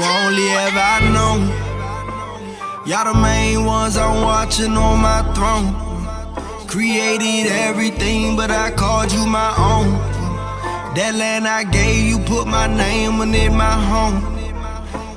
only ever known. Y'all the main ones I'm watching on my throne. Created everything, but I called you my own. That land I gave you, put my name on it, my home.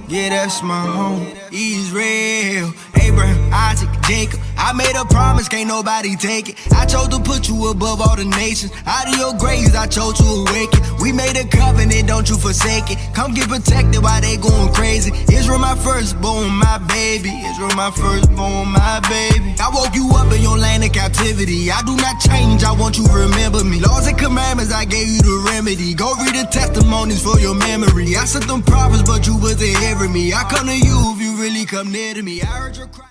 Yeah, that's my home. Israel, Abraham, Isaac, Jacob. I made a promise, can't nobody take it. I chose to put you above all the nations. Out of your graves, I chose to awaken. We made a covenant, don't you forsake it. Come get protected while they going crazy. Israel, my firstborn, my baby. Israel, my firstborn, my baby. I woke you up in your land of captivity. I do not change, I want you to remember me. Laws and commandments, I gave you the remedy. Go read the testimonies for your memory. I sent them prophets, but you wasn't hearing me. I come to you if you really come near to me. I heard your cry.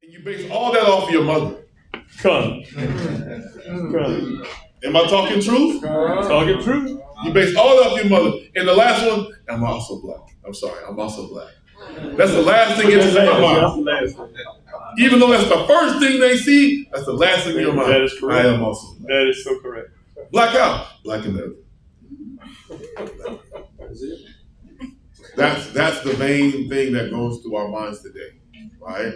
And you base all that off of your mother. Come. Am I talking truth? Talking truth. You base all that off your mother. And the last one, I'm also black. I'm sorry, I'm also black. That's the last thing into my mind. Even though that's the first thing they see, that's the last thing in your mind. That is correct. I am also black. That is so correct. Black out. Black America. That's the main thing that goes through our minds today, right?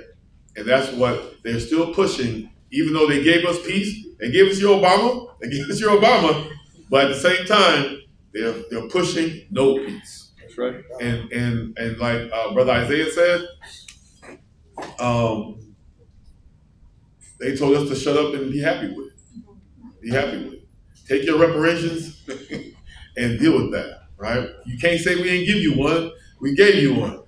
And that's what they're still pushing, even though they gave us peace, they gave us your Obama, but at the same time, they're pushing no peace. That's right. And like Brother Isaiah said, they told us to shut up and be happy with it. Be happy with it. Take your reparations and deal with that, right? You can't say we didn't give you one. We gave you one.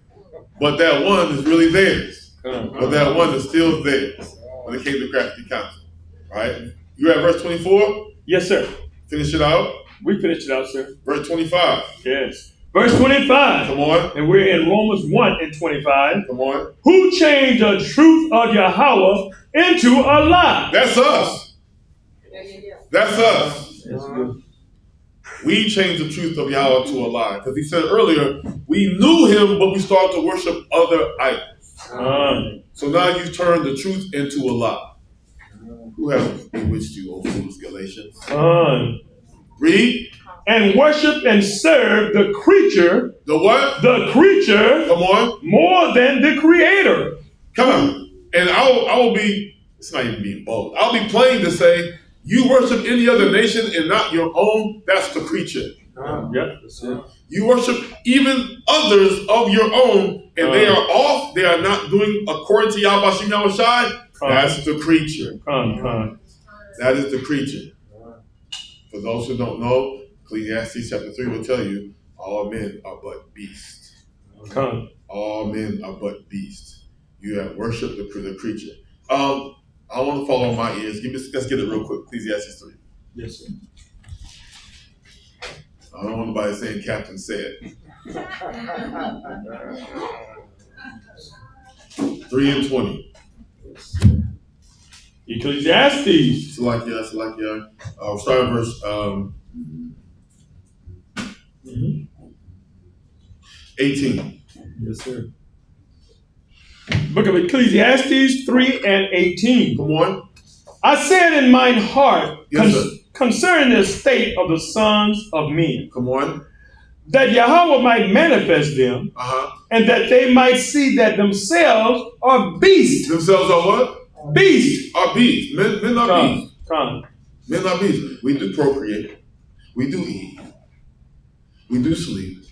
But that one is really theirs. But that one is still theirs when it came to crafty counsel, right? You at verse 24? Yes, sir. Finish it out. We finished it out, sir. Verse 25. Yes. Verse 25. Come on. And we're in Romans 1 and 25. Come on. Who changed the truth of Yahweh into a lie? That's us. That's us. That's good. We changed the truth of Yahweh to a lie. Because he said earlier, we knew him, but we started to worship other idols. So now you turn the truth into a lie. Who have bewitched you, O foolish Galatians? Read. And worship and serve the creature. The what? The creature. Come on. More than the creator. Come on. And I will be, it's not even being bold. I'll be plain to say, you worship any other nation and not your own, that's the creature. That's it. You worship even others of your own, and they are off. They are not doing according to Yahweh Shem Yahweh Shai. That's the creature. That is the creature. For those who don't know, Ecclesiastes chapter 3 will tell you, all men are but beasts. All men are but beasts. You have worshipped the creature. I want to follow my ears. Let's get it real quick. Ecclesiastes 3. Yes, sir. I don't want nobody saying Captain said. 3 and 20. Ecclesiastes. Salakia. Starting verse 18. Yes, sir. Book of Ecclesiastes 3 and 18. Come on. I said in mine heart, Yes, sir. concerning the state of the sons of men, Come on. that Yahweh might manifest them, and that they might see that themselves are beasts. Themselves are what? Beasts. Are beasts. Men are beasts. Men are beasts. We do procreate. We do eat. We do sleep.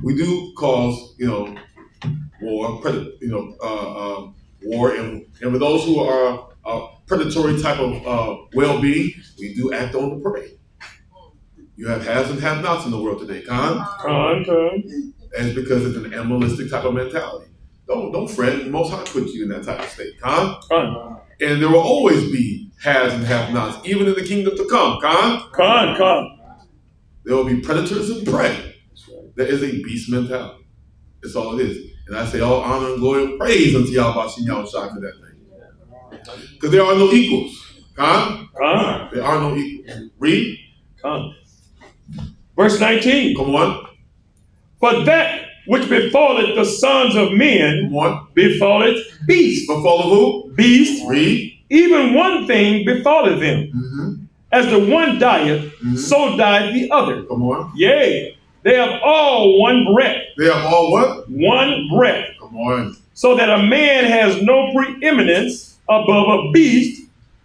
We do cause, war, war, and for those who are predatory type of well-being, we do act on the prey. You have haves and have-nots in the world today, Khan. And it's because it's an animalistic type of mentality. Don't fret. The Most High puts you in that type of state, Khan. And there will always be haves and have-nots, even in the kingdom to come, Khan. There will be predators and prey. There is a beast mentality. That's all it is. And I say all honor and glory and praise unto Yahweh Shai for that thing. Because there are no equals. There are no equals. Read. Verse 19. Come on. For that which befalleth the sons of men befalleth beasts. Befalleth who? Beasts. Read. Even one thing befalleth them. As the one dieth, so dieth the other. Come on. Yea, they have all one breath. They have all what? One breath. Come on. So that a man has no preeminence above a beast,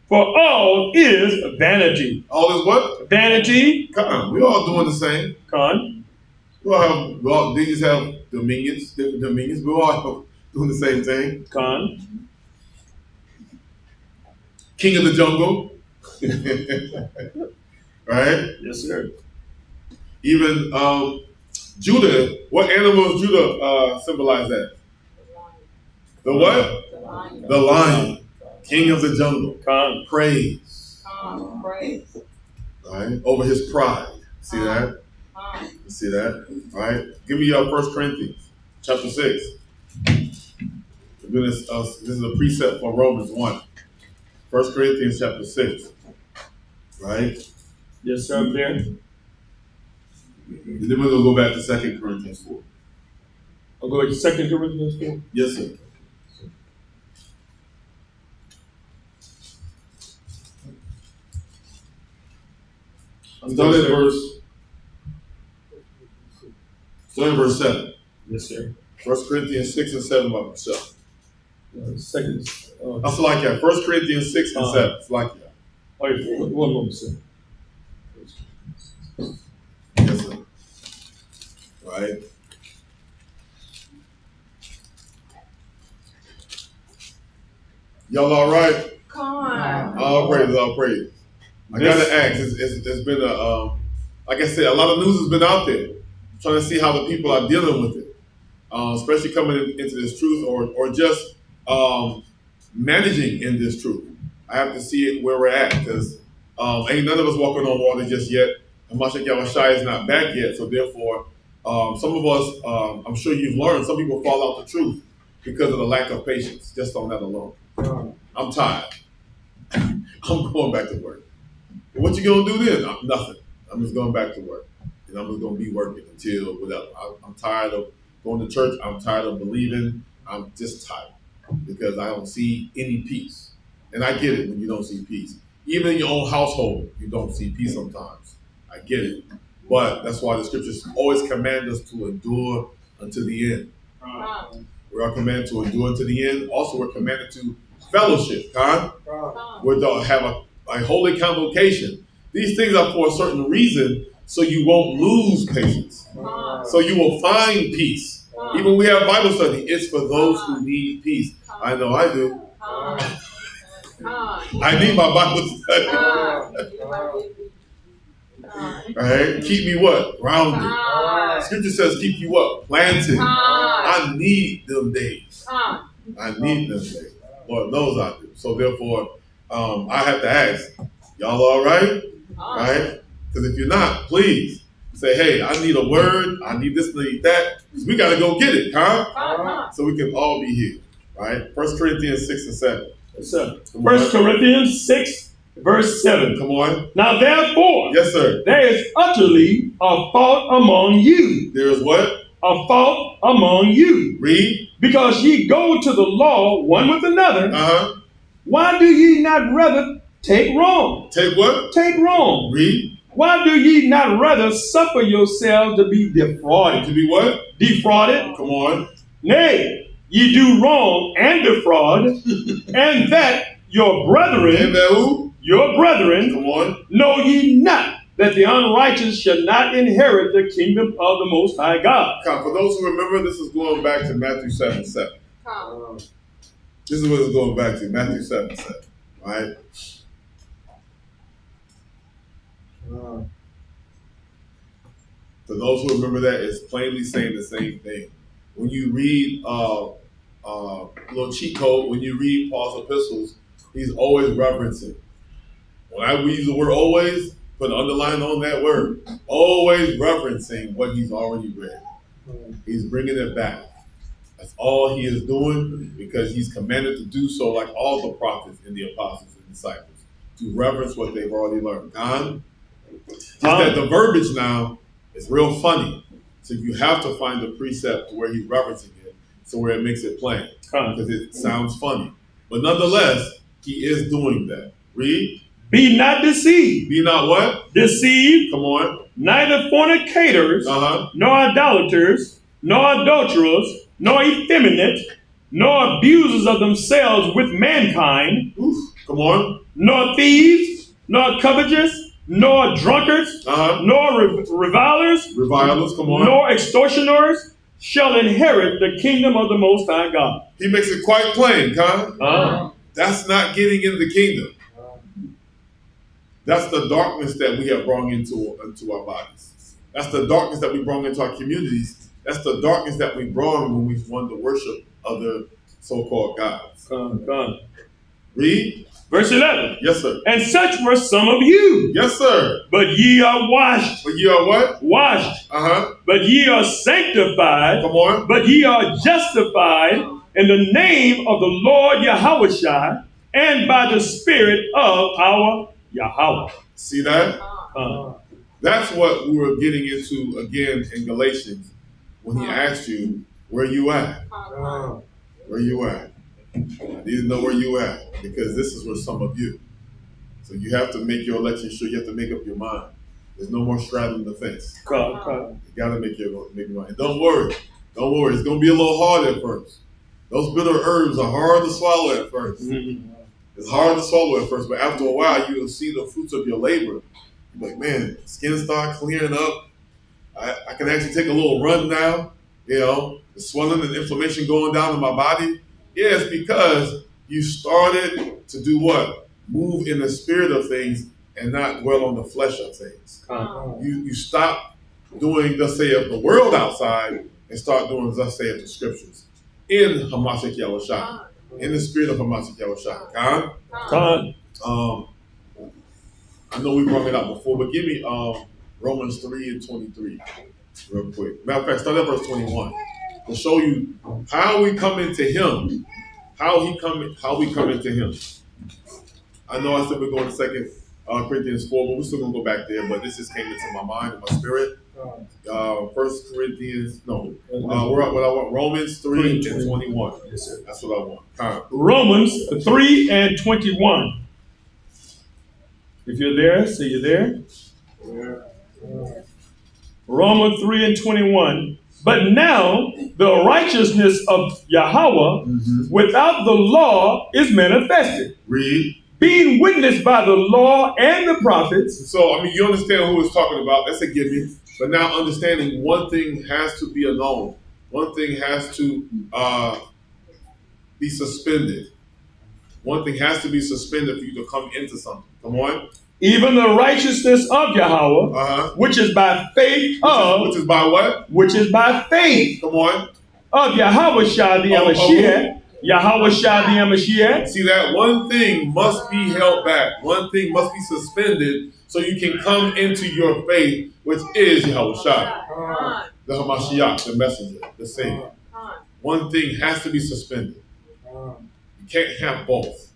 for all is vanity. All is what? Vanity. Come on. We all doing the same. These have dominions, different dominions. We all doing the same thing. King of the jungle. Right? Yes, sir. Even Judah, what animal does Judah symbolize that? The what? The lion. The lion. King of the jungle. Praise. Praise. Right? Over his pride. See that? You see that? Right? Give me 1 Corinthians chapter 6. This is a precept for Romans 1. 1 Corinthians chapter 6. Right? Yes, sir, I'm there. And then we're going to go back to 2 Corinthians 4. I'll go to 2 Corinthians 4. Yes, sir. Start at verse 7. Yes, sir. 1 Corinthians 6 and 7 by myself. Second. That's like that. 1 Corinthians 6 and 7. It's like that. One moment, sir. Yes, sir. Right. Y'all all right? Come on. All praise, all praise. I gotta ask. It's been like I said, a lot of news has been out there. I'm trying to see how the people are dealing with it, especially coming into this truth or just managing in this truth. I have to see it where we're at because ain't none of us walking on water just yet. And Mashiach Yahushua is not back yet, so therefore, some of us, I'm sure you've learned, some people fall out the truth because of the lack of patience, just on that alone. I'm tired. I'm going back to work. What you gonna do then? Nothing. I'm just going back to work, and I'm just gonna be working until whatever. I'm tired of going to church. I'm tired of believing. I'm just tired because I don't see any peace, and I get it when you don't see peace. Even in your own household, you don't see peace sometimes. I get it, but that's why the scriptures always command us to endure until the end. We are commanded to endure until the end. Also, we're commanded to fellowship. We're to have a holy convocation. These things are for a certain reason, so you won't lose patience. So you will find peace. Even we have Bible study. It's for those who need peace. I know I do. I need my Bible study. Right? Keep me what? Grounded. Scripture says keep you what? Planted. I need them days. I need them days. Lord knows I do. So therefore, I have to ask, y'all all right? Right? Because if you're not, please say, hey, I need a word. I need this, need that. We got to go get it, so we can all be here. Right? 1 Corinthians 6 and 7. Yes, sir. 1 Corinthians 6, verse 7. Come on. Now therefore, yes, sir, there is utterly a fault among you. There is what? A fault among you. Read. Because ye go to the law one with another. Why do ye not rather take wrong? Take what? Take wrong. Read. Why do ye not rather suffer yourselves to be defrauded? To be what? Defrauded. Come on. Nay, ye do wrong and defraud, and that your brethren, and that who? Your brethren, come on, know ye not that the unrighteous shall not inherit the kingdom of the Most High God. For those who remember, this is going back to Matthew 7:7. This is what it's going back to, Matthew 7:7, right? For those who remember that, it's plainly saying the same thing. When you read little cheat code, when you read Paul's epistles, he's always referencing. When we use the word always, put an underline on that word. Always referencing what he's already read. He's bringing it back. That's all he is doing, because he's commanded to do so, like all the prophets and the apostles and disciples, to reverence what they've already learned. Just that the verbiage now is real funny. So you have to find the precept where he's referencing it, so where it makes it plain, because it sounds funny. But nonetheless, he is doing that. Read. Be not deceived. Be not what? Deceived. Come on. Neither fornicators, nor idolaters, nor adulterers, nor effeminate, nor abusers of themselves with mankind. Come on. Nor thieves, nor covetous, nor drunkards, nor revilers, come on, nor extortioners shall inherit the kingdom of the Most High God. He makes it quite plain, that's not getting in the kingdom. That's the darkness that we have brought into our bodies. That's the darkness that we brought into our communities. That's the darkness that we brought when we wanted to worship other so-called gods. Read. Verse 11. Yes, sir. And such were some of you. Yes, sir. But ye are washed. But ye are what? Washed. But ye are sanctified. Come on. But ye are justified in the name of the Lord Yahushua and by the Spirit of our Yahweh. See that? That's what we were getting into again in Galatians when he asked you, where you at? Where you at? I need to know where you at, because this is where some of you. So you have to make your election sure. You have to make up your mind. There's no more straddling the fence. You got to make your mind. And don't worry. Don't worry. It's going to be a little hard at first. Those bitter herbs are hard to swallow at first. It's hard to swallow at first, but after a while, you will see the fruits of your labor. You're like, man, skin start clearing up. I can actually take a little run now. You know, the swelling and inflammation going down in my body. Yeah, it's because you started to do what? Move in the spirit of things and not dwell on the flesh of things. You stop doing, thus saith the world outside, and start doing, thus saith the scriptures. In Hamashiach Yahushua. In the spirit of Hamashiach Yahushua. I know we brought it out before, but give me Romans 3 and 23 real quick. Matter of fact, start at verse 21. To show you how we come into him, how we come into him. I know I said we're going to 2 Corinthians 4, but we're still going to go back there, but this just came into my mind and my spirit. 1 Corinthians, no, what I want, Romans 3 and 21. That's what I want. Romans 3 and 21. If you're there, say you're there. Romans 3 and 21. But now the righteousness of Yahweh without the law is manifested. Read. Being witnessed by the law and the prophets. So, I mean, you understand who it's talking about. That's a given. But now understanding one thing has to be a known. One thing has to be suspended. One thing has to be suspended for you to come into something. Come on. Even the righteousness of Yahweh, which is by faith of. Which is by what? Which is by faith. Come on. Of Yahushua the Mashiach. Yahushua the Mashiach. See that? One thing must be held back. One thing must be suspended so you can come into your faith, which is Yahushua. The Hamashiach, the messenger, the Savior. One thing has to be suspended. You can't have both.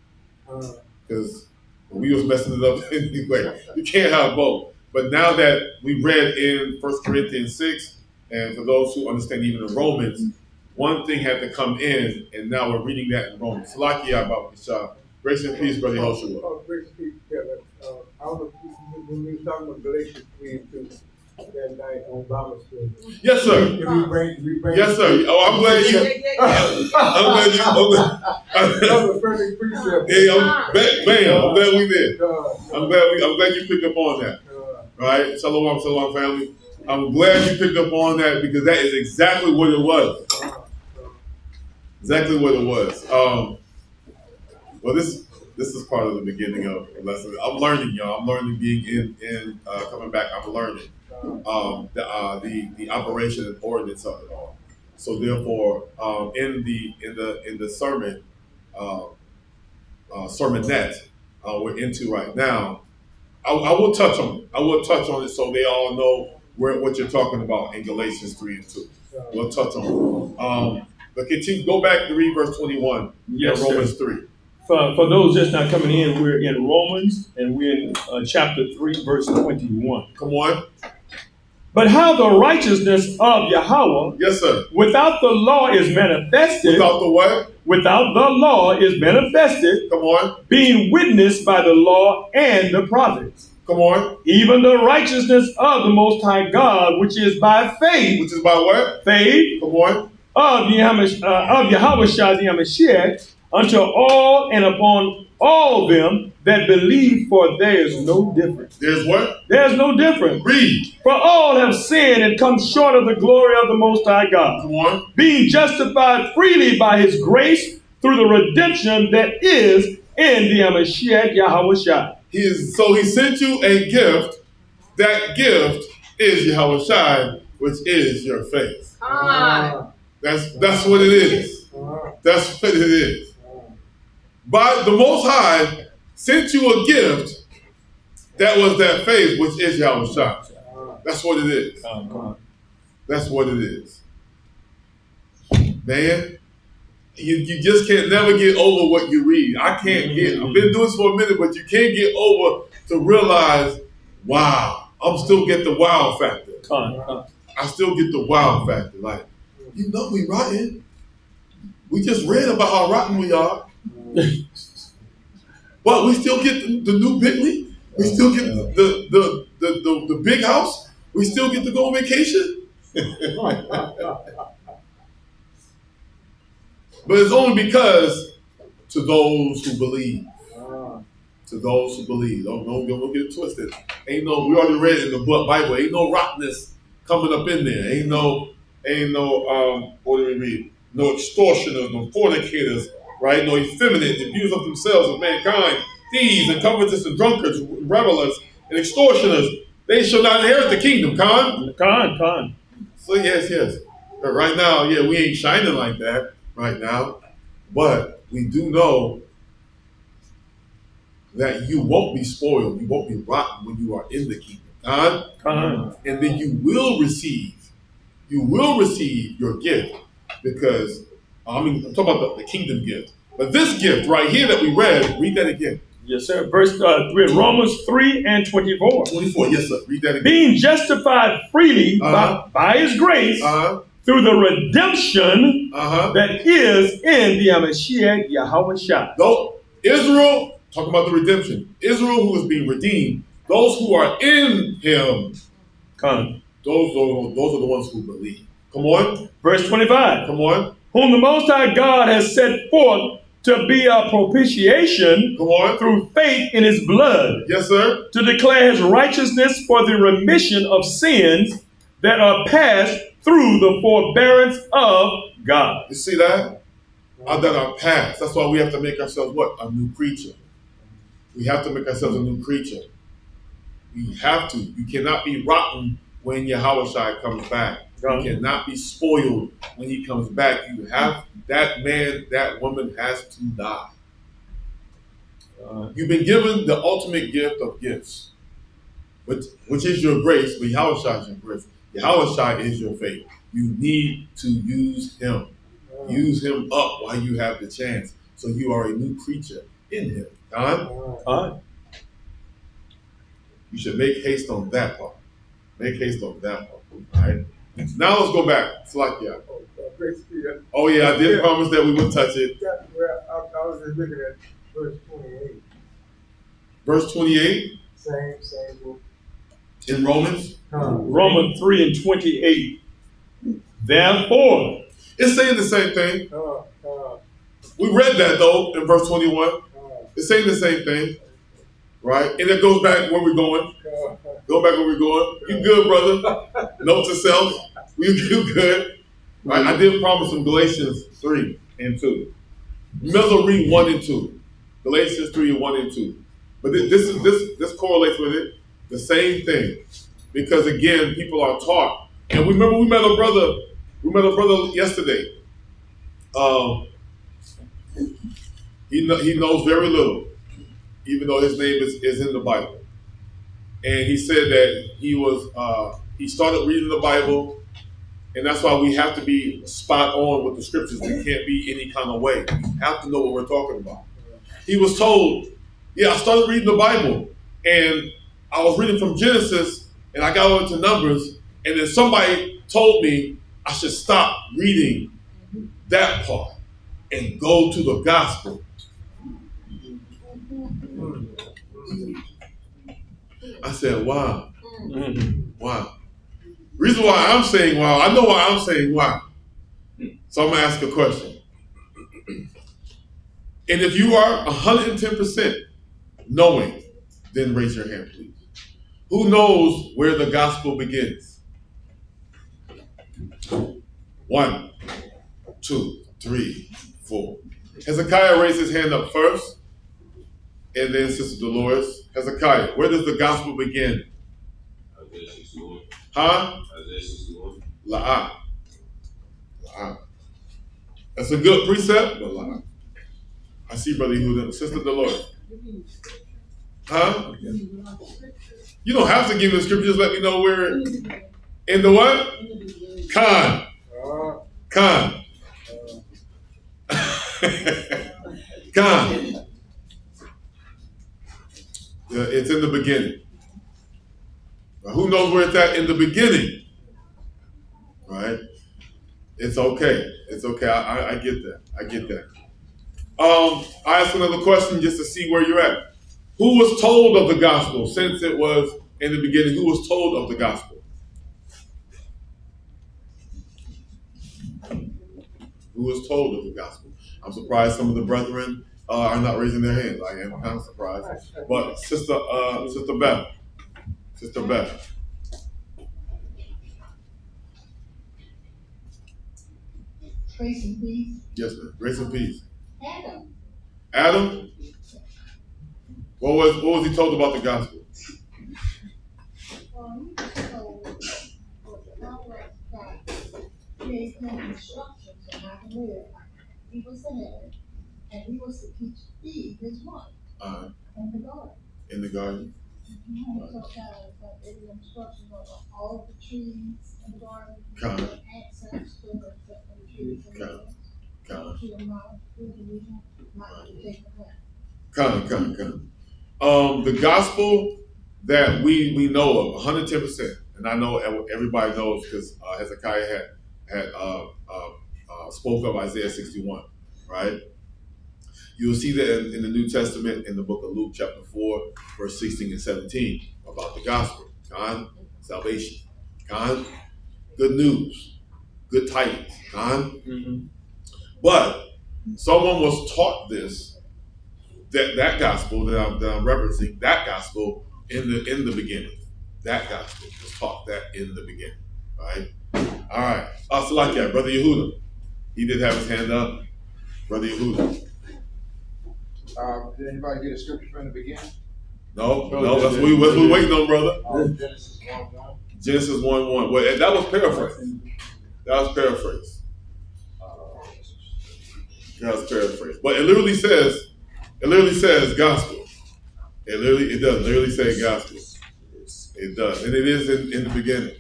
Because we was messing it up anyway. You can't have both. But now that we read in 1 Corinthians 6, and for those who understand even in Romans, one thing had to come in, and now we're reading that in Romans. Grace and peace, Brother Joshua. Grace and peace, Kevin. I don't know if when we were talking about Galatians 3 and 2 that night on Bible study. Yes, sir. Yes, sir. Oh, I'm glad you. That was a perfect precept. Hey, I'm glad we did. I'm glad you picked up on that. Right? Shalom, family. I'm glad you picked up on that because that is exactly what it was. Exactly what it was. Well, this is part of the beginning of the lesson. I'm learning, y'all. I'm learning being in coming back. I'm learning the operation and ordinance of it all. So therefore, in the sermon sermonette we're into right now, I will touch on it. I will touch on it so they all know what you're talking about in Galatians 3 and 2. We'll touch on. But continue. Go back to read verse 21. Yes, Romans sir. 3. For those just not coming in, we're in Romans, and we're in chapter 3, verse 21. Come on. But how the righteousness of Yahweh Yes, sir. without the law is manifested. Without the what? Without the law is manifested, Come on. being witnessed by the law and the prophets. Come on. Even the righteousness of the Most High God, which is by faith. Which is by what? Faith. Come on. Of Yahweh Shai the Mashiach, unto all and upon all them that believe, for there is no difference. There's what? There's no difference. Read. For all have sinned and come short of the glory of the Most High God, Come on. being justified freely by his grace through the redemption that is in the Mashiach Yahweh Shai. So he sent you a gift. That gift is Yahweh Shai, which is your faith. That's what it is. That's what it is. But the Most High sent you a gift that was that faith, which is Yahweh Shai. That's what it is. That's what it is. Man, you just can't never get over what you read. I've been doing this for a minute, but you can't get over to realize, wow, I'm still get the wow factor. I still get the wow factor. Like, you know we rotten. We just read about how rotten we are. But we still get the new Bentley. We still get the big house. We still get to go on vacation. But it's only because to those who believe. To those who believe. Don't get it twisted. We already read in the book Bible, ain't no rottenness coming up in there. Ain't no what do we read? No extortioners, no fornicators, right? No effeminate, abuse of themselves of mankind, thieves and covetous and drunkards, revelers and extortioners. They shall not inherit the kingdom. Con. So yes. But right now, we ain't shining like that right now. But we do know that you won't be spoiled. You won't be rotten when you are in the kingdom. Con. And then you will receive your gift. Because, I'm talking about the kingdom gift. But this gift right here that we read that again. Yes, sir. We're Romans 3 and 24. 24, yes, sir. Read that again. Being justified freely by his grace through the redemption that is in the Mashiach Yahweh Shai. Israel, talking about the redemption. Israel who is being redeemed, those who are in him, those are the ones who believe. Come on. Verse 25. Come on. Whom the Most High God has set forth to be a propitiation through faith in his blood. Yes, sir. To declare his righteousness for the remission of sins that are passed through the forbearance of God. You see that? That are past. That's why we have to make ourselves what? A new creature. We have to make ourselves a new creature. We have to. You cannot be rotten when Yahweh Shai comes back. You cannot be spoiled when he comes back. You have that man, that woman has to die. You've been given the ultimate gift of gifts, which is your grace, but Yahweh Shai is your grace. Yahweh Shai is your faith. You need to use him. Use him up while you have the chance. So you are a new creature in him. You should make haste on that part. Make haste on that part. All right? Now let's go back. Slakia. Oh yeah, I did promise that we would touch it. I was just looking at verse 28. Verse 28? Same book. In Romans? Romans 3 and 28. Therefore. It's saying the same thing. We read that though in verse 21. It's saying the same thing. Right? And it goes back where we're going. Go back where we're going. You good, brother. Note to self. You good. Right? I did promise them Galatians 3 and 2. You might as well read 1 and 2. Galatians 3 and 1 and 2. But this correlates with it. The same thing. Because again, people are taught. And remember we met a brother yesterday. He knows very little, even though his name is in the Bible. And he said that he started reading the Bible And that's why we have to be spot on with the scriptures. It can't be any kind of way. We have to know what we're talking about. He was told, I started reading the Bible, and I was reading from Genesis, and I got over to Numbers, and then somebody told me I should stop reading that part and go to the gospel. I said, wow. Wow. Reason why I'm saying wow, I know why I'm saying wow. So I'm going to ask a question. And if you are 110% knowing, then raise your hand, please. Who knows where the gospel begins? 1, 2, 3, 4. Hezekiah raised his hand up first, and then Sister Dolores. Hezekiah, where does the gospel begin? Huh? La'ah. La'ah. That's a good precept, but la'ah. I see Brother Yehuda. Sister Dolores. Huh? You don't have to give me the scripture, just let me know where. In the what? Khan. Khan. Khan. It's in the beginning. Now, who knows where it's at in the beginning? Right? It's okay. It's okay. I get that. I get that. I ask another question just to see where you're at. Who was told of the gospel since it was in the beginning? Who was told of the gospel? Who was told of the gospel? I'm surprised some of the brethren are not raising their hands. I am kind of surprised. But Sister Beth. Sister Beth. Grace and peace. Yes, ma'am. Grace and peace. Adam. Adam? What was he told about the gospel? Well, he was told that God gave him instructions on how to live. He was the head, and he was to teach Eve, his wife, in the garden. In the garden? So God gave him instructions on all the trees in the garden, access to the trees in the garden. The gospel that we know of, 110%, and I know everybody knows because Hezekiah had spoke of Isaiah 61, right? You will see that in the New Testament in the book of Luke chapter 4, verse 16 and 17 about the gospel. God, salvation. God, good news. Good tidings. God. But someone was taught this, that gospel that I'm referencing, that gospel in the beginning. That gospel was taught that in the beginning. Right? All right. So like that, Brother Yehuda. He did have his hand up. Brother Yehuda. Did anybody get a scripture from the beginning? No, that's what we're waiting on, brother. Genesis 1:1. Genesis 1:1. Well, that was paraphrased. That was paraphrased. But it literally says gospel. It does literally say gospel. It does. And it is in the beginning.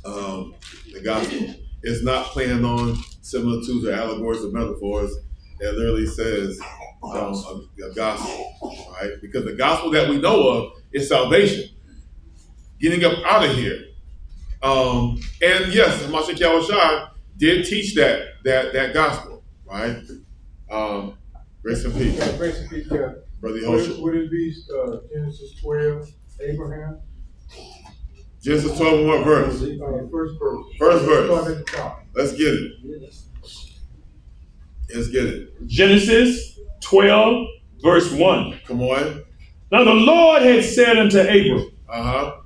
The gospel. It's not playing on similitudes or allegories or metaphors. It literally says a gospel, right? Because the gospel that we know of is salvation. Getting up out of here. And yes, Mashiach Yahushua did teach that gospel, right? Grace and peace. Yeah, grace and peace, yeah. Brother Yehoshua. Would it be Genesis 12, Abraham? Genesis 12 and what verse? First verse. First verse. Start at the top. Let's get it. Let's get it. Genesis 12, verse 1. Come on. Now the Lord had said unto Abram,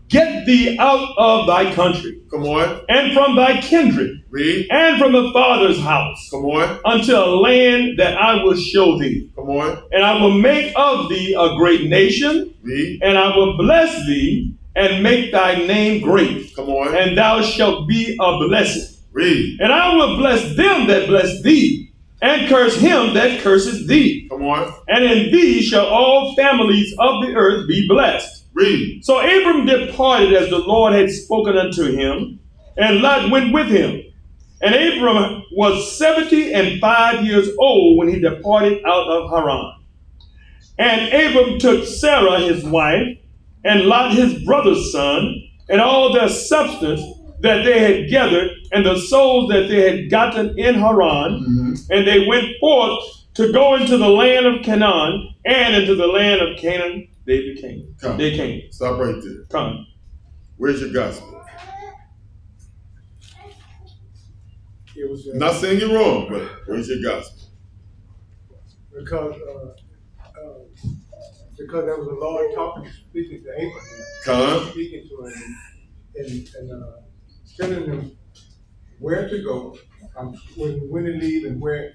Get thee out of thy country. Come on. And from thy kindred. Read. And from the father's house. Come on. Unto a land that I will show thee. Come on. And I will make of thee a great nation. Read. And I will bless thee and make thy name great. Come on. And thou shalt be a blessing. Read. And I will bless them that bless thee, and curse him that curses thee. Come on. And in thee shall all families of the earth be blessed. Read. So Abram departed as the Lord had spoken unto him, and Lot went with him. And Abram was 75 years old when he departed out of Haran. And Abram took Sarah his wife, and Lot his brother's son, and all their substance that they had gathered, and the souls that they had gotten in Haran, and they went forth to go into the land of Canaan, and into the land of Canaan they came. Stop right there. Come. Where's your gospel? It was I'm not saying you're wrong, but where's your gospel? because there was a Lord speaking to Abraham, speaking to him, and telling him where to go, when to leave, and what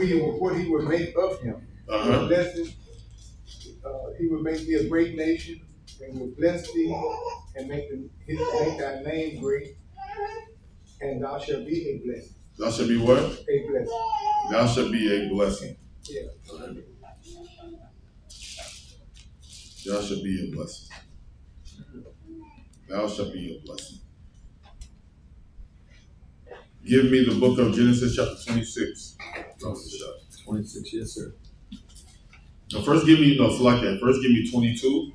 he would make of him. Blessing, he would make thee a great nation, and will bless thee, and make thy name great, and thou shalt be a blessing. Thou shalt be what? A blessing. Thou shalt be a blessing. Yeah. Thou shalt be a blessing. Thou shalt be a blessing. Give me the book of Genesis chapter 26. 26, yes, sir. Now first give me, it's like that. First give me 22.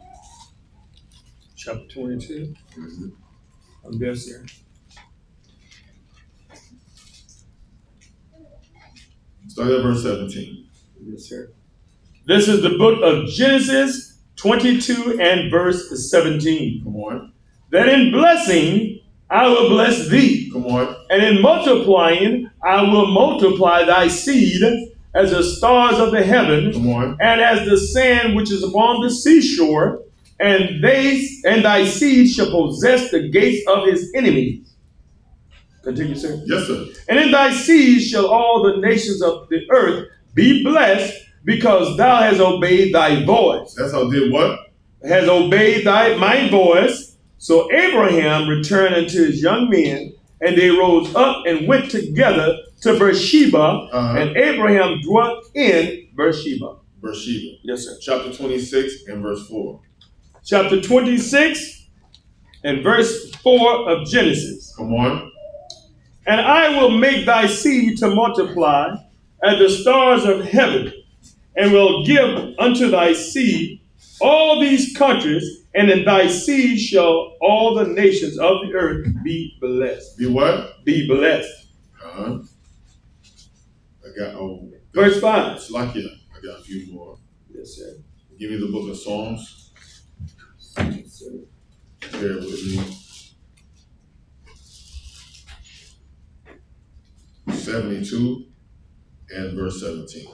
Chapter 22. I'm there, sir. Start at verse 17. Yes, sir. This is the book of Genesis 22 and verse 17. Come on. That in blessing I will bless thee. Come on. And in multiplying I will multiply thy seed as the stars of the heaven. Come on. And as the sand which is upon the seashore. And thy seed shall possess the gates of his enemies. Continue, sir. Yes, sir. And in thy seed shall all the nations of the earth be blessed, because thou hast obeyed thy voice. That's how did what? Has obeyed my voice. So Abraham returned unto his young men, and they rose up and went together to Beersheba, and Abraham dwelt in Beersheba. Beersheba. Yes, sir. Chapter 26 and verse 4. Chapter 26 and verse 4 of Genesis. Come on. And I will make thy seed to multiply as the stars of heaven, and will give unto thy seed all these countries, and in thy seed shall all the nations of the earth be blessed. Be what? Be blessed. I got verse 5. It's like it. I got a few more. Yes, sir. Give me the book of Psalms. Yes, sir. Bear with me. 72 and verse 17.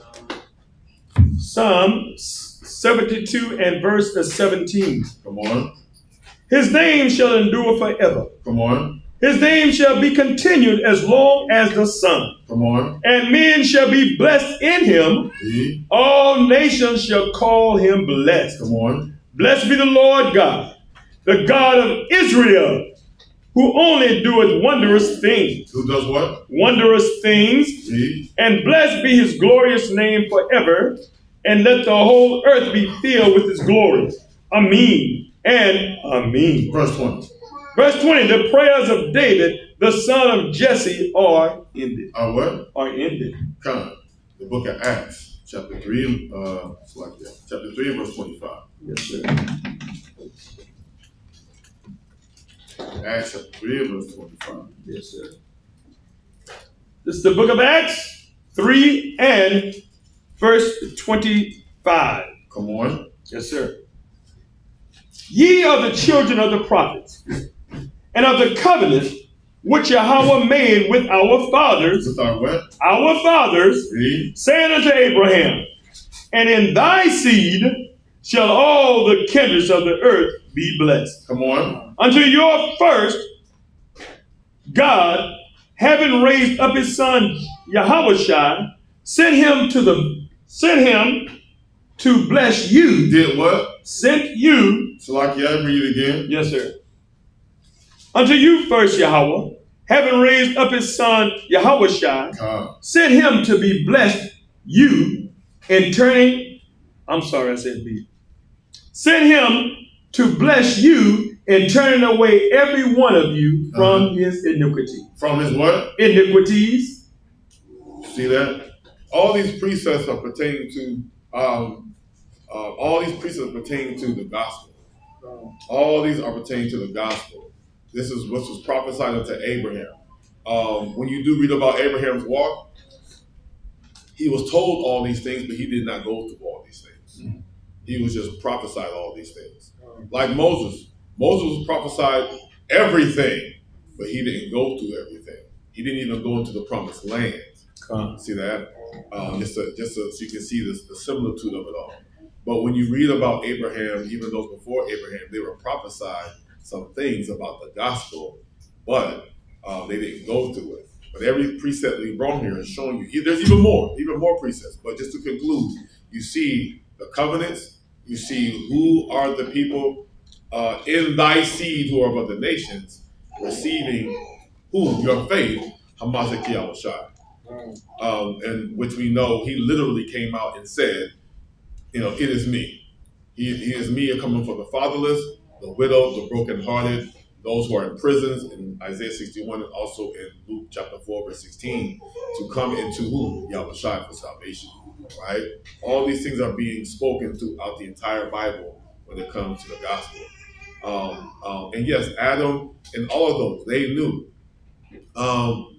Psalm 72 and verse 17. Come on. His name shall endure forever. Come on. His name shall be continued as long as the sun. Come on. And men shall be blessed in him. All nations shall call him blessed. Come on. Blessed be the Lord God, the God of Israel, who only doeth wondrous things. Who does what? Wondrous things. And blessed be his glorious name forever. And let the whole earth be filled with his glory. Amen and amen. Verse 20. Verse 20. The prayers of David, the son of Jesse, are ended. Are what? Are ended. Come. The book of Acts, chapter 3, it's like that. Chapter 3 and verse 25. Yes, sir. Acts chapter 3 and verse 25. Yes, sir. This is the book of Acts 3 and verse 25. Come on. Yes, sir. Ye are the children of the prophets, and of the covenant which Yahweh made with our fathers. With our what? Our fathers, saying unto Abraham, and in thy seed shall all the kindreds of the earth be blessed. Come on. Unto your first, God, having raised up his son Yahweh, sent him to bless you. Did what? Sent you. So like you read it again. Yes, sir. Unto you first, Yahweh, having raised up his son Yahweh, sent him to be blessed you in turning. I'm sorry, I said be. Sent him to bless you in turning away every one of you from his iniquity. From his what? Iniquities. See that? All these precepts are pertaining to all these precepts pertain to the gospel. All these are pertaining to the gospel. This is what was prophesied unto Abraham. When you do read about Abraham's walk, he was told all these things, but he did not go through all these things. He was just prophesied all these things. Like Moses. Moses was prophesied everything, but he didn't go through everything. He didn't even go into the promised land. See that? Just so you can see the similitude of it all. But when you read about Abraham, even those before Abraham, they were prophesied some things about the gospel, but they didn't go through it. But every precept we brought here is showing you, there's even more precepts. But just to conclude, you see the covenants, you see who are the people in thy seed who are of the nations, receiving who? Your faith, Hamashiach Yahushua. And which we know he literally came out and said, it is me. He is me coming for the fatherless, the widow, the brokenhearted, those who are in prisons, in Isaiah 61 and also in Luke chapter 4, verse 16, to come into who? Yahushua for salvation, right? All these things are being spoken throughout the entire Bible when it comes to the gospel. And yes, Adam and all of those, they knew,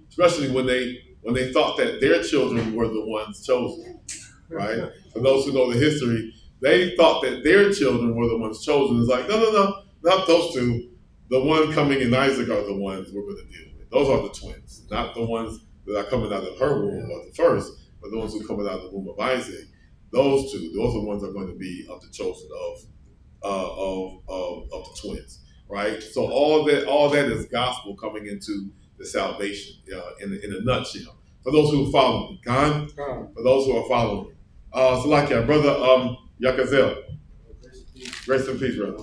especially when they thought that their children were the ones chosen, right? For those who know the history, they thought that their children were the ones chosen. It's like, no, not those two. The one coming in Isaac are the ones we're going to deal with. Those are the twins, not the ones that are coming out of her womb or the first, but the ones who are coming out of the womb of Isaac. Those two, those are the ones that are going to be of the chosen of the twins, right? So all that is gospel coming into the salvation in a nutshell. For those who are following, for those who are following. So like your brother Yakazel. Grace and peace, brother.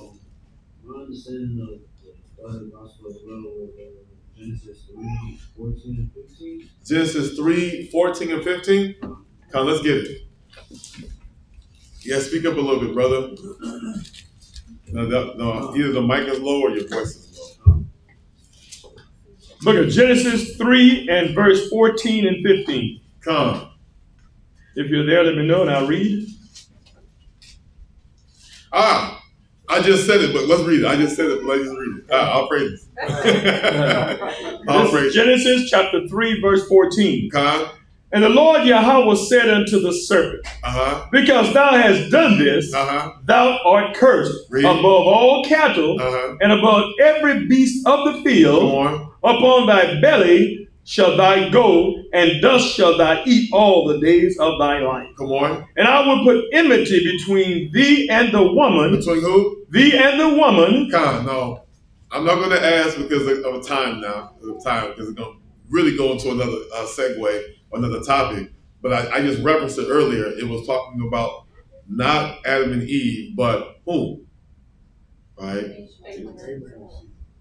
My understanding of the gospel as well with Genesis 3, 14 and 15. Genesis 3, 14 and 15. Come, let's get it. Yeah, speak up a little bit, brother. No, either the mic is low or your voice is low. Look at Genesis 3 and verse 14 and 15. Come. If you're there, let me know and I'll read. I just said it, but let's read it. I just said it, but let's read it. I'll praise it. I'll praise it. Genesis chapter 3, verse 14. Come. And the Lord Yahweh said unto the serpent, because thou hast done this, thou art cursed above all cattle and above every beast of the field. Upon thy belly shall thou go, and dust shall thou eat all the days of thy life. Come on. And I will put enmity between thee and the woman. Between who? Thee and the woman. No. I'm not going to ask because of time now. Because it's going to really go into another segue, another topic. But I just referenced it earlier. It was talking about not Adam and Eve, but who? Right?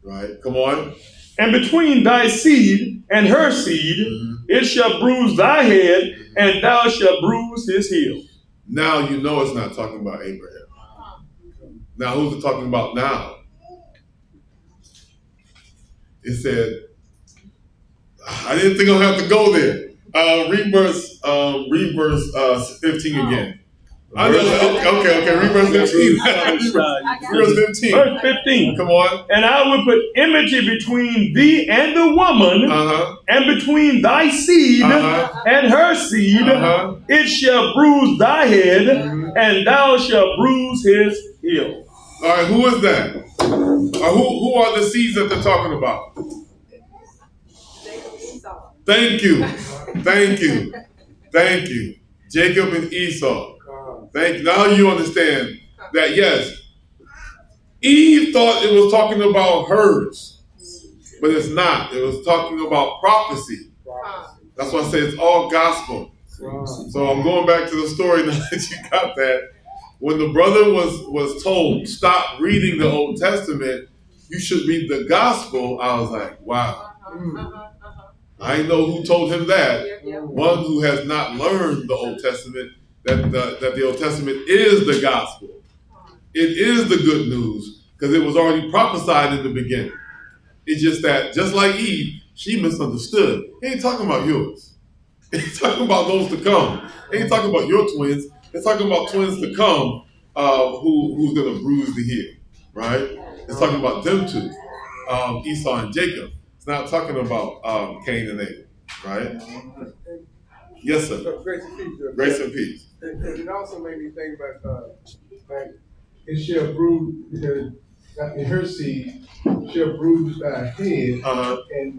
Right. Come on. And between thy seed and her seed, it shall bruise thy head, and thou shalt bruise his heel. Now you know it's not talking about Abraham. Now who's it talking about now? It said, I didn't think I'd have to go there. Read verse 15 again. Okay. Read verse 15. Verse 15. Verse 15. Come on. And I will put enmity between thee and the woman, and between thy seed and her seed. It shall bruise thy head, and thou shalt bruise his heel. All right, who is that? Who are the seeds that they're talking about? Thank you. Jacob and Esau. Thank you. Now you understand that, yes, Eve thought it was talking about hers, but it's not. It was talking about prophecy. That's why I say it's all gospel. So I'm going back to the story now that you got that. When the brother was told, stop reading the Old Testament, you should read the gospel, I was like, wow. I know who told him that. One who has not learned the Old Testament, that the Old Testament is the gospel. It is the good news. because it was already prophesied in the beginning. It's just that, just like Eve, she misunderstood. He ain't talking about yours. He's talking about those to come. He ain't talking about your twins. He's talking about twins to come who's going to bruise the heel, right? It's talking about them two, Esau and Jacob. It's not talking about Cain and Abel, right? Yes, sir. Grace and peace. Grace and peace. It also made me think about like it shall bruise in her seed shall bruise thy head, and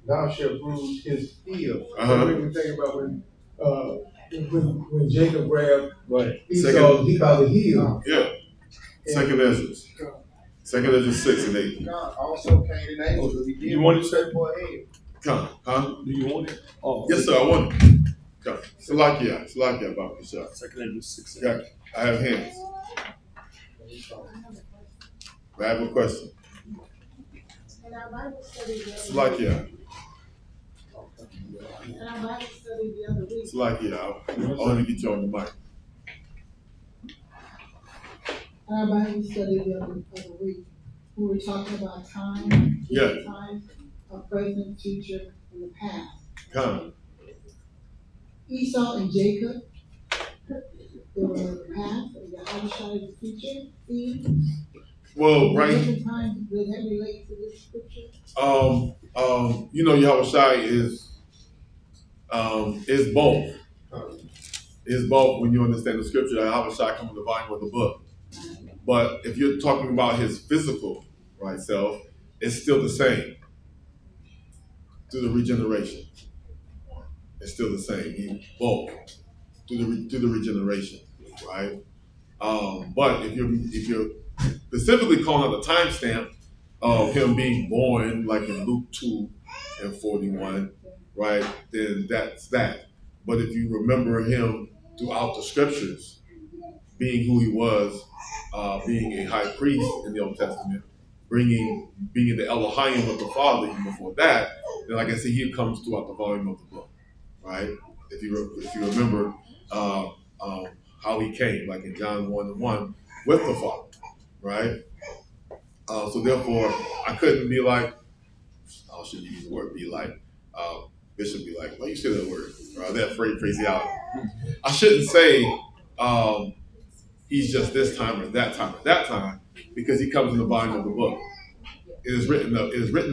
thou shalt bruise his heel. It made me think about when Jacob grabbed Esau by the heel. Yeah. Second Ezra 6 and 8. God also Cain and Abel. You want to say? Come, huh? Do you want it? Oh, Yes, sir. I want it. Come. Salakia about the shot. Second Ezra 6. Yeah, I have hands. I have a question. In our Bible study the other Salakia. week, in our Bible study the other week, Salakia. I want to get you on the mic. in our Bible study the other week, we were talking about time, Yeah. time, present, future, and the past. Come. Esau and Jacob, they were in the past, and Yahushua is the future. Well, right. Different times, does that relate to this scripture? You know, Yahushua is both. Is both when you understand the scripture. Yahushua comes in the volume of the book. But if you're talking about his physical right self, it's still the same. Through the regeneration, it's still the same. He both through the regeneration, right? But if you're specifically calling out a timestamp of him being born, like in Luke 2:41, right? Then that's that. But if you remember him throughout the scriptures, being who he was, being a high priest in the Old Testament, being the Elohim of the Father even before that, then like I said, he comes throughout the volume of the book, right? If you remember how he came, like in John 1:1, with the Father, right? So therefore, I couldn't be like, I shouldn't use the word be like, Bishop be like, why you say that word, that phraseology? I shouldn't say he's just this time or that time, because he comes in the volume of the book. It is written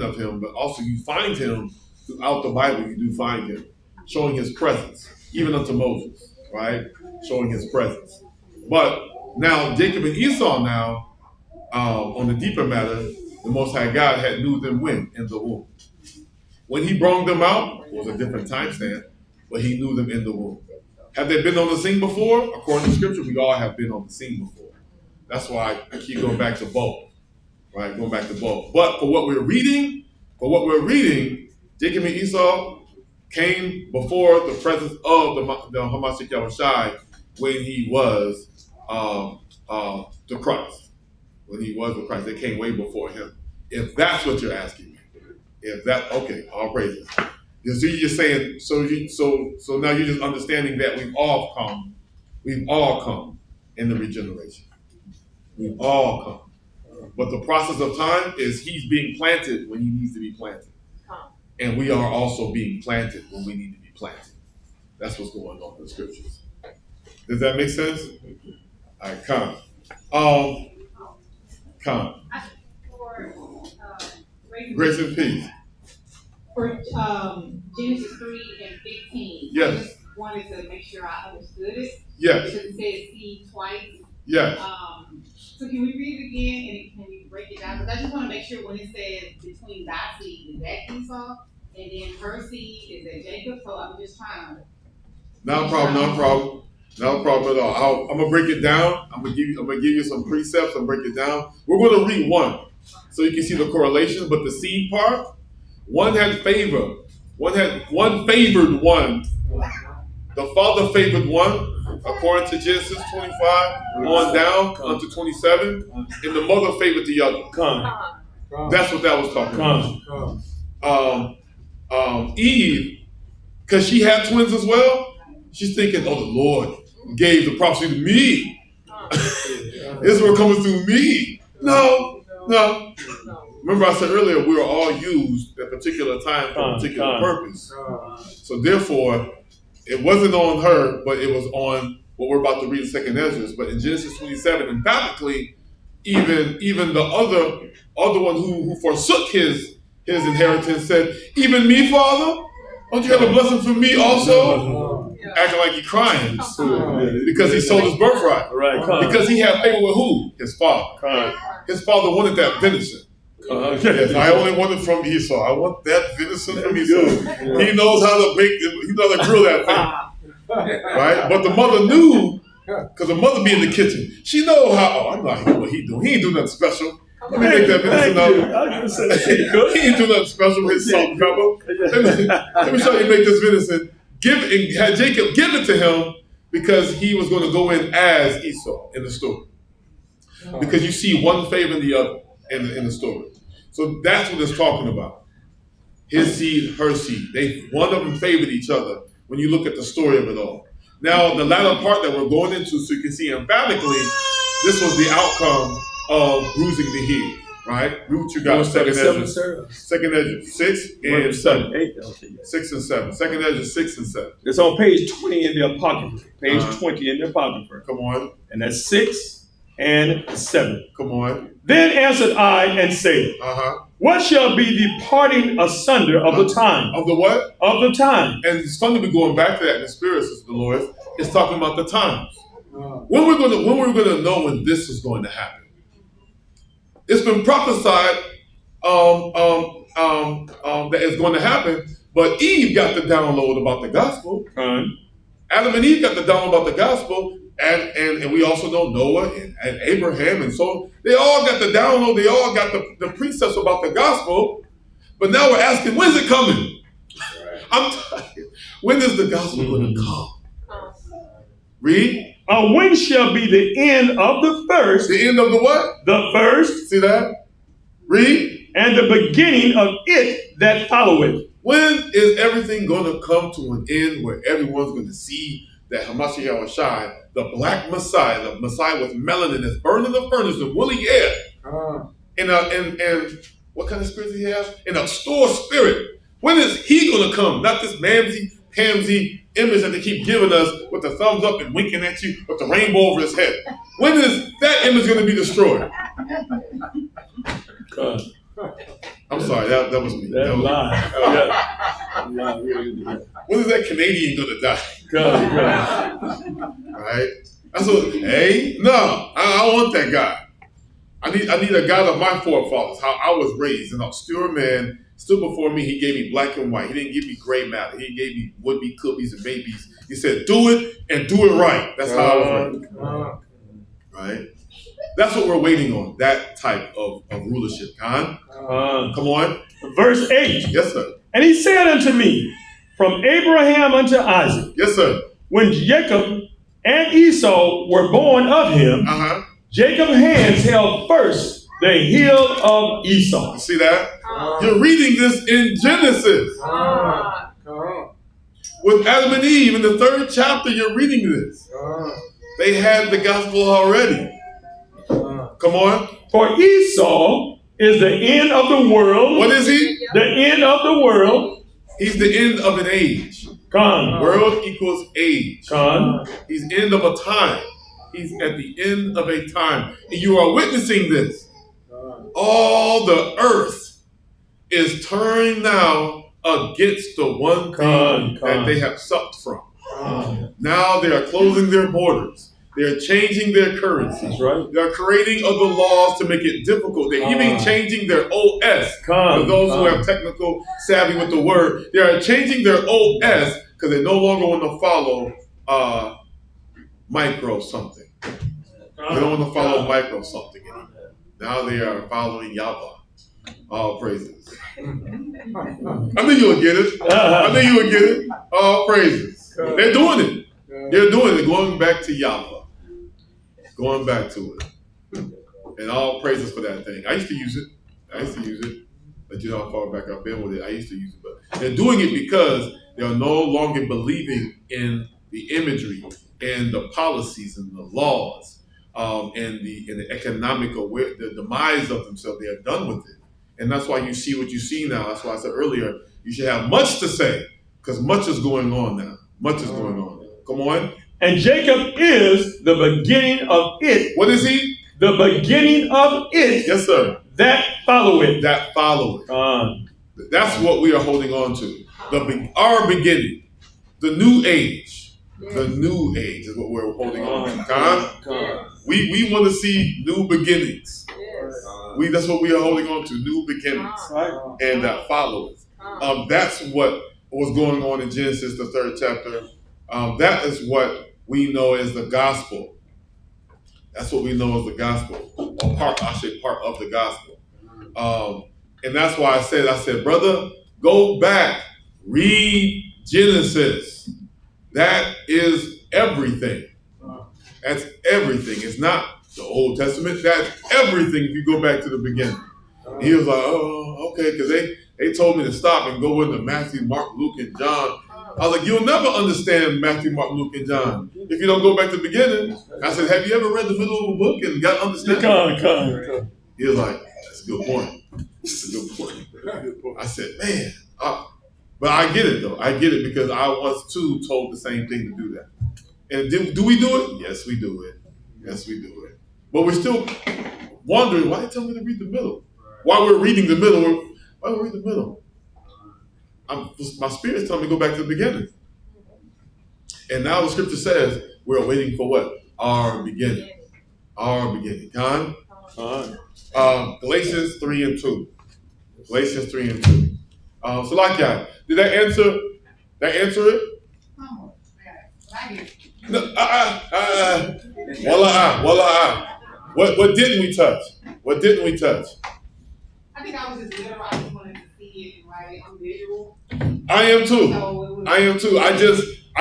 of him, but also you find him throughout the Bible. You do find him showing his presence, even unto Moses, right? Showing his presence. But now Jacob and Esau now, on the deeper matter, the Most High God had knew them when? In the womb. When he brought them out, it was a different time stamp, but he knew them in the womb. Have they been on the scene before? According to scripture, we all have been on the scene before. That's why I keep going back to both. Right, going back to both. But for what we're reading, Jacob and Esau came before the presence of the Hamashiach Yahushai when he was the Christ. When he was the Christ, they came way before him. If that's what you're asking me, okay, all praises. So you're just saying, so now you're just understanding that we've all come in the regeneration. We've all come. But the process of time is he's being planted when he needs to be planted. And we are also being planted when we need to be planted. That's what's going on in the scriptures. Does that make sense? All right, come. Grace and peace. For Genesis 3:15. Yes. I just wanted to make sure I understood it. Yes. Because it says seed twice. Yes. So can we read it again and can you break it down? Because I just want to make sure when it says between thy seed, is that Esau? And then her seed, is that Jacob? So I'm just trying to. Not a problem at all. I'm gonna break it down. I'm gonna give you some precepts and break it down. We're gonna read one so you can see the correlation, but the seed part, one had favor. One favored one. The father favored one, according to Genesis 25, on down unto 27, and the mother favored the other. That's what that was talking about. Eve, because she had twins as well, she's thinking, oh, the Lord gave the prophecy to me. Israel coming through me. No. Remember I said earlier, we were all used at a particular time for a particular purpose. So therefore, it wasn't on her, but it was on what we're about to read in 2nd Ezra. But in Genesis 27, emphatically, even the other one who forsook his inheritance said, even me, Father? Don't you have a blessing for me also? Acting like he crying because he sold his birthright. Because he had favor with who? His father. His father wanted that venison. Yes, I only want it from Esau. I want that venison from Esau. He knows how to make it. He knows how to grill that thing. Right? But the mother knew, because the mother be in the kitchen. She know how. Oh, I'm not hearing what he doing. He ain't doing nothing special. Let me make that venison up. He ain't doing nothing special with his salt and pepper. Let me show you make this venison. Had Jacob give it to him because he was going to go in as Esau in the story. Because you see one favoring the other in the story. So that's what it's talking about. His seed, her seed. One of them favored each other when you look at the story of it all. Now, the latter part that we're going into, so you can see emphatically, this was the outcome of bruising the heel, right? Root you got 2nd Ezra. 2nd Ezra 6 and 7. 6 and 7. 2nd Ezra 6 and 7. It's on page 20 in the Apocrypha. Page 20 in the Apocrypha. Come on. And that's 6 and 7. Come on. Then answered I and said, what shall be the parting asunder of the time? Of the what? Of the time. And it's fun to be going back to that in the spirit, Sister Dolores. It's talking about the times. When we're gonna know when this is going to happen. It's been prophesied that it's going to happen, but Eve got the download about the gospel. Adam and Eve got the download about the gospel. And we also know Noah and Abraham, and so they all got the download, they all got the precepts about the gospel, but now we're asking, when's it coming? I'm tired. When is the gospel going to come? Read. When shall be the end of the first? The end of the what? The first. See that? Read. And the beginning of it that followeth. When is everything going to come to an end where everyone's going to see that Hamashiach Shai, the black Messiah, the Messiah with melanin that's burned in the furnace of woolly hair, and what kind of spirit does he have? In a store spirit. When is he going to come? Not this mamsy-pamsy image that they keep giving us with the thumbs up and winking at you with the rainbow over his head. When is that image going to be destroyed? I'm sorry, that was me. That was when is that Canadian going to die? Right? That's what. Hey, no, I don't want that guy. I need a God of my forefathers. How I was raised, an obscure man stood before me. He gave me black and white. He didn't give me gray matter. He gave me would-be cookies and babies. He said, "Do it and do it right." That's how I was raised. Right? That's what we're waiting on. That type of rulership. Come on. Verse 8. Yes, sir. And he said unto me, from Abraham unto Isaac. Yes, sir. When Jacob and Esau were born of him, Jacob's hands held first the heel of Esau. You see that? You're reading this in Genesis. With Adam and Eve in the 3rd chapter, you're reading this. They had the gospel already. Come on. For Esau is the end of the world. What is he? The end of the world. He's the end of an age. World equals age. He's end of a time. He's at the end of a time. And you are witnessing this. All the earth is turning now against the one thing that they have supped from. Now they are closing their borders. They're changing their currency. Right. They're creating other laws to make it difficult. They're even changing their OS. For those who have technical savvy with the word, they are changing their OS because they no longer want to follow micro something. They don't want to follow micro something anymore. Now they are following Yahweh. All praises. I knew you would get it. I knew you would get it. All praises. They're doing it. They're doing it. Going back to Yahweh. Going back to it. And all praises for that thing. I used to use it. But you know how far back I've been with it. I used to use it. But they're doing it because they are no longer believing in the imagery and the policies and the laws and the economical, the demise of themselves. They are done with it. And that's why you see what you see now. That's why I said earlier, you should have much to say, because much is going on now. Much is going on. Come on. And Jacob is the beginning of it. What is he? The beginning of it. Yes, sir. That follow it. That follow it. That's what we are holding on to. Our beginning. The new age. Yes. The new age is what we're holding on to. God. We want to see new beginnings. Yes. That's what we are holding on to. New beginnings. Right. And that follow it. That's what was going on in Genesis, the 3rd chapter. That is what we know as the gospel. That's what we know as the gospel, or part of the gospel. And that's why I said, brother, go back, read Genesis. That is everything. That's everything. It's not the Old Testament. That's everything if you go back to the beginning. And he was like, oh, okay, because they told me to stop and go into Matthew, Mark, Luke, and John. I was like, you'll never understand Matthew, Mark, Luke, and John if you don't go back to the beginning. I said, have you ever read the middle of a book and got understanding? Come. He was like, that's a good point. That's a good point. I said, man. But I get it, though. I get it because I was, too, told the same thing to do that. And do we do it? Yes, we do it. Yes, we do it. But we're still wondering, why they tell me to read the middle? While we're reading the middle, why we read the middle? My spirit's telling me to go back to the beginning. And now the scripture says we're waiting for what? Our beginning. Our beginning. Galatians 3 and 2. Galatians 3 and 2. So like that, did that answer it? No, What didn't we touch? What didn't we touch? I think I was just literal. I just wanted to see it and write it on visual. I am too. I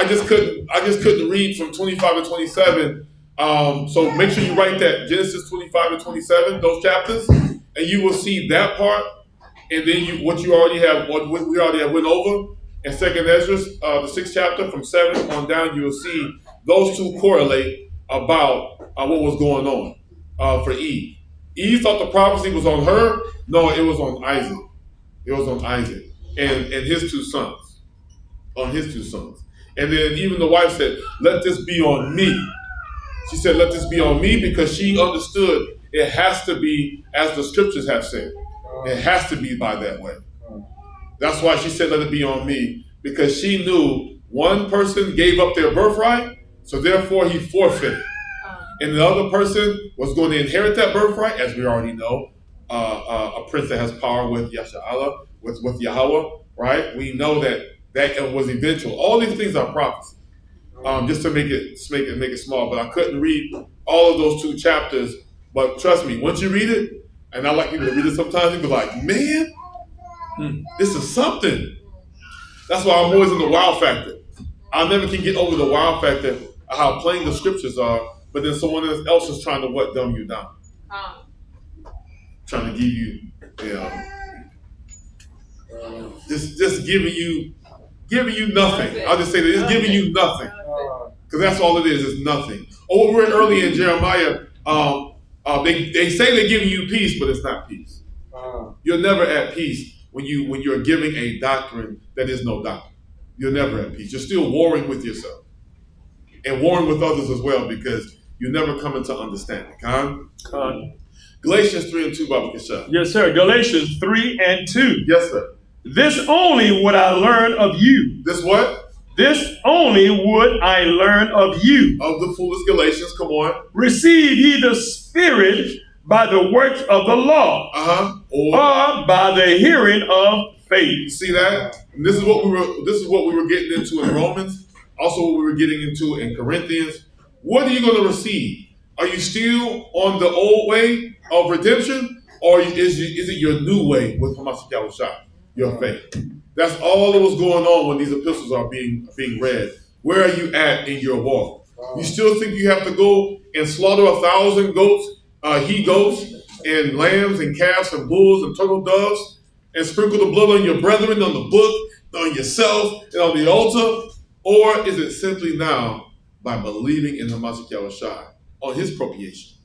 just couldn't read from 25 and 27. So make sure you write that Genesis 25 and 27, those chapters, and you will see that part. And then what we already have went over in 2nd Ezra, the 6th chapter from 7 on down, you will see those two correlate about what was going on for Eve. Eve thought the prophecy was on her. No, it was on Isaac. It was on Isaac and his two sons. On his two sons. And then even the wife said, let this be on me. She said, let this be on me because she understood it has to be as the scriptures have said. It has to be by that way. That's why she said, let it be on me, because she knew one person gave up their birthright, so therefore he forfeited. And the other person was going to inherit that birthright, as we already know, a prince that has power with Yasha'Allah, with Yahweh, right? We know that was eventual. All these things are prophecy. Just to make it small, but I couldn't read all of those 2 chapters. But trust me, once you read it, and I like people to read it sometimes, you be like, man, this is something. That's why I'm always in the wow factor. I never can get over the wow factor of how plain the scriptures are, but then someone else is trying to dumb you down. Trying to give you, just giving you nothing. I'll just say that it's giving you nothing. Because that's all it is nothing. What we read earlier in Jeremiah, they say they're giving you peace, but it's not peace. You're never at peace when you're giving a doctrine that is no doctrine. You're never at peace. You're still warring with yourself. And warring with others as well, because you never come into understanding. Galatians 3 and 2, Baba Kasha. Yes, sir. Galatians 3 and 2. Yes, sir. This only would I learn of you. This what? This only would I learn of you. Of the foolish Galatians, come on. Receive ye the Spirit by the works of the law, or by the hearing of faith. See that? And this is what we were getting into in Romans. Also, what we were getting into in Corinthians. What are you going to receive? Are you still on the old way of redemption, or is it your new way with Hamashiach Yahushua, your faith? That's all that was going on when these epistles are being read. Where are you at in your walk? You still think you have to go and slaughter 1,000 goats, he-goats, and lambs and calves and bulls and turtle doves, and sprinkle the blood on your brethren, on the book, on yourself, and on the altar? Or is it simply now by believing in Hamashiach Yahushua on his propitiation,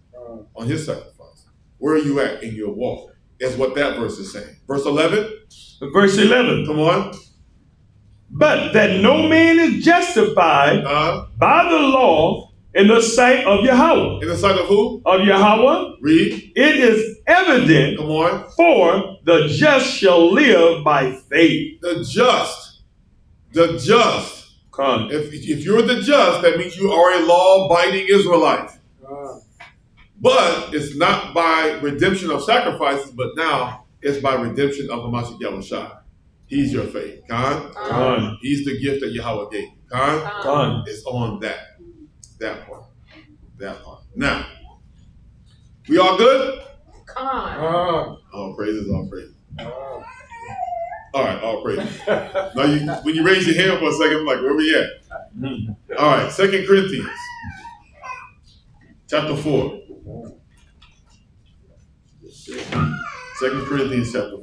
on his sacrifice? Where are you at in your walk? Is what that verse is saying. Verse 11. Verse 11. Come on. But that no man is justified by the law in the sight of Yahweh. In the sight of who? Of Yahweh. Read. It is evident. Come on. For the just shall live by faith. The just. The just. Come. If you're the just, that means you are a law-abiding Israelite. But it's not by redemption of sacrifices, but now it's by redemption of Hamashiach Yahushua. He's your faith. Khan. He's the gift that Yahweh gave you. Khan. It's on that part. That part. Now, we all good? All praises, all praises. All right, all praises. Now, when you raise your hand for a second, I'm like, where we at? All right, 2 Corinthians, chapter 4. 2 Corinthians, chapter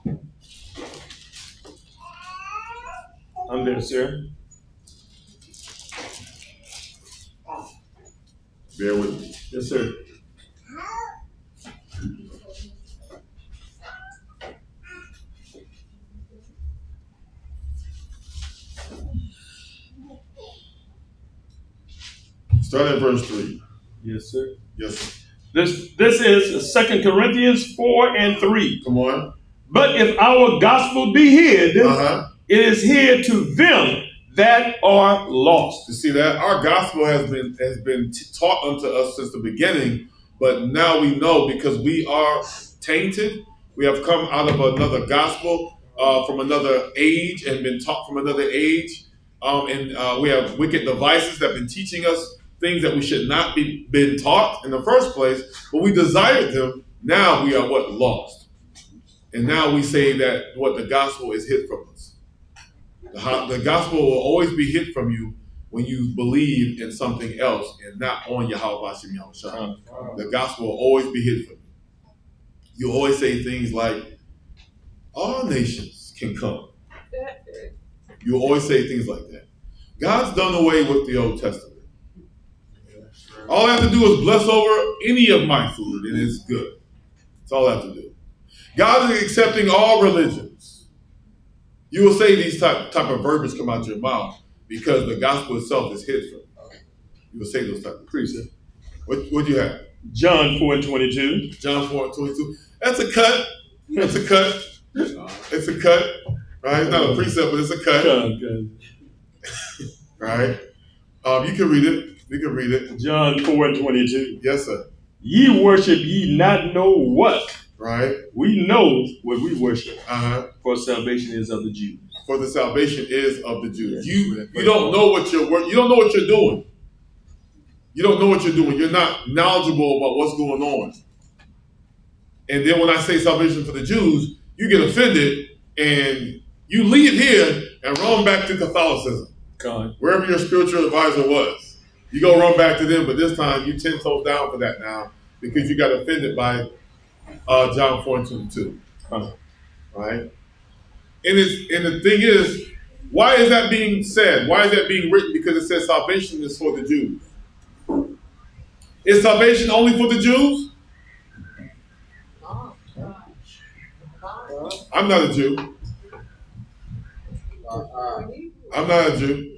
4. I'm there, sir. Bear with me. Yes, sir. Start at verse 3. Yes, sir. Yes, sir. This is 2 Corinthians 4 and 3. Come on. But if our gospel be hid, it is hid to them that are lost. You see that? Our gospel has been taught unto us since the beginning, but now we know because we are tainted. We have come out of another gospel from another age and been taught from another age. And we have wicked devices that have been teaching us things that we should not be been taught in the first place, but we desired them. Now we are what? Lost. And now we say that what the gospel is hid from us. The gospel will always be hid from you when you believe in something else and not on Yahweh Bashim Yahushua. The gospel will always be hid from you. You always say things like, all nations can come. You always say things like that. God's done away with the Old Testament. All I have to do is bless over any of my food and it's good. That's all I have to do. God is accepting all religions. You will say these type of verbiage come out your mouth because the gospel itself is hid from you. You will say those type of precepts. What do you have? John 4 and 22. John 4 and 22. That's a cut. That's a cut. It's a cut. Right? It's not a precept, but it's a cut. Right? You can read it. You can read it. John 4 and 22. Yes, sir. Ye worship ye not know what. Right. We know what we worship. For salvation is of the Jews. For the salvation is of the Jews. You don't know what you don't know what you're doing. You don't know what you're doing. You're not knowledgeable about what's going on. And then when I say salvation for the Jews, you get offended and you leave here and run back to Catholicism. God. Wherever your spiritual advisor was. You go run back to them, but this time you 10 toes down for that now because you got offended by John 4 and 22. Right? And the thing is, why is that being said? Why is that being written? Because it says salvation is for the Jews. Is salvation only for the Jews? I'm not a Jew. I'm not a Jew.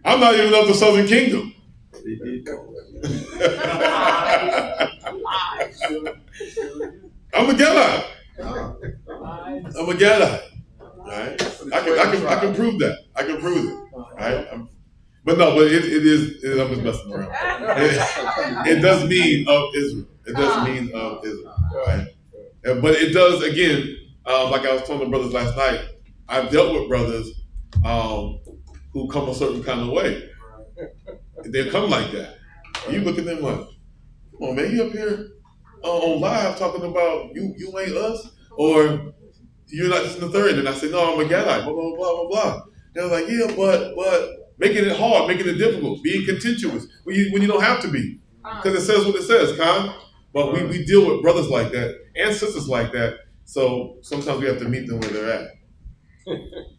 I'm not even of the Southern Kingdom. I'm a Gelite. I'm a Gelite. Right? I can prove that. I can prove it. Right? But I'm just messing around. It does mean of Israel. It does mean of Israel. Right? But it does, again, like I was telling the brothers last night, I've dealt with brothers who come a certain kind of way. They'll come like that. You look at them like, come on, man, you up here on live talking about you ain't us, or you're not just in the third. And I say, no, I'm a Gadite, blah, blah, blah, blah, blah. They're like, yeah, but making it hard, making it difficult, being contentious when you don't have to be. Because it says what it says, Con. But we deal with brothers like that and sisters like that So sometimes we have to meet them where they're at.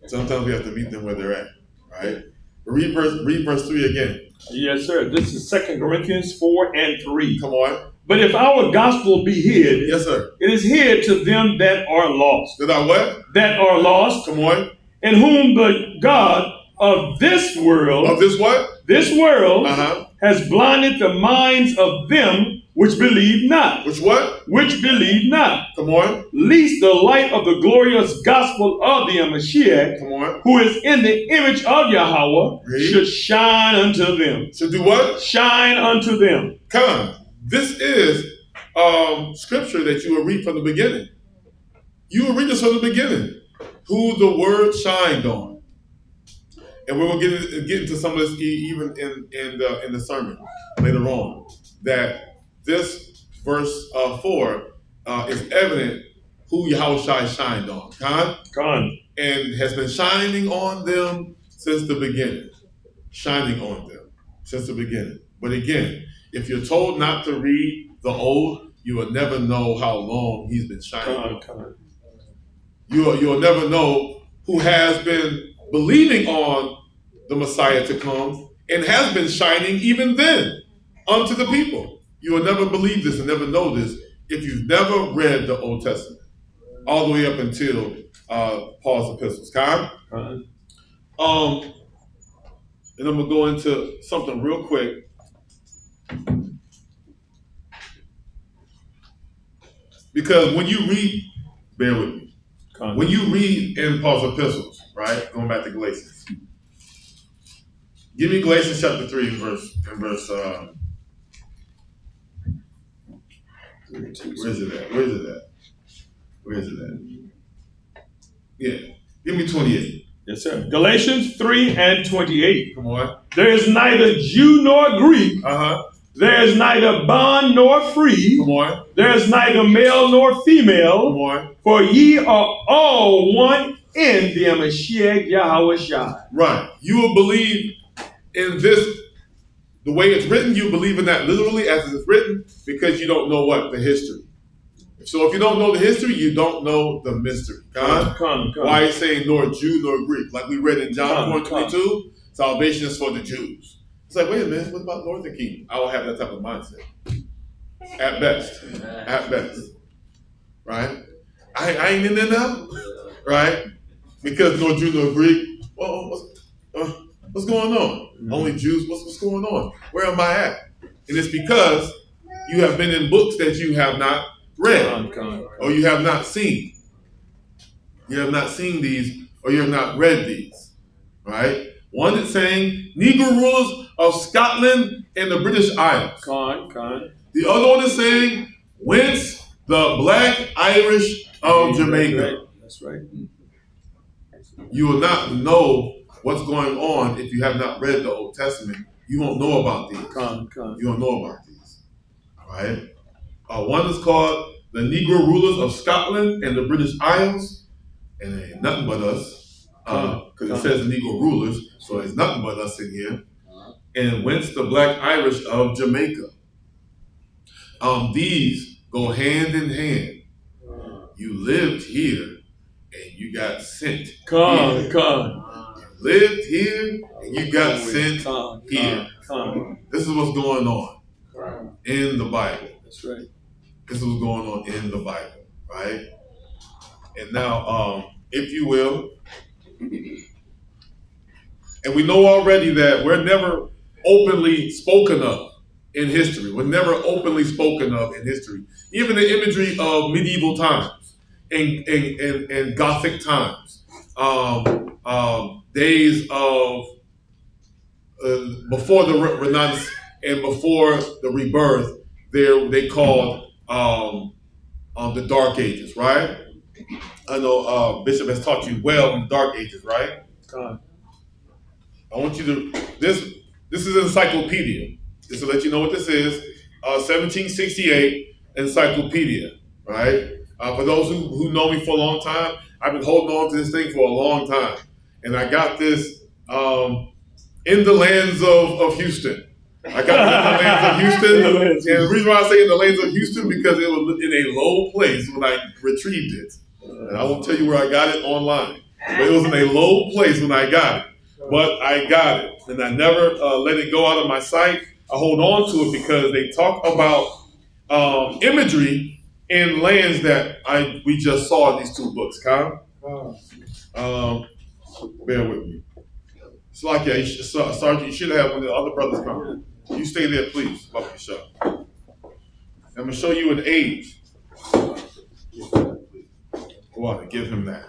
Sometimes we have to meet them where they're at, right? Read verse 3 again. Yes, sir. This is 2 Corinthians 4 and 3. Come on. But if our gospel be hid, yes, sir, it is hid to them that are lost. That are what? That are lost. Come on. In whom the God of this world. Of this what? This world has blinded the minds of them which believe not. Which what? Which believe not. Come on. Lest the light of the glorious gospel of the Mashiach, come on, who is in the image of Yahweh, should shine unto them. Should do what? Shine unto them. Come. This is scripture that you will read from the beginning. You will read this from the beginning. Who the word shined on. And we will get into some of this even in the sermon later on. That this verse 4 is evident who Yahushua shined on. Con. And has been shining on them since the beginning. Shining on them since the beginning. But again, if you're told not to read the old, you will never know how long he's been shining. You'll never know who has been believing on the Messiah to come and has been shining even then unto the people. You will never believe this and never know this if you've never read the Old Testament all the way up until Paul's epistles. And I'm gonna go into something real quick. Because when you read, bear with me. When you read in Paul's epistles, right? Going back to Galatians. Give me Galatians chapter 3 and verse where is it at? Yeah. Give me 28. Yes, sir. Galatians 3 and 28. Come on. There is neither Jew nor Greek. There is neither bond nor free. Come on. There is neither male nor female. Come on. For ye are all one in the Mashiach Yahweh Shai. Right. You will believe in this, the way it's written, you believe in that literally as it's written because you don't know what? The history. So if you don't know the history, you don't know the mystery. Why he's saying nor Jew nor Greek. Like we read in John 4:22, salvation is for the Jews. It's like, wait a minute, what about Northern Kingdom? I will have that type of mindset. At best. At best. Right? I ain't in there now. Right? Because nor Jew nor Greek. Well, what's going on? Only Jews, what's going on? Where am I at? And it's because you have been in books that you have not read or you have not seen. You have not seen these or you have not read these. Right? One is saying Negro rulers of Scotland and the British Isles. The other one is saying whence the Black Irish of Jamaica. That's right. You will not know what's going on if you have not read the Old Testament. You won't know about these. You don't know about these. All right? One is called the Negro rulers of Scotland and the British Isles. And it ain't nothing but us. Because it says the Negro rulers. So there's nothing but us in here. And whence the Black Irish of Jamaica. These go hand in hand. You lived here and you got sent. You lived here and you got sent here. This is what's going on in the Bible. That's right. This is what's going on in the Bible, right? And now, if you will, and we know already that we're never openly spoken of in history. We're never openly spoken of in history. Even the imagery of medieval times and Gothic times, days of before the Renaissance and before the rebirth, they called the Dark Ages, right? I know Bishop has taught you well in the Dark Ages, right? I want you to, this is an encyclopedia. Just to let you know what this is, 1768 encyclopedia, right? For those who know me for a long time, I've been holding on to this thing for a long time. And I got this in the lands of Houston, I got it in the lands of Houston. And the reason why I say in the lands of Houston, because it was in a low place when I retrieved it. And I won't tell you where I got it online. But it was in a low place when I got it. But I got it. And I never let it go out of my sight. I hold on to it because they talk about imagery in lands that we just saw in these two books. Kyle? Bear with me. It's like, yeah, Sergeant, you should have one of the other brothers come. You stay there, please, Bucky Shaw. I'm going to show you an age. Go on and give him that.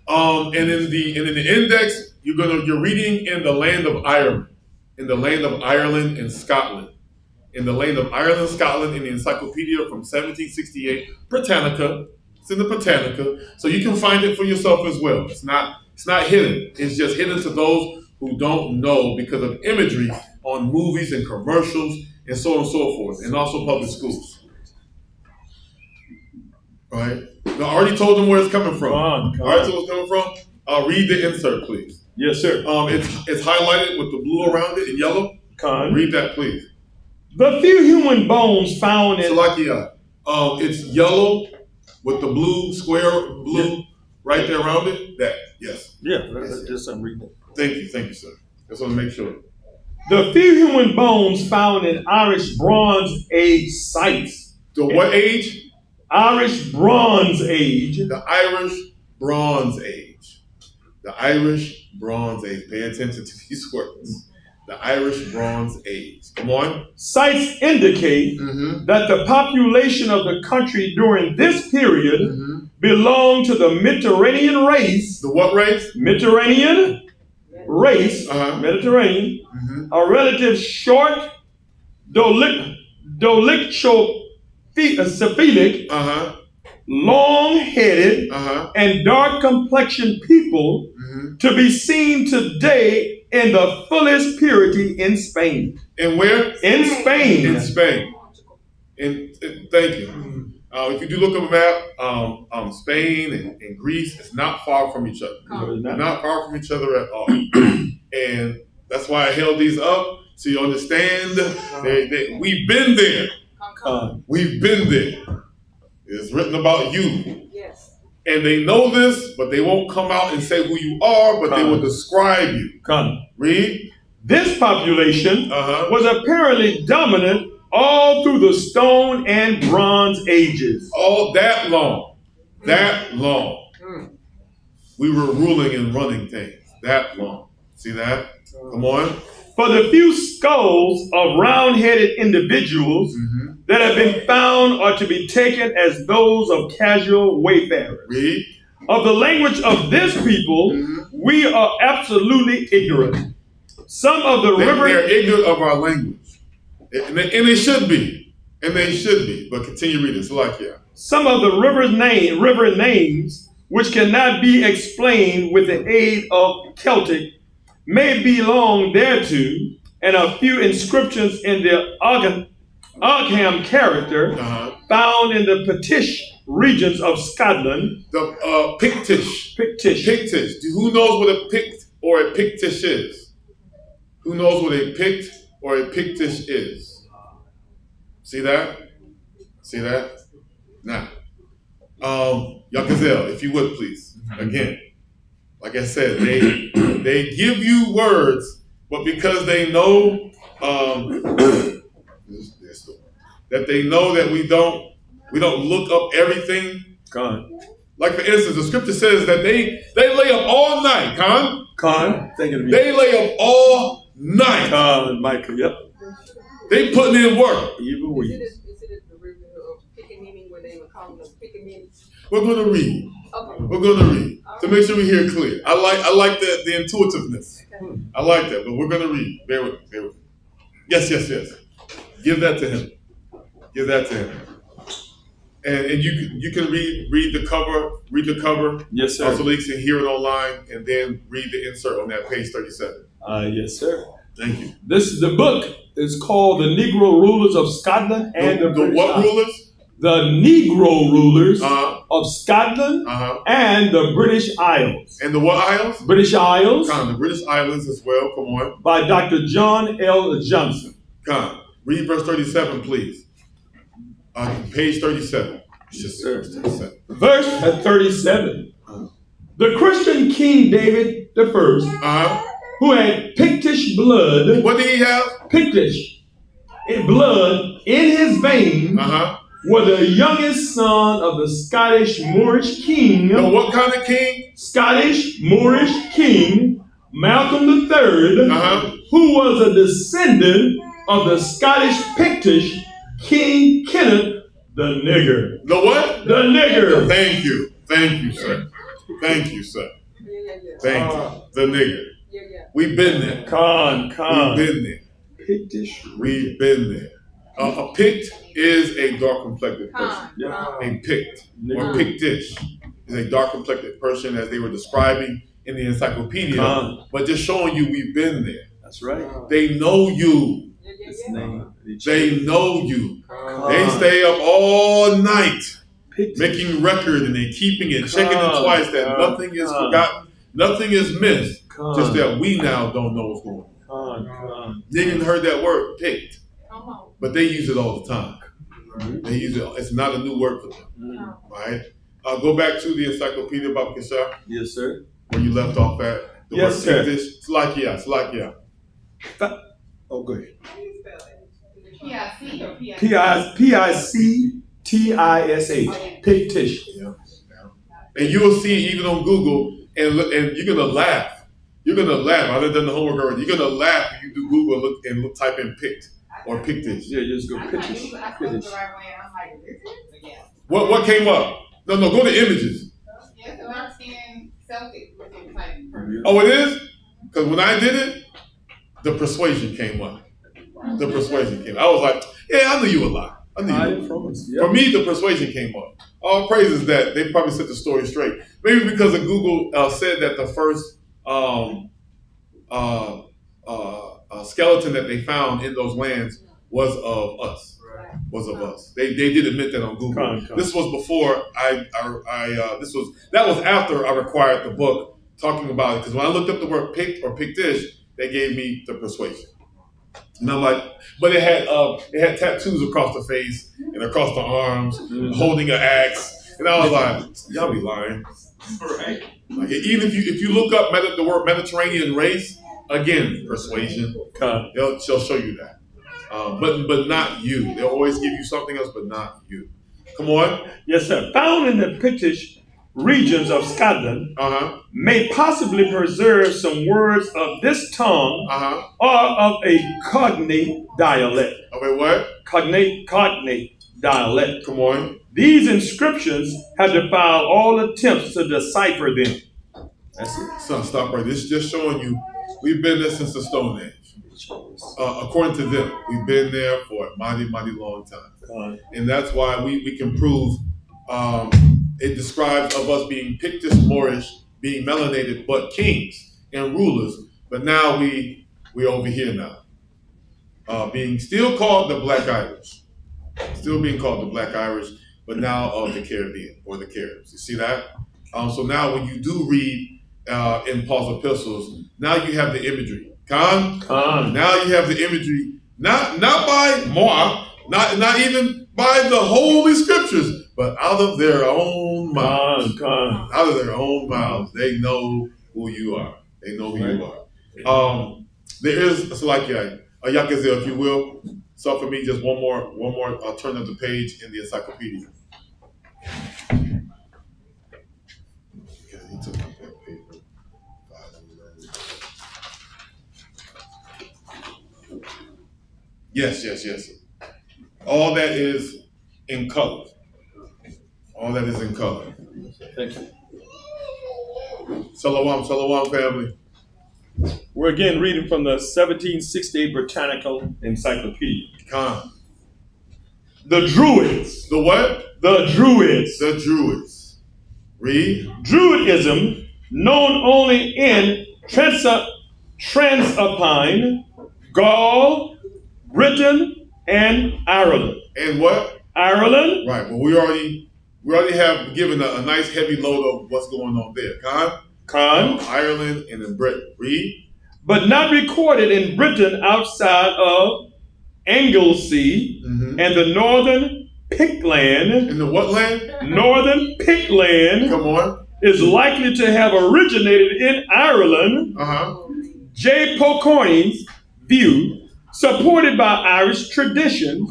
And in the index, you're reading in the land of Ireland, in the land of Ireland and Scotland, in the land of Ireland, Scotland, in the encyclopedia from 1768, Britannica. It's in the Britannica, so you can find it for yourself as well. It's not hidden. It's just hidden to those who don't know because of imagery on movies and commercials and so on and so forth, and also public schools. Right? Now, I already told them where it's coming from. Already told them where it's coming from. Read the insert, please. Yes, sir. It's highlighted with the blue around it in yellow. Read that, please. The few human bones found in Salakia. It's yellow with the blue square right there around it. That, yes. Yeah, just I'm reading it. Thank you, sir. Just want to make sure. The few human bones found in Irish Bronze Age sites. The what age? Irish Bronze Age. The Irish Bronze Age. The Irish Bronze Age. Pay attention to these words. The Irish Bronze Age. Come on. Sites indicate that the population of the country during this period belonged to the Mediterranean race. The what race? Mediterranean race. Mediterranean. A relative short, dolichocephalic, long-headed, and dark-complexioned people to be seen today in the fullest purity in Spain. And where? In Spain. In Spain. Thank you. If you do look at a map, Spain and Greece is not far from each other. They're not far from each other at all. And that's why I held these up so you understand we've been there. We've been there. It's written about you. Yes. And they know this, but they won't come out and say who you are, but they will describe you. Read. This population was apparently dominant all through the Stone and Bronze Ages. All that long. That long. We were ruling and running things. That long. See that? Come on. For the few skulls of round-headed individuals that have been found are to be taken as those of casual wayfarers. Read. Of the language of this people, we are absolutely ignorant. Some of the They're ignorant of our language. And they should be. And they should be. But continue reading. It's like, yeah. Some of the river names, which cannot be explained with the aid of Celtic, may belong thereto, and a few inscriptions in the Ogham character found in the Pictish regions of Scotland. The Pictish. Pictish. Who knows what a Pict or a Pictish is? Who knows what a Pict or a Pictish is? See that? See that? Now, Yakazel, if you would please, again. Like I said, they give you words, but because they know that they know that we don't look up everything. Like for instance, the scripture says that they lay up all night. They lay up all night. Michael, yep. They putting in work. Even we. Is it the river of Pickaninny where they were calling them Pickaninny? We're going to read. Okay. We're going to read to make sure we hear clear. I like the intuitiveness. Okay. I like that, but we're going to read. Bear with me. Yes. Give that to him. Give that to him. And you can read the cover. Read the cover. Yes, sir. Also, they can hear it online, and then read the insert on that page 37. Yes, sir. Thank you. The book is called The Negro Rulers of Scotland and the what rulers? The Negro Rulers of of Scotland Uh-huh. and the British Isles. And the what isles? British Isles. Come, the British Islands as well. Come on. By Dr. John L. Johnson. Come. Read verse 37, please. Page 37. Yes, sir. Verse 37. The Christian King David the First, who had Pictish blood. What did he have? Pictish blood in his veins. Was the youngest son of the Scottish Moorish king. No, what kind of king? Scottish Moorish king Malcolm III, who was a descendant of the Scottish Pictish King Kenneth the Nigger. The what? The Nigger. Thank you. Thank you, sir. Thank you, sir. Thank you. The nigger. We've been there. We've been there. Pictish. We've been there. A Pict is a dark-complected person. A Pict or Pictish is a dark-complected person, as they were describing in the encyclopedia. But just showing you we've been there. That's right. They know you. They know you. They stay up all night making record, and they keeping it, checking it twice that nothing is forgotten, nothing is missed. Just that we now don't know what's going on. You even heard that word, picked. But they use it all the time. They use it. It's not a new word for them. Right? Go back to the Encyclopedia Bible. Yes, sir. Where you left off at. The Yes, word sir. Pictish. Slakia. Oh, go ahead. P-I-C or P-I-C? P-I-C-T-I-S-H. Pictish. Yeah. And you will see even on Google, and you're gonna laugh. You're gonna laugh. Other than the homework already, you're gonna laugh if you do Google and type in Pict or Pictish. Yeah, just go Pictish. What came up? No, go to images. Yes, so I'm seeing Celtic. Oh, it is? Because when I did it, the persuasion came up. The persuasion came up. I was like, yeah, I knew you were lying. I knew you were lying. For me, the persuasion came up. All praises that they probably set the story straight. Maybe because of Google said that the first skeleton that they found in those lands was of us. Was of us. They did admit that on Google. This was before that was after I required the book talking about it, because when I looked up the word Pict or Pictish, they gave me the persuasion. And I'm like, but it had tattoos across the face and across the arms, holding an axe, and I was like, y'all be lying. Right. Like, even if you look up the word Mediterranean race, again, persuasion, they'll show you that. But not you. They'll always give you something else, but not you. Come on. Yes, sir. Found in the Pictish regions of Scotland, may possibly preserve some words of this tongue or of a cognate dialect. Of a what? Cognate dialect. Come on. These inscriptions have defied all attempts to decipher them. That's it. Son, stop right. This is just showing you we've been there since the Stone Age. According to them, we've been there for a mighty, mighty long time. And that's why we can prove it describes of us being Pictish, Moorish, being melanated, but kings and rulers. But now we're over here now. Being still called the Black Irish. Still being called the Black Irish, but now of the Caribbean or the Caribs. You see that? So now when you do read in Paul's epistles, now you have the imagery. Now you have the imagery, not by moi, not even by the Holy Scriptures, but out of their own mouths. Out of their own mouths. They know who you are. They know who you are. There is, it's like a Yakazel, if you will. So for me, just one more. I'll turn up the page in the encyclopedia. He took out that paper. Yes. All that is in color. All that is in color. Thank you. Shalom, family. We're again reading from the 1768 Britannical Encyclopedia. The Druids. The what? The Druids. The Druids. Read. Druidism, known only in Transalpine, Gaul, Britain, and Ireland. And what? Ireland. Right, but we already We already have given a nice heavy load of what's going on there. Ireland and in Britain. Read. But not recorded in Britain outside of Anglesey and the northern Pictland. In the what land? Northern Pictland. Come on. Is likely to have originated in Ireland. J. Pokorny's view, supported by Irish tradition,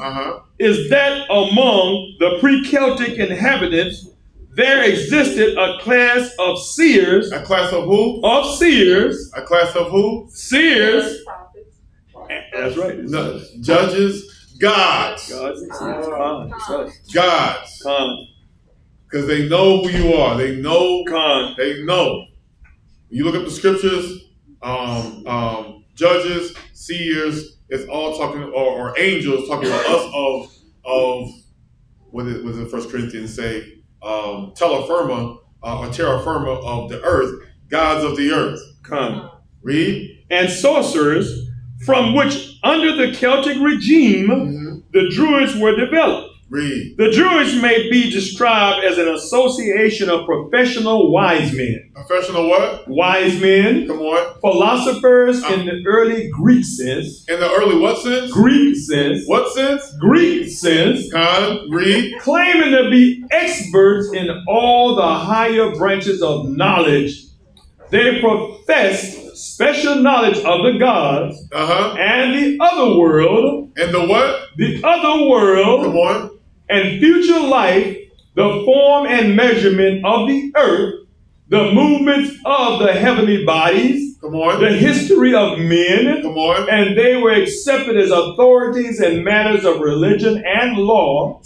is that among the pre-Celtic inhabitants, there existed a class of seers. A class of who? Of seers. A class of who? Seers. That's right. No, judges, gods. Gods. Because they know who you are. They know. They know. You look at the scriptures, judges, seers, it's all talking, or angels talking about us of what did 1 Corinthians say? Terra firma of the earth, gods of the earth. Read. And sorcerers, from which under the Celtic regime, the Druids were developed. Read. The Druids may be described as an association of professional wise men. Professional what? Wise men. Come on. Philosophers in the early Greek sense. In the early what sense? Greek sense. What sense? Greek sense. Read. Claiming to be experts in all the higher branches of knowledge. They professed special knowledge of the gods and the other world. And the what? The other world. Come on. And future life, the form and measurement of the earth, the movements of the heavenly bodies, come on, the history of men, come on, and they were accepted as authorities in matters of religion and law.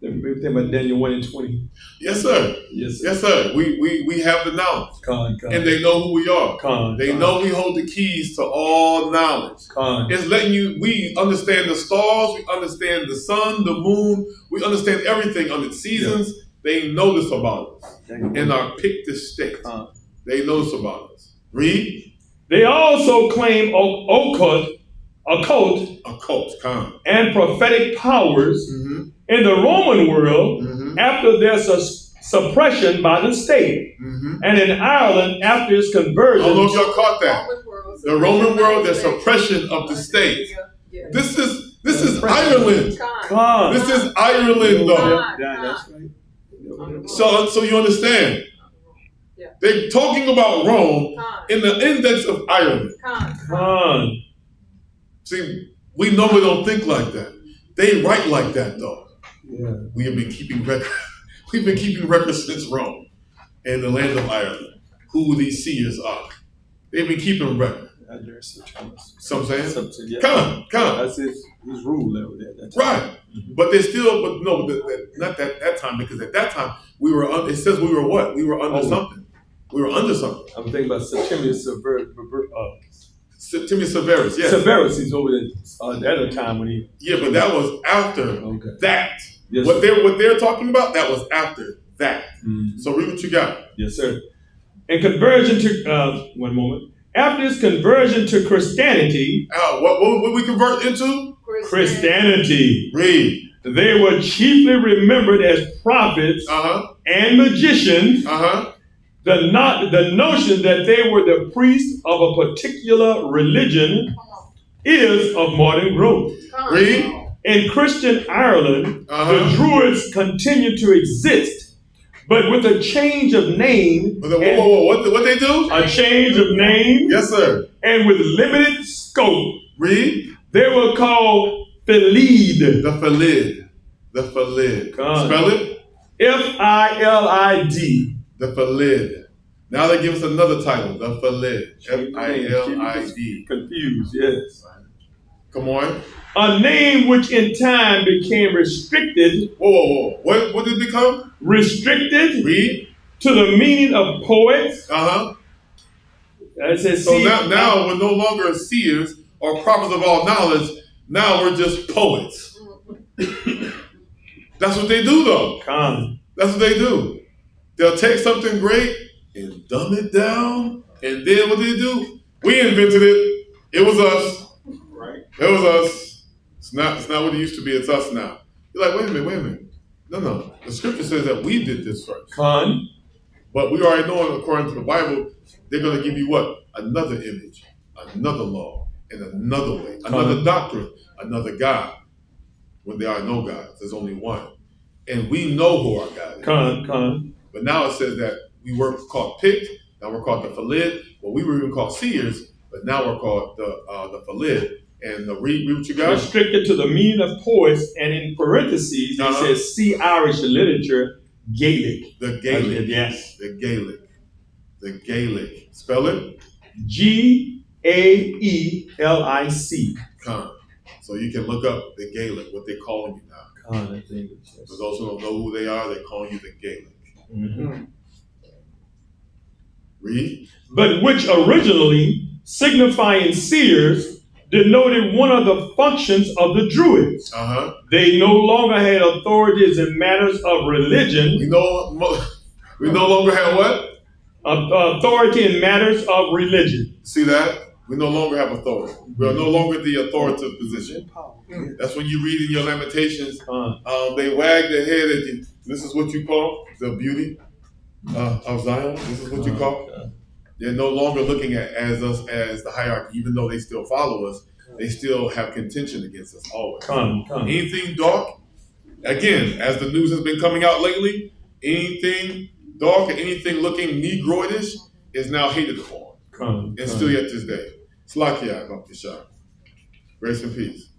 Maybe think about Daniel 1:20. Yes, sir. Yes, sir. Yes, sir. We have the knowledge. And they know who we are. They know we hold the keys to all knowledge. It's letting we understand the stars, we understand the sun, the moon, we understand everything under the seasons. Yeah. They know this about us. In our Pictic state. They know this about us. Read. They also claim occult, and prophetic powers in the Roman world after their suppression by the state, and in Ireland after its conversion. I don't know if y'all caught that. The Roman world, the suppression of the state. This is Ireland. This is Ireland, though. So you understand. They're talking about Rome in the index of Ireland. See, we normally don't think like that. They write like that, though. Yeah. We have been keeping record. We've been keeping records since Rome and the land of Ireland. Who these seers are? They've been keeping record. Some saying? Come. That's his rule over there. That time. Right. But they're still, not that time, because at that time we were. It says we were what? We were under something. We were under something. I'm thinking about Septimius Severus, yes. Severus, he's over there at a time when he... Yeah, but that was after that. Yes, what they're talking about, that was after that. So read what you got. Yes, sir. In conversion to... one moment. After his conversion to Christianity... what we convert into? Christianity. Read. They were chiefly remembered as prophets and magicians. The notion that they were the priests of a particular religion is of modern growth. Read. In Christian Ireland, the Druids continue to exist, but with a change of name. What they do? A change of name. Yes, sir. And with limited scope. Read. They were called Philid. The Philid. Spell it. F-I-L-I-D. The Philid. Now they give us another title. The Philid. F-I-L-I-D. Confused, yes. Come on. A name which in time became restricted. Whoa. What did it become? Restricted. Read. To the meaning of poets. So now we're no longer seers or prophets of all knowledge. Now we're just poets. That's what they do, though. That's what they do. They'll take something great and dumb it down. And then what do they do? We invented it. It was us. Right. It was us. It's not what it used to be. It's us now. You're like, wait a minute. No. The scripture says that we did this first. Con. But we already know, according to the Bible, they're going to give you what? Another image, another law, and another way, another doctrine, another God. When there are no gods, there's only one. And we know who our God is. Con. But now it says that we were called picked, now we're called the Phalid. Well, we were even called seers, but now we're called the Phalid. And read what you got. Restricted to the meaning of poets, and in parentheses, it says, see Irish literature, Gaelic. The Gaelic. Yes. The Gaelic. The Gaelic. Spell it? Gaelic. Con. So you can look up the Gaelic, what they're calling you now. Con, that's English. Yes. For those who don't know who they are, they're calling you the Gaelic. Mm-hmm. Read. But which originally, signifying seers, denoted one of the functions of the Druids. They no longer had authorities in matters of religion. We no longer had what? Authority in matters of religion. See that? We no longer have authority. We are no longer the authoritative position. That's when you read in your Lamentations, they wag their head at you. This is what you call the beauty of Zion. This is what you call. They're no longer looking at us as the hierarchy, even though they still follow us. They still have contention against us always. Anything dark, again, as the news has been coming out lately, anything dark or anything looking Negroidish is now hated upon. And still yet this day. Slakia, Baptista. Grace and peace.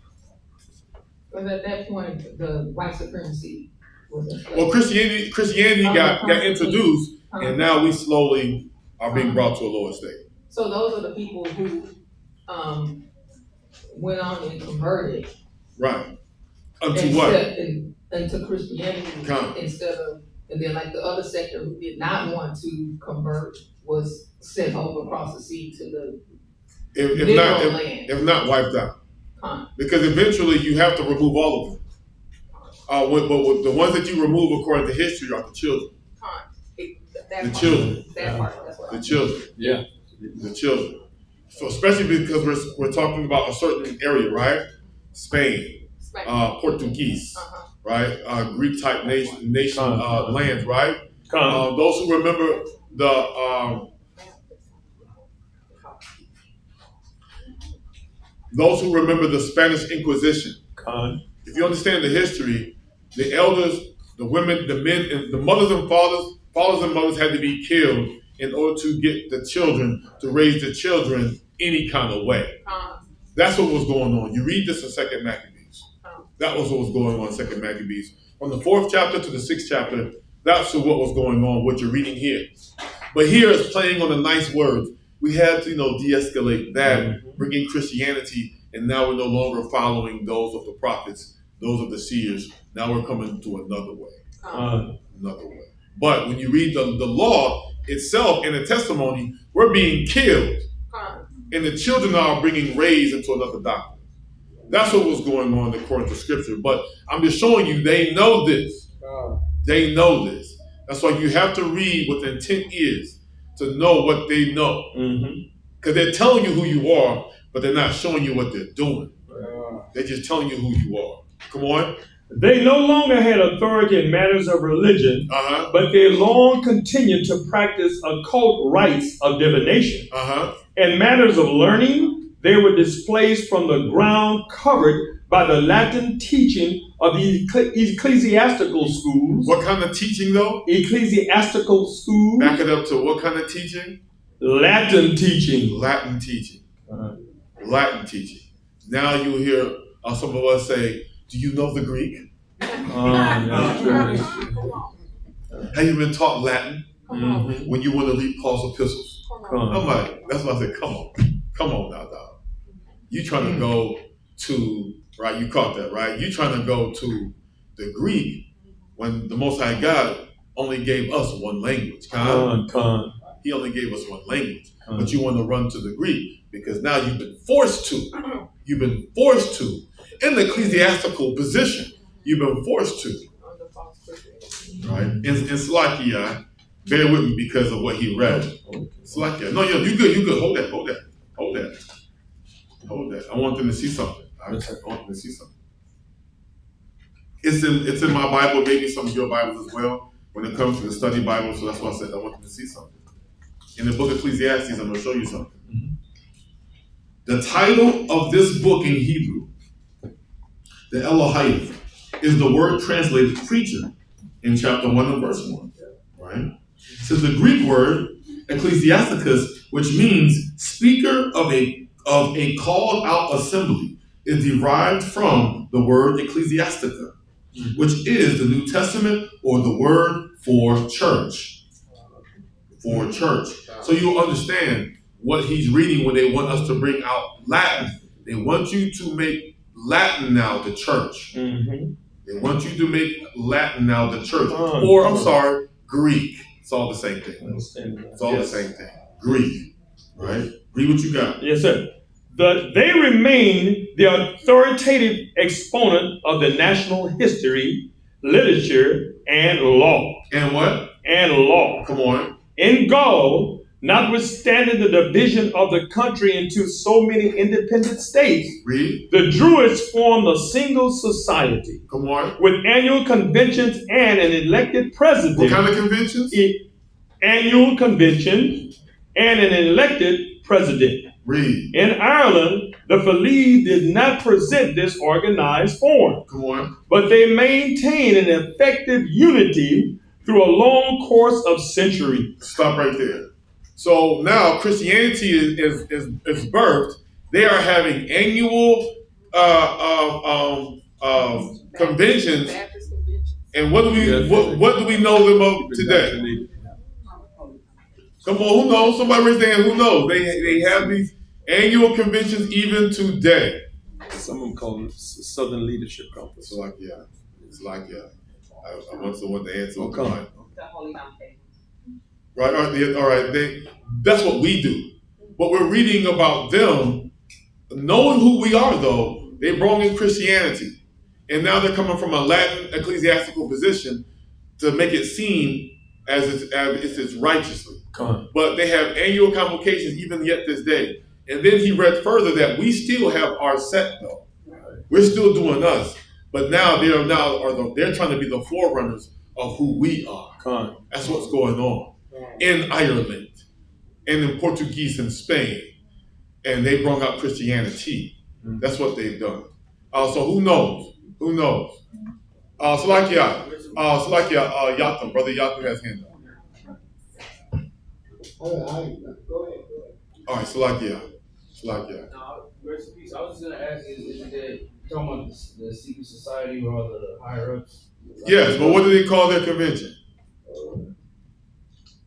Because at that point, the white supremacy was in place. Well, Christianity got introduced, and now we slowly are being brought to a lower state. So those are the people who went on and converted. Right. Unto what? Into Christianity instead of, and then like the other sector who did not want to convert was sent over across the sea to the land. If not wiped out. Because eventually you have to remove all of them. But the ones that you remove according to history are the children. The children. The children. Yeah. The children. So especially because we're talking about a certain area, right? Spain. Portuguese, right? Greek type nation lands, right? Those who remember the Spanish Inquisition. If you understand the history, the elders, the women, the men, and the mothers and fathers and mothers had to be killed in order to get the children, to raise the children any kind of way. That's what was going on. You read this in 2nd Maccabees. That was what was going on in 2nd Maccabees. From the 4th chapter to the 6th chapter, that's what was going on, what you're reading here. But here is playing on the nice words. We had to, de-escalate that, bring in Christianity, and now we're no longer following those of the prophets, those of the seers. Now we're coming to another way. Another way. But when you read the law itself and the testimony, we're being killed. And the children are being raised into another doctrine. That's what was going on according to scripture. But I'm just showing you, they know this. They know this. That's why you have to read what the intent is to know what they know. Because they're telling you who you are, but they're not showing you what they're doing. They're just telling you who you are. Come on. They no longer had authority in matters of religion, but they long continued to practice occult rites of divination. In matters of learning, they were displaced from the ground covered by the Latin teaching of the ecclesiastical schools. What kind of teaching, though? Ecclesiastical schools. Back it up to what kind of teaching? Latin teaching. Latin teaching. Latin teaching. Now you hear some of us say, do you know the Greek? Have you been taught Latin when you want to read Paul's epistles? I'm like, that's why I said, come on now, dog. You trying to go to, right, you caught that, right? You trying to go to the Greek when the Most High God only gave us one language. He only gave us one language. But you want to run to the Greek because now you've been forced to. You've been forced to. In the ecclesiastical position, you've been forced to. Right? And Slakia, bear with me because of what he read. Slakia. No, you good. Hold that. I want them to see something. I want them to see something. It's in my Bible, maybe some of your Bibles as well, when it comes to the study Bible. So that's why I said I want you to see something. In the book of Ecclesiastes, I'm going to show you something. The title of this book in Hebrew, the Elohim, is the word translated preacher in chapter 1 and verse 1. Right? It says the Greek word ecclesiasticus, which means speaker of a called out assembly, is derived from the word ecclesiastica, which is the New Testament or the word for church. For church. So you understand what he's reading when they want us to bring out Latin. They want you to make Latin now the church. Mm-hmm. They want you to make Latin now the church. Or, I'm sorry, Greek. It's all the same thing. It's all the same thing. Greek. Right? Read what you got. Yes, sir. They remain the authoritative exponent of the national history, literature, and law. And what? And law. Come on. In Gaul, notwithstanding the division of the country into so many independent states, Read. The Druids formed a single society. Come on. With annual conventions and an elected president. What kind of conventions? Annual convention and an elected president. Read. In Ireland, the Fellahs did not present this organized form. Come on. But they maintained an effective unity through a long course of centuries. Stop right there. So now Christianity is birthed. They are having annual conventions. And what do we know them of today? Come on, who knows? Somebody raise their hand. Who knows? They have these annual conventions even today. Some of them call them Southern Leadership Conference. It's like I want someone to answer. Okay. Right. All right. That's what we do. But we're reading about them, knowing who we are. Though they brought in Christianity, and now they're coming from a Latin ecclesiastical position to make it seem as it's righteously. But they have annual convocations even yet this day. And then he read further that we still have our set though. We're still doing us. But now they're trying to be the forerunners of who we are. That's what's going on in Ireland and in Portuguese in Spain. And they brought out Christianity. That's what they've done. So who knows? Who knows? Salakia, Yatam, Brother Yatam has hand up. Go ahead. All right, Salakia. Now, rest in peace. I was just gonna ask is that talking about the secret society or the higher ups? Yes, but what do they call their convention?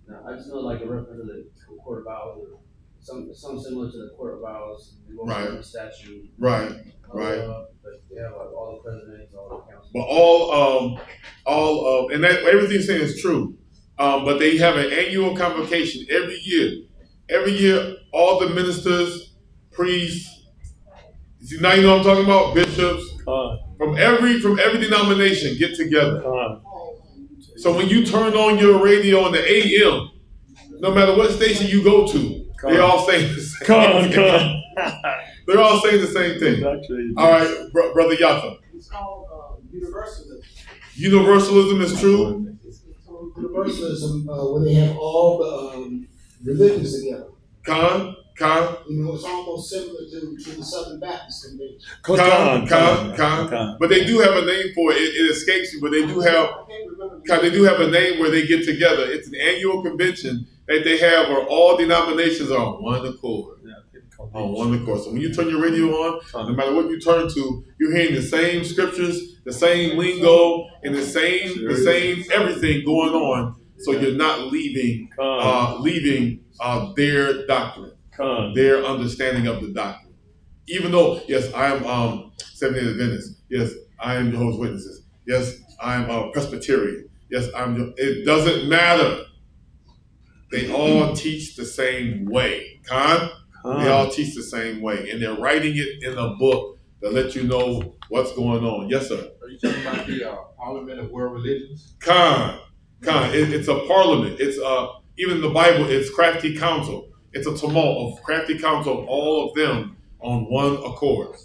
Now, I just know like a reference to the Court of Vows or some similar to the Court of Vows. Right. The statute. Right. But they have like all the presidents, all the council. But and that everything saying is true. But they have an annual convocation every year. Every year, all the ministers, priests, now you know what I'm talking about, bishops, from every denomination get together. So when you turn on your radio on the AM, no matter what station you go to, they all say the same thing. They're all saying the same thing. All right, Brother Yatta. It's called universalism. Universalism is true. Universalism, where they have all the religions together. It's almost similar to the Southern Baptist Convention. But they do have a name for it. It escapes you, but they do have a name where they get together. It's an annual convention that they have where all denominations are on one accord. So when you turn your radio on, no matter what you turn to, you're hearing the same scriptures, the same lingo, and the same everything going on. So you're not leaving their doctrine, their understanding of the doctrine. Even though, yes, I am Seventh-day Adventist. Yes, I am Jehovah's Witnesses. Yes, I am Presbyterian. Yes, it doesn't matter. They all teach the same way. They all teach the same way. And they're writing it in a book to let you know what's going on. Yes, sir. Are you talking about the Parliament of World Religions? It's a parliament. It's even in the Bible, it's crafty council. It's a tumult of crafty council of all of them on one accord.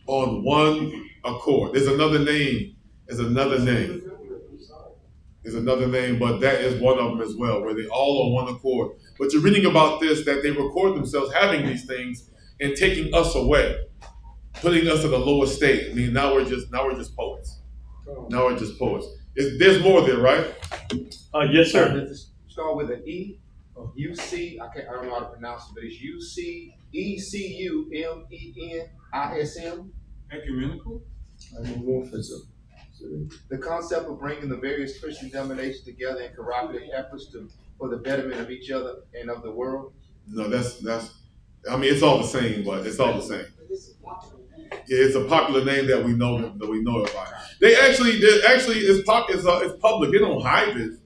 On one accord. There's another name is another name. Is another name, but that is one of them as well, where they all on one accord. But you're reading about this, that they record themselves having these things and taking us away, putting us in a lower state. I mean, now we're just poets. Now we're just poets. There's more there, right? Yes, sir. Does it start with an E? UC, I don't know how to pronounce it, but it's UCECUMENISM. Ecumenical? The concept of bringing the various Christian denominations together in cooperative efforts for the betterment of each other and of the world. No, that's. I mean, it's all the same, but it's all the same. Yeah, it's a popular name that we know about. It's public. They don't hide this.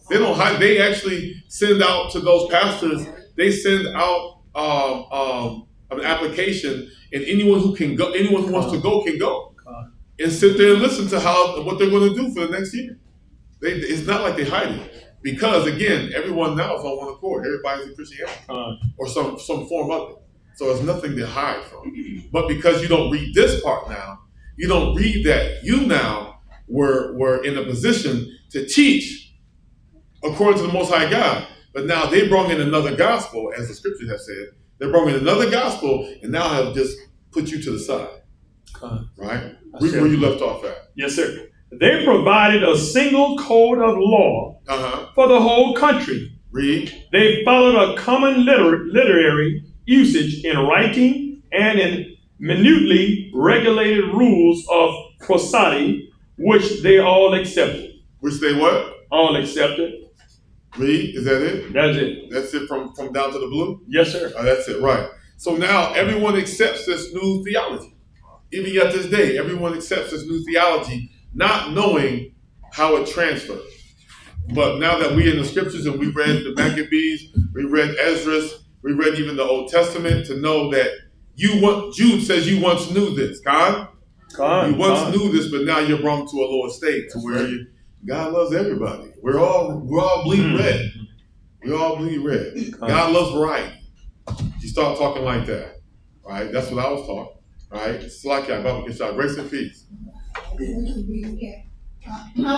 They don't hide. They actually send out to those pastors. They send out an application, and anyone who can go, anyone who wants to go can go, and sit there and listen to what they're going to do for the next year. It's not like they hide it, because again, everyone now is on one accord. Everybody's in Christianity or some form of it. So there's nothing to hide from. But because you don't read this part now, you don't read that you now were in a position to teach according to the Most High God. But now they brought in another gospel, as the scriptures have said. They brought in another gospel, and now have just put you to the side. Right? Read where you left off at. Yes, sir. They provided a single code of law for the whole country. Read. They followed a common literary usage in writing and in minutely regulated rules of prosody, which they all accepted. Which they what? All accepted. Read. Is that it? That's it. That's it from down to the blue? Yes, sir. That's it, right. So now everyone accepts this new theology. Even at this day, everyone accepts this new theology, not knowing how it transfers. But now that we're in the scriptures and we read the Maccabees, we read Esdras, we read even the Old Testament, to know that Jude says you once knew this, God. You once knew this, but now you're brought to a lower state to where God loves everybody. We're all bleed red. We all bleed red. God loves variety. You start talking like that, right? That's what I was taught, right? It's like Bible can shout grace and peace. I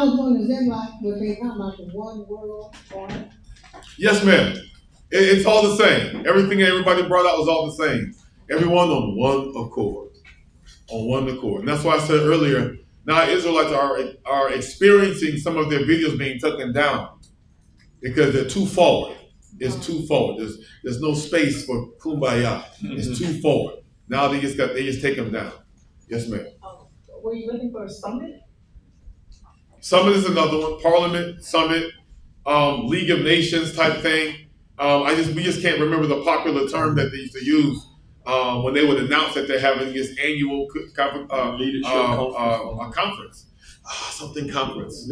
was wondering, is that like what they talking about, the one world order? Yes, ma'am. It's all the same. Everything everybody brought out was all the same. Everyone on one accord. On one accord. And that's why I said earlier, now Israelites are experiencing some of their videos being taken down because they're too forward. It's too forward. There's no space for kumbaya. It's too forward. Now they just take them down. Yes, ma'am. Were you looking for a summit? Summit is another one. Parliament, Summit, League of Nations type thing. We just can't remember the popular term that they used to use when they would announce that they're having this annual conference. Something conference.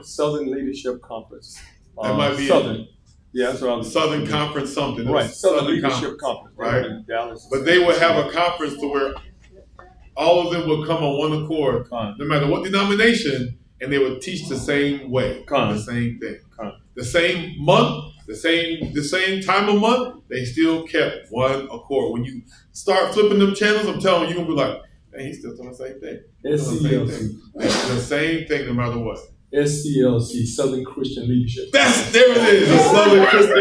Southern Leadership Conference. That might be Southern. Yeah, that's what I was Southern Conference something. Right, Southern Leadership Conference. Right. In Dallas. But they would have a conference to where all of them would come on one accord, no matter what denomination, and they would teach the same way, the same thing. The same month, the same time of month, they still kept one accord. When you start flipping them channels, I'm telling you, you're going to be like, man, he's still doing the same thing. SCLC. The same thing no matter what. SCLC, Southern Christian Leadership. There it is. The Southern Christian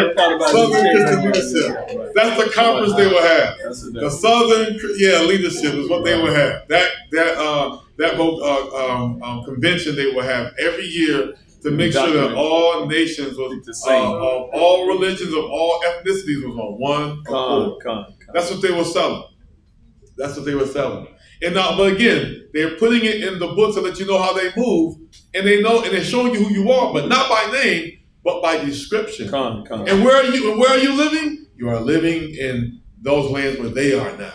Leadership. That's the conference they will have. The Southern Leadership is what they will have. That convention they will have every year to make sure that all nations was the same, of all religions, of all ethnicities was on one accord. That's what they were selling. And now, but again, they're putting it in the book to let you know how they move, and they know, and they're showing you who you are, but not by name, but by description. And where are you living? You are living in those lands where they are now,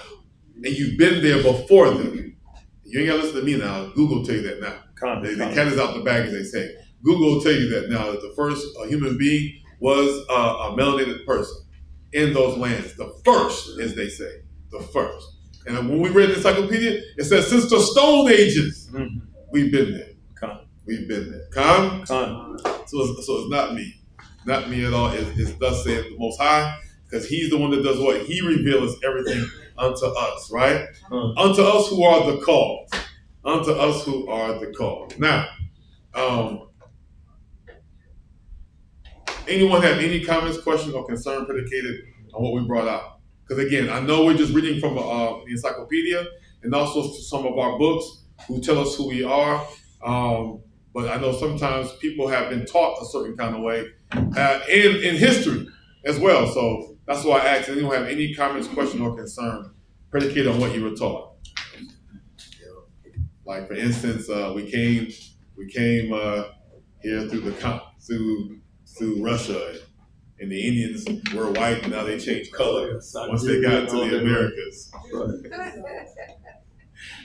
and you've been there before them. You ain't gotta listen to me now. Google will tell you that now. The cat is out the bag, as they say. Google will tell you that now, that the first human being was a melanated person in those lands. The first, as they say, the first. And when we read the encyclopedia, it says since the Stone Ages, we've been there. We've been there. So it's not me. Not me at all. It's thus saith the Most High, because he's the one that does what? He reveals everything unto us, right? Unto us who are the called. unto us who are the called. Now, anyone have any comments, questions, or concern predicated on what we brought out? Because again, I know we're just reading from the encyclopedia and also some of our books who tell us who we are. But I know sometimes people have been taught a certain kind of way in history as well. So that's why I asked, anyone have any comments, questions, or concern predicated on what you were taught? Like for instance, we came here through Russia, and the Indians were white, and now they changed color once they got to the Americas.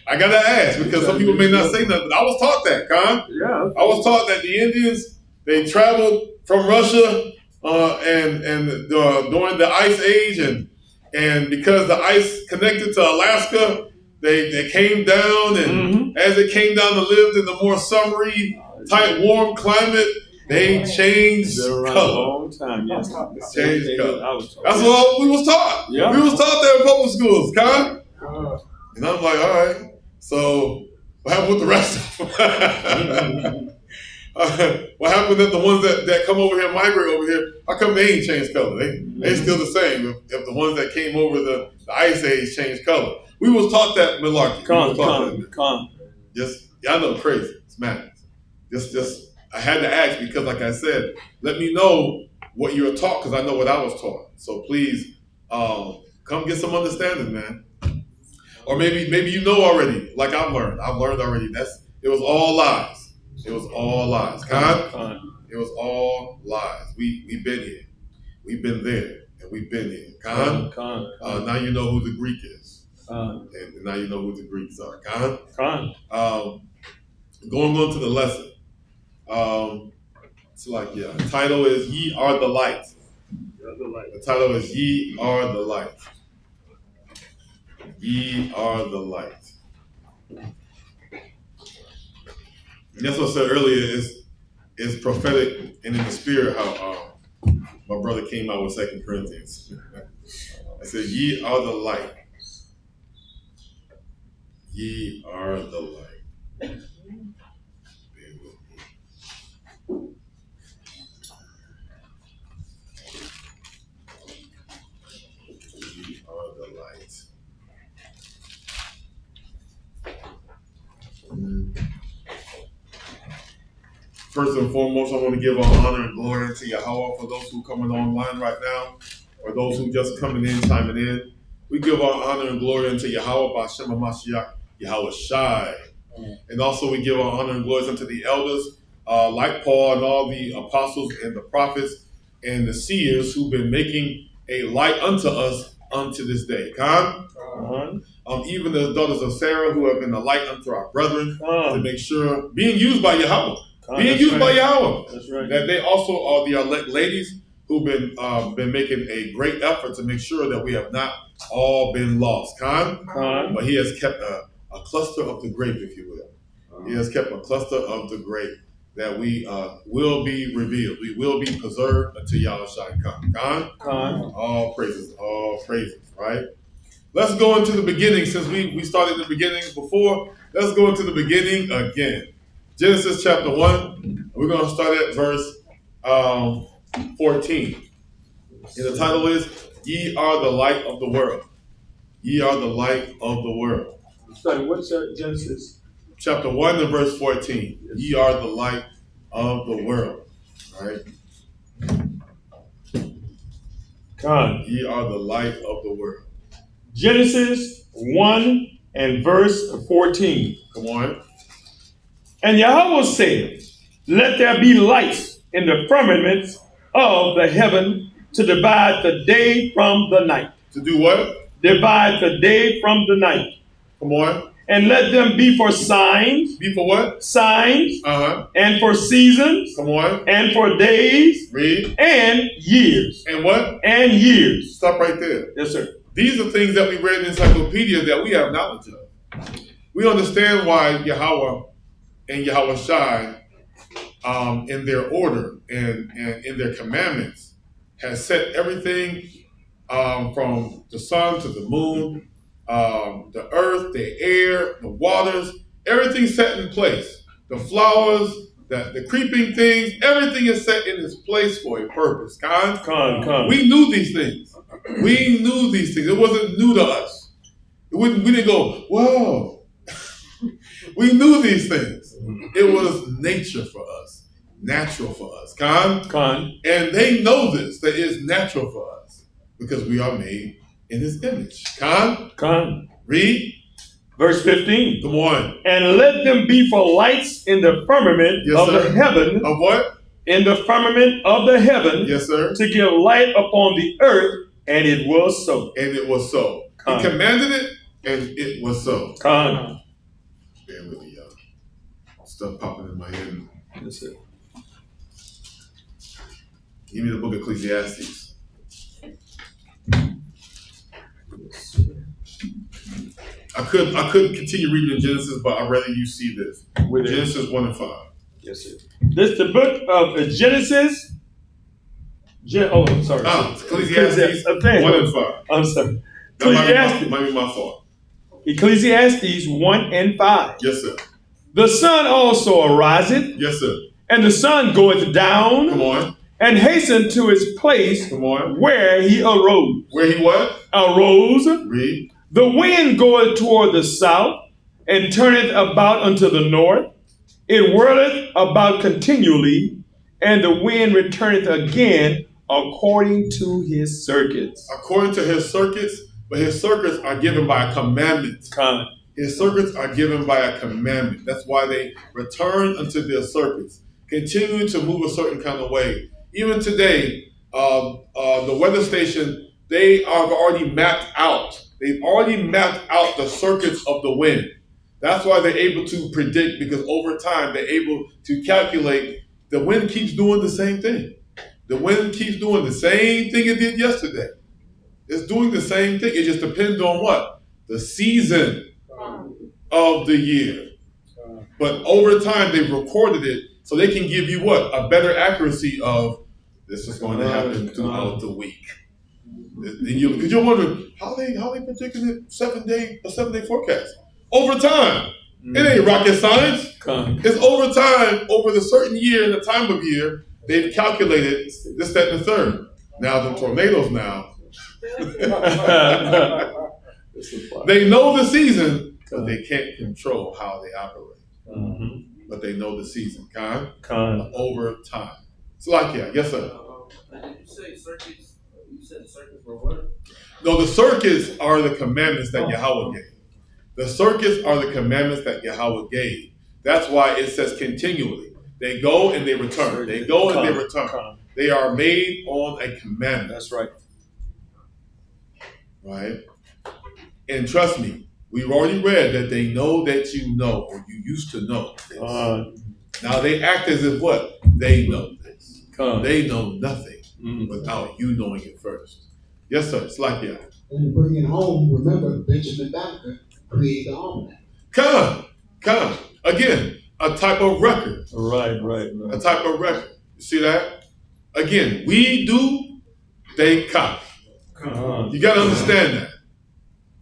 I gotta ask because some people may not say nothing. I was taught that, Con. Yeah. I was taught that the Indians, they traveled from Russia during the Ice Age, and because the ice connected to Alaska, they came down, and as they came down and lived in the more summery type warm climate, they changed color. A long time, yes. Changed color. That's what we was taught. Yeah. We was taught that in public schools, Con. And I'm like, all right. So what happened with the rest of them? What happened that the ones that come over here, migrate over here, how come they ain't changed color? They still the same. If the ones that came over the Ice Age changed color. We was taught that malarkey. Con. I know, crazy. It's madness. Just I had to ask because, like I said, let me know what you were taught because I know what I was taught. So please, come get some understanding, man. Or maybe you know already, like I've learned. I've learned already. It was all lies. It was all lies. Con? It was all lies. We've been here. We've been there. And we've been here. Con? Now you know who the Greek is. And now you know who the Greeks are. Con? Going on to the lesson. It's like, the title is Ye Are the Light. The title is Ye Are the Light. Ye are the light. And that's what I said earlier, is prophetic and in the spirit how my brother came out with 2 Corinthians. I said, ye are the light. Ye are the light. Ye are the light. First and foremost, I want to give all honor and glory to Yahweh for those who are coming online right now, or those who just coming in, chiming in. We give all honor and glory unto Yahweh by Shem HaMashiach, Yahweh Shai. And also we give all honor and glory unto the elders, like Paul and all the apostles and the prophets and the seers who've been making a light unto us unto this day. Even the daughters of Sarah who have been a light unto our brethren to make sure, being used by Yahweh. That's right. That they also are the elect ladies who've been making a great effort to make sure that we have not all been lost. But he has kept a cluster of the grape, if you will. He has kept a cluster of the grape that we will be revealed. We will be preserved until Yahushua come. All praises, right? Let's go into the beginning since we started the beginnings before. Let's go into the beginning again. Genesis chapter 1. We're going to start at verse 14. And the title is, Ye are the light of the world. Ye are the light of the world. Sorry, what's Genesis? Chapter 1 and verse 14. Yes. Ye are the light of the world. All right? Ye are the light of the world. Genesis 1 and verse 14. Come on. And Yahweh said, let there be lights in the firmaments of the heaven to divide the day from the night. To do what? Divide the day from the night. Come on. And let them be for signs. Be for what? Signs. And for seasons. Come on. And for days. Read. And years. And what? And years. Stop right there. Yes, sir. These are things that we read in the encyclopedia that we have knowledge of. We understand why Yahweh and Yahweh Shai, in their order and in their commandments, has set everything from the sun to the moon, the earth, the air, the waters, Everything's set in place. The flowers, the creeping things, everything is set in its place for a purpose. We knew these things. We knew these things. It wasn't new to us. We didn't go, whoa. We knew these things. It was nature for us. Natural for us. And they know this, that it's natural for us because we are made in his image. Read. Verse 15. Come on. And let them be for lights in the firmament of the heaven. Of what? In the firmament of the heaven. Yes, sir. To give light upon the earth, and it was so. And it was so. He commanded it, and it was so. Bear with me, y'all. Stuff popping in my head. Yes, sir. Give me the book of Ecclesiastes. I couldn't continue reading in Genesis, but I'd rather you see this. Genesis 1 and 5. Yes, sir. This is the book of Genesis. I'm sorry. Ecclesiastes 1 and 5. I'm sorry. That might be my fault. Ecclesiastes 1 and 5. Yes, sir. The sun also ariseth. Yes, sir. And the sun goeth down. Come on. And hasten to his place. Come on. Where he arose. Where he what? Arose. Read. The wind goeth toward the south, and turneth about unto the north. It whirleth about continually, and the wind returneth again according to his circuits. According to his circuits, but his circuits are given by a commandment. His circuits are given by a commandment. That's why they return unto their circuits, continuing to move a certain kind of way. Even today, the weather station, they are already mapped out. They've already mapped out the circuits of the wind. That's why they're able to predict, because over time they're able to calculate. The wind keeps doing the same thing. The wind keeps doing the same thing it did yesterday. It's doing the same thing. It just depends on what? The season of the year. But over time they've recorded it so they can give you what? A better accuracy of this is going to happen throughout the week. Because you're wondering how they predicting it a 7-day forecast over time. It ain't rocket science. It's over time, over the certain year and the time of year they've calculated this, that, and the third. Now the tornadoes now. They know the season, but they can't control how they operate. But they know the season. Over time. So yes, sir. Did you say circuits? You said circuits were what? No, the circuits are the commandments that Yahweh gave. The circuits are the commandments that Yahweh gave. That's why it says continually. They go and they return. They go and they return. They are made on a commandment. That's right. Right? And trust me, we've already read that they know that you know, or you used to know this. Now they act as if what? They know this. They know nothing without you knowing it first. Yes, sir. It's like that. And to bring it home, remember Benjamin Banneker created the almanac. Come. Again, a type of record. Right. A type of record. You see that? Again, we do, they copy. You got to understand that.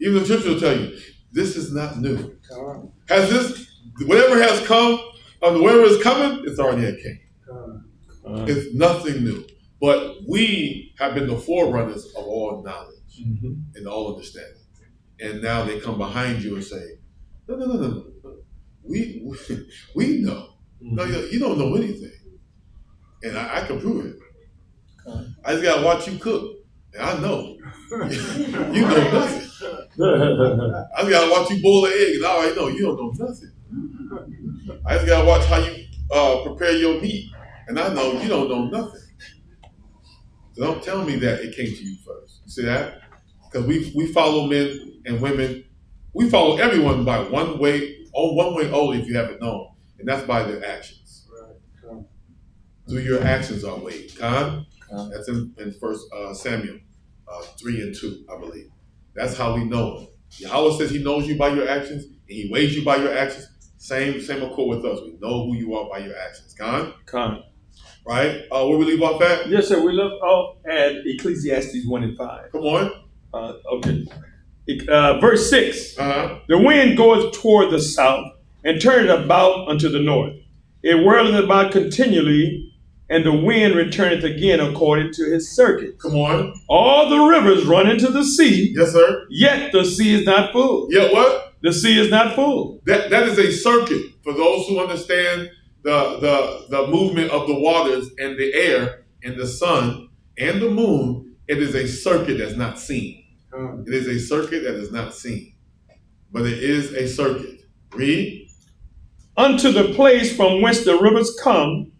Even the scripture will tell you, this is not new. Has this, whatever has come, or whatever is coming, it's already a king. It's nothing new. But we have been the forerunners of all knowledge and all understanding. And now they come behind you and say, no. We know. No, you don't know anything. And I can prove it. I just got to watch you cook. And I know. You know nothing. I just got to watch you boil an egg. And I already know you don't know nothing. I just got to watch how you prepare your meat. And I know you don't know nothing. So don't tell me that it came to you first. You see that? Because we follow men and women. We follow everyone by one way only if you haven't known. And that's by their actions. Through your actions are weighed. That's in 1 Samuel 3 and 2, I believe. That's how we know him. Yahweh says he knows you by your actions, and he weighs you by your actions. Same accord with us. We know who you are by your actions. Right? Where we leave off at? Yes, sir. We left off at Ecclesiastes 1 and 5. Come on. Okay. Verse 6. The wind goeth toward the south, and turneth about unto the north. It whirleth about continually, and the wind returneth again according to his circuit. Come on. All the rivers run into the sea. Yes, sir. Yet the sea is not full. Yet what? The sea is not full. That is a circuit for those who understand the movement of the waters and the air and the sun and the moon. It is a circuit that's not seen. It is a circuit that is not seen, but it is a circuit. Read. Unto the place from whence the rivers come,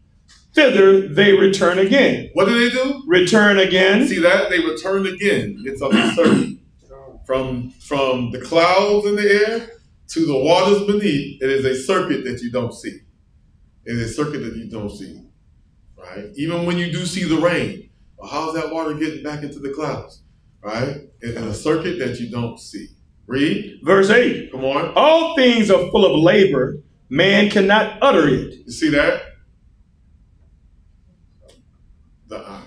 thither they return again. What do they do? Return again. See that? They return again. It's on a circuit. From the clouds in the air to the waters beneath, it is a circuit that you don't see. It is a circuit that you don't see. Right? Even when you do see the rain, well, how's that water getting back into the clouds? Right? It's a circuit that you don't see. Read. Verse 8. Come on. All things are full of labor. Man cannot utter it. You see that? The eye.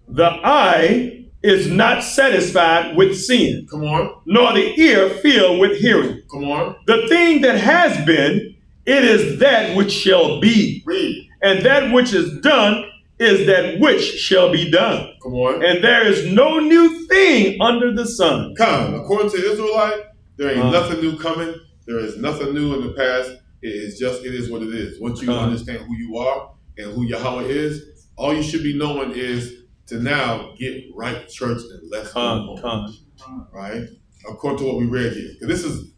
The eye is not satisfied with seeing. Come on. Nor the ear filled with hearing. Come on. The thing that has been, it is that which shall be. Read. And that which is done is that which shall be done. Come on. And there is no new thing under the sun. Come. According to Israelite, there ain't nothing new coming. There is nothing new in the past. It is what it is. Once you understand who you are and who Yahweh is, all you should be knowing is to now get right church and let's go home. Right? According to what we read here.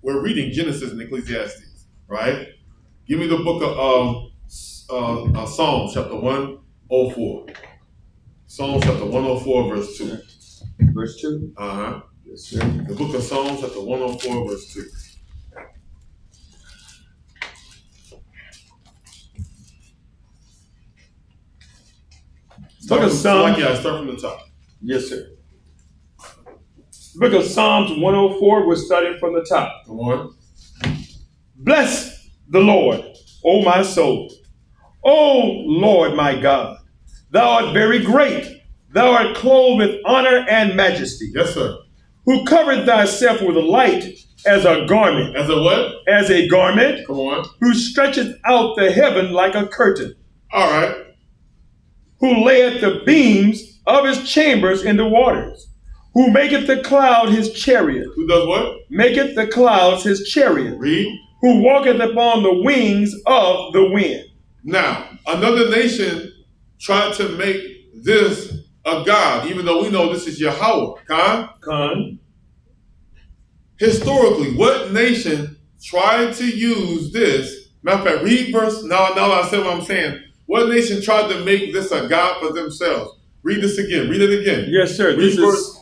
We're reading Genesis and Ecclesiastes. Right? Give me the book of Psalms chapter 104. Psalms chapter 104 verse 2. Verse 2? Uh-huh. Yes, sir. The book of Psalms chapter 104 verse 2. Book of Psalms. Start from the top. Yes, sir. Book of Psalms 104, we're starting from the top. Come on. Bless the Lord, O my soul. O Lord my God, thou art very great. Thou art clothed with honor and majesty. Yes, sir. Who covered thyself with light as a garment. As a what? As a garment. Come on. Who stretcheth out the heaven like a curtain. All right. Who layeth the beams of his chambers in the waters. Who maketh the cloud his chariot. Who does what? Maketh the clouds his chariot. Read. Who walketh upon the wings of the wind. Now, another nation tried to make this a god, even though we know this is Yahweh. Khan. Historically, what nation tried to use this? Matter of fact, read verse. Now I said what I'm saying. What nation tried to make this a god for themselves? Read this again. Read it again. Yes, sir. Read verse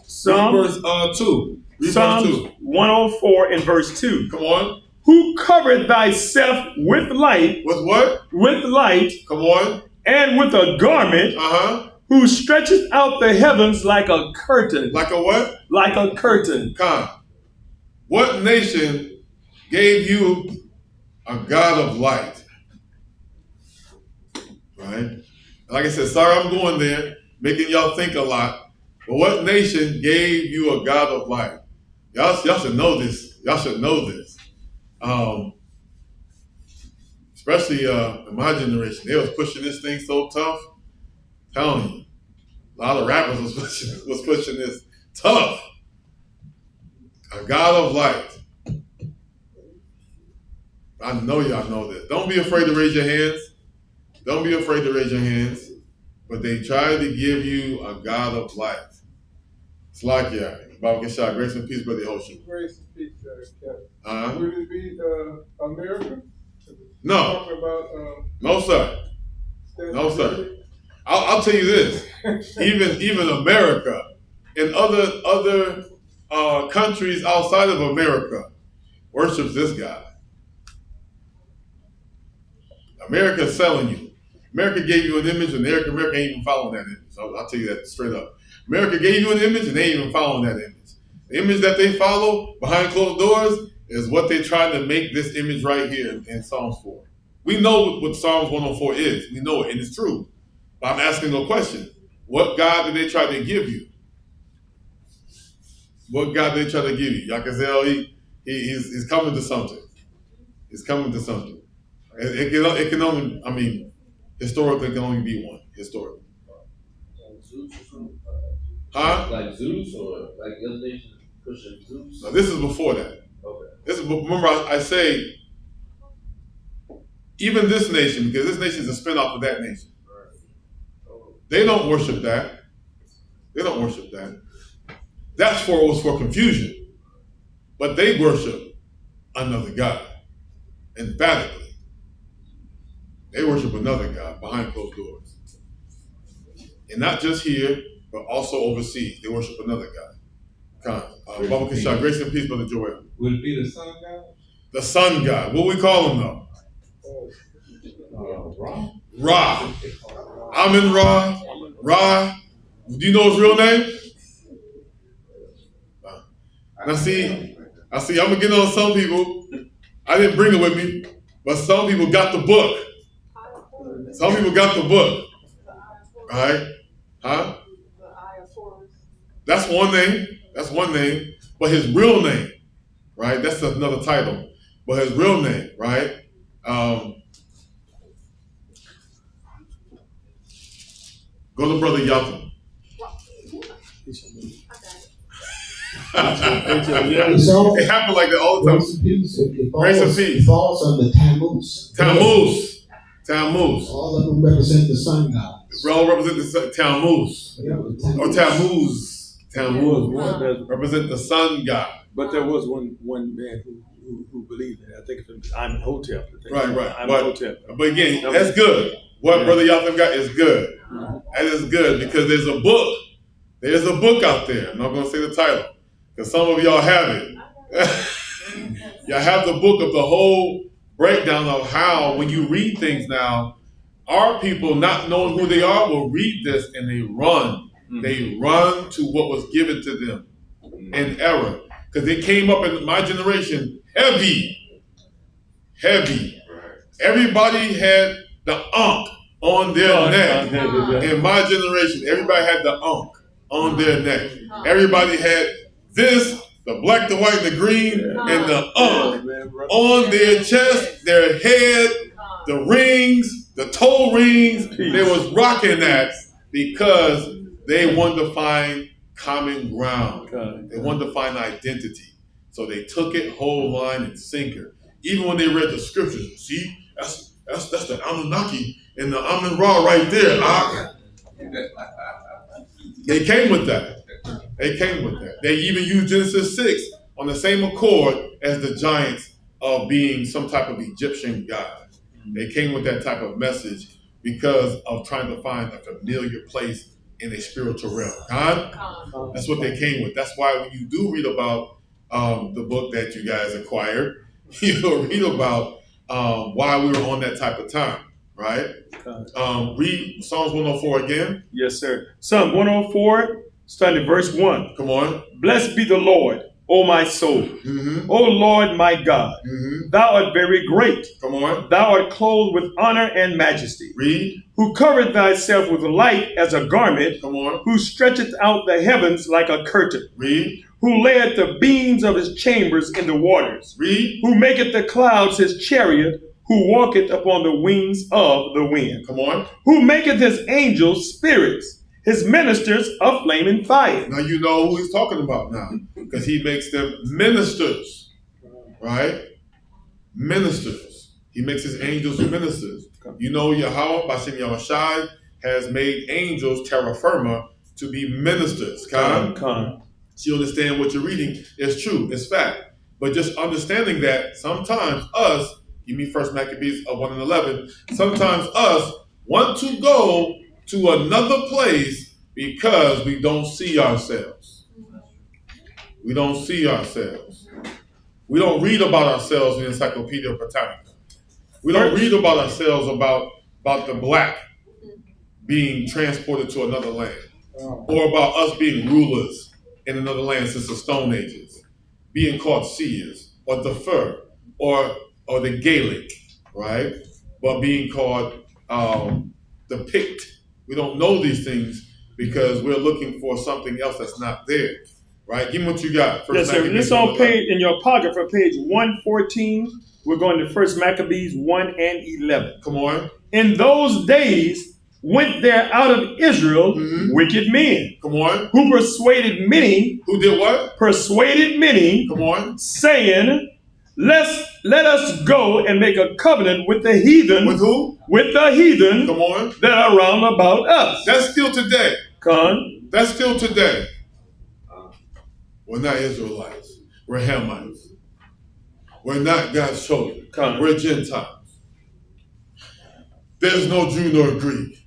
2. Read Psalms verse 2. 104 and verse 2. Come on. Who covered thyself with light. With what? With light. Come on. And with a garment. Who stretcheth out the heavens like a curtain. Like a what? Like a curtain. What nation gave you a God of light? Right? Like I said, sorry I'm going there, making y'all think a lot. But what nation gave you a God of light? Y'all should know this. Y'all should know this. Especially in my generation, they was pushing this thing so tough. I'm telling you, a lot of rappers was pushing this tough. A God of light. I know y'all know this. Don't be afraid to raise your hands. Don't be afraid to raise your hands. But they tried to give you a God of light. It's like, yeah. Bible can shout. Grace and peace, Brother Hoshu. Grace and peace, Kevin. Would it be America? No. No, sir. No, sir. I'll tell you this. even America and other countries outside of America worships this God. America is selling you. America gave you an image, and America ain't even following that image. I'll tell you that straight up. America gave you an image, and they ain't even following that image. The image that they follow behind closed doors is what they tried to make this image right here in Psalms 4. We know what Psalms 104 is. We know it, and it's true. But I'm asking a question. What God did they try to give you? What God did they try to give you? Y'all can say, he's coming to something. It's coming to something. It can only, I mean, historically, it can only be one. Historically. Huh? Like Zeus or like the other nations pushing Zeus? Now, this is before that. Okay. Remember, I say, even this nation, because this nation is a spinoff of that nation. They don't worship that. They don't worship that. It was for confusion. But they worship another God. Emphatically. They worship another God behind closed doors. And not just here, but also overseas. They worship another God. Baba Kishah, grace and peace, Brother Joel. Would it be the sun god? The sun god. What we call him though? Ra. Ra. Amin Ra. Ra. Do you know his real name? Now see, I'm gonna get on some people. I didn't bring it with me, but some people got the book. Some people got the book. Right? Huh? That's one name. That's one name. But his real name, right? That's another title. But his real name, right? Go to Brother Yatham. It happened like that all the time. Grace and peace. It falls under Tammuz. Tammuz. All of them represent the sun god. They all represent the Tammuz. Or Tammuz. Represent the sun god. But there was one man who believed it. I think it was Amenhotep. Right. But again, that's good. What Brother Yatham got is good. That is good because there's a book. There's a book out there. I'm not going to say the title because some of y'all have it. Y'all have the book of the whole breakdown of how, when you read things now, our people, not knowing who they are, will read this and they run. They run to what was given to them in error. Because they came up in my generation heavy. Everybody had the ankh on their neck. In my generation, everybody had the ankh on their neck. Everybody had this, the black, the white, the green, and the ankh on their chest, their head, the rings, the toe rings. They was rocking that because they wanted to find common ground. They wanted to find identity. So they took it whole line and sinker. Even when they read the scriptures, see, that's the Anunnaki and the Amun Ra right there. They came with that. They even used Genesis 6 on the same accord as the giants of being some type of Egyptian god. They came with that type of message because of trying to find a familiar place in a spiritual realm. God? That's what they came with. That's why when you do read about the book that you guys acquired, you'll read about why we were on that type of time, right? Read Psalms 104 again. Yes, sir. Psalm 104, starting at verse 1. Come on. Blessed be the Lord, O my soul. O Lord, my God. Thou art very great. Come on. Thou art clothed with honor and majesty. Read. Who covered thyself with light as a garment. Come on. Who stretcheth out the heavens like a curtain. Read. Who layeth the beams of his chambers in the waters. Read. Who maketh the clouds his chariot. Who walketh upon the wings of the wind. Come on. Who maketh his angels spirits, his ministers a flaming fire. Now you know who he's talking about now, because he makes them ministers, right? Ministers. He makes his angels ministers. You know Yahweh, Bashem Yahushai, has made angels terra firma to be ministers. So you understand what you're reading is true, it's fact. But just understanding that sometimes us, give me 1 Maccabees 1:11, sometimes us want to go to another place because we don't see ourselves. We don't see ourselves. We don't read about ourselves in Encyclopedia Britannica. We don't read about ourselves about the black being transported to another land, or about us being rulers in another land since the Stone Ages, being called seers, or the fur, or the Gaelic, right? But being called the Pict. We don't know these things because we're looking for something else that's not there, Right? Give me what you got. Yes, sir. This on page in your Apocrypha, page 114. We're going to 1 Maccabees 1 and 11. Come on. In those days went there out of Israel wicked men. Come on. Who persuaded many. Who did what? Persuaded many. Come on. Saying, let us go and make a covenant with the heathen. With who? With the heathen. Come on. That are round about us. That's still today. That's still today. We're not Israelites. We're Hamites. We're not God's children. We're Gentiles. There's no Jew nor Greek.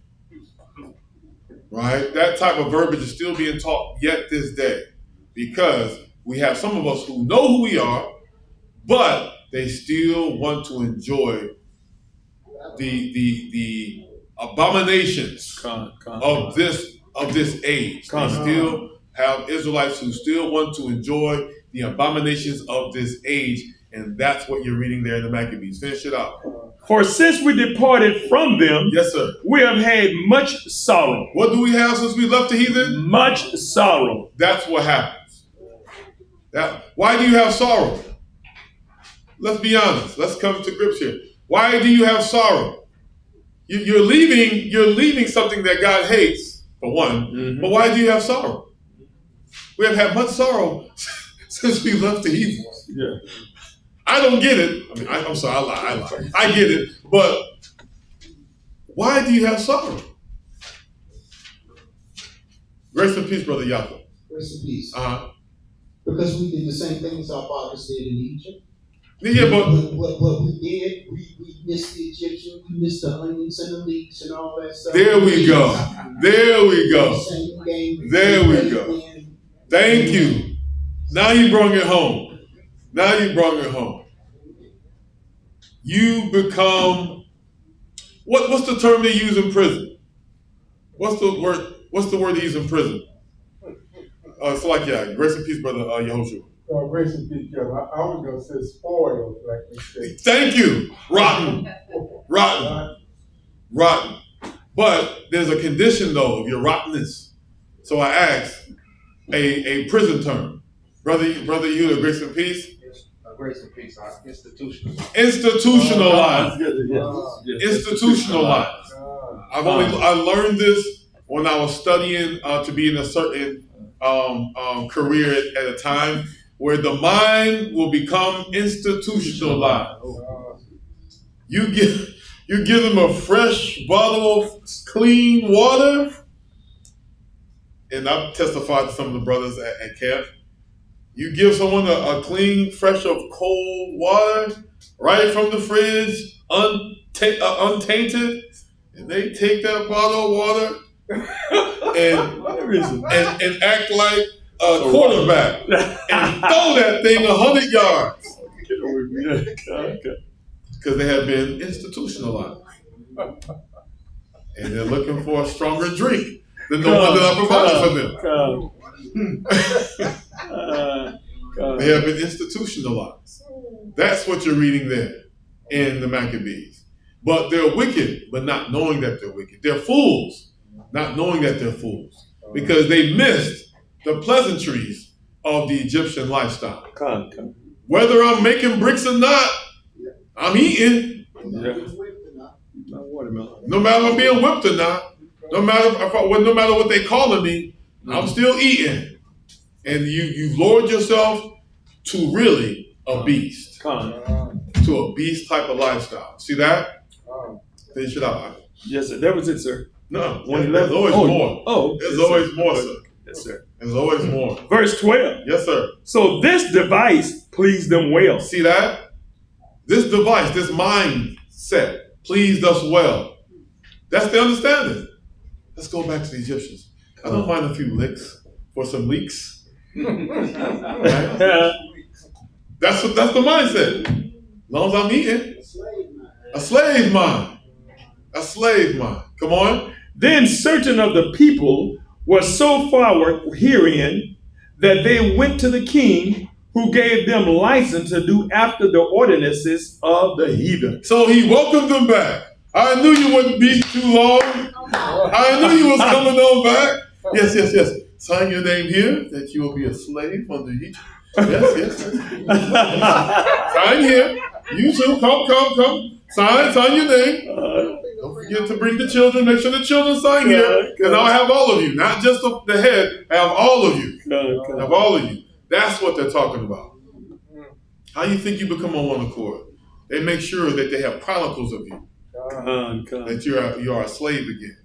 Right? That type of verbiage is still being taught yet this day. Because we have some of us who know who we are, but they still want to enjoy the abominations of this age. They still have Israelites who still want to enjoy the abominations of this age, and that's what you're reading there in the Maccabees. Finish it out. For since we departed from them, yes, sir, we have had much sorrow. What do we have since we left the heathen? Much sorrow. That's what happens. Why do you have sorrow? Let's be honest. Let's come to grips here. Why do you have sorrow? You're leaving something that God hates, for one. But why do you have sorrow? We have had much sorrow since we left the heathen. Yeah. I don't get it. I mean, I'm sorry, I lie. I get it. But why do you have sorrow? Grace and peace, Brother Yaakov. Grace and peace. Because we did the same things our fathers did in Egypt. Yeah, but what we did, we missed the Egyptians, we missed the onions and the leeks and all that stuff. There we go. There we go. There we go. Thank you. Now you brought it home. You become what's the term they use in prison? What's the word they use in prison? It's like, grace and peace, Brother Yehoshua. Grace and peace, I was going to say spoiled, like we say. Thank you. Rotten. But there's a condition, though, of your rottenness. So I asked a prison term. Brother Yehuda, grace and peace. Grace and peace. Institutionalized. Institutionalized. I learned this when I was studying to be in a certain career at a time where the mind will become institutionalized. You give them a fresh bottle of clean water, and I've testified to some of the brothers at camp. You give someone a clean, fresh of cold water right from the fridge, untainted, and they take that bottle of water and act like a quarterback and throw that thing 100 yards because they have been institutionalized and they're looking for a stronger drink than the one that I provided for them. They have been institutionalized. That's what you're reading there in the Maccabees. But they're wicked, but not knowing that they're wicked. They're fools, not knowing that they're fools, because they missed the pleasantries of the Egyptian lifestyle. Whether I'm making bricks or not, I'm eating. No matter if I'm being whipped or not, no matter what they calling me, I'm still eating. And you've lowered yourself to really a beast. To a beast type of lifestyle. See that? Finish it out. Yes, sir. That was it, sir. No, there's always more. There's always more, sir. Yes, sir. There's always more. Verse 12. Yes, sir. So this device pleased them well. See that? This device, this mindset pleased us well. That's the understanding. Let's go back to the Egyptians. I don't mind a few licks for some leaks. Right? That's the mindset. As long as I'm eating. A slave mind. A slave mind. Come on. Then certain of the people were so far herein that they went to the king, who gave them license to do after the ordinances of the heathen. So he welcomed them back. I knew you wouldn't be too long. I knew you was coming on back. Yes. sign your name here that you will be a slave under Egypt. Yes. Sign here. You too. Come. Sign your name. Don't forget to bring the children. Make sure the children sign here. And I'll have all of you. Not just the head. I have all of you. I have all of you. That's what they're talking about. How you think you become on one accord? They make sure that they have chronicles of you. That you are a slave again.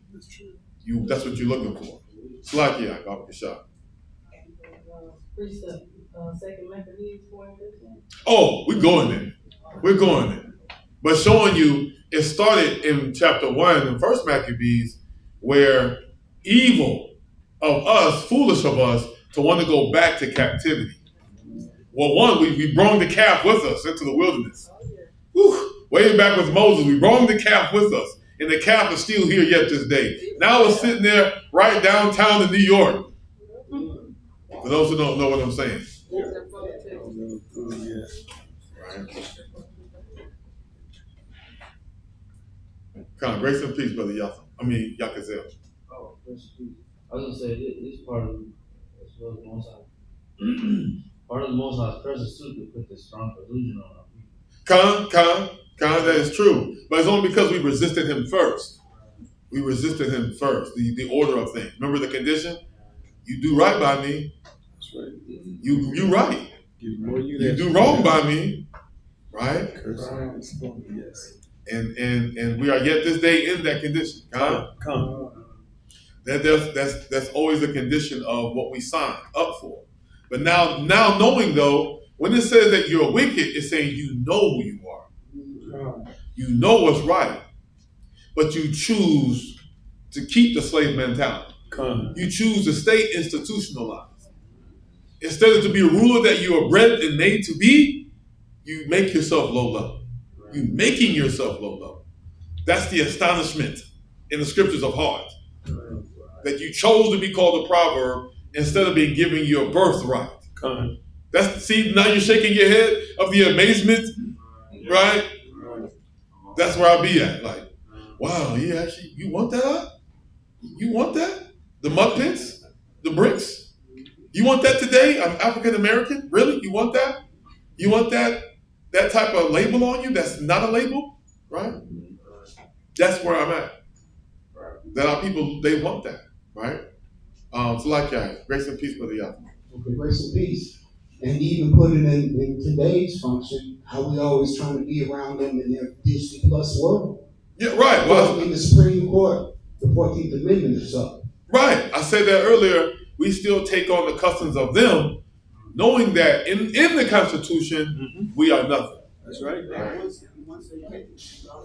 That's what you're looking for. Slakia, Baba Kashah. Oh, we're going there. But showing you, it started in chapter 1 in 1 Maccabees, where evil of us, foolish of us, to want to go back to captivity. Well, one, we brought the calf with us into the wilderness. Way back with Moses, we brought the calf with us. And the calf is still here yet this day. Now it's sitting there right downtown in New York. For those who don't know what I'm saying. Right. Kind of grace and peace, brother Yakazel. Oh, grace and peace. I was gonna say this part of as well as the Most High. Part of the Most High's presence too to put this strong illusion on our people. That is true. But it's only because we resisted him first. We resisted him first. The order of things. Remember the condition? You do right by me. That's right. You right. You do wrong by me. Right? Yes. And we are yet this day in that condition. That's always a condition of what we signed up for. But now knowing though, when it says that you're wicked, it's saying you know who you are. You know what's right. But you choose to keep the slave mentality. You choose to stay institutionalized. Instead of to be a ruler that you are bred and made to be, you make yourself low level. You making yourself low level. That's the astonishment in the scriptures of heart. That you chose to be called a proverb instead of being given your birthright. See, now you're shaking your head of the amazement, right? That's where I'll be at. Like, wow, you want that? You want that? The mud pits? The bricks? You want that today? I'm African American? Really? You want that? You want that type of label on you that's not a label? Right? That's where I'm at. That our people, they want that, right? So like grace and peace, brother Yah. Okay, grace and peace. And even put it in today's function, how we always trying to be around them in their Disney Plus world. Yeah, right. Well, in the Supreme Court, the 14th Amendment or something. Right. I said that earlier. We still take on the customs of them, knowing that in the Constitution, we are nothing. That's right.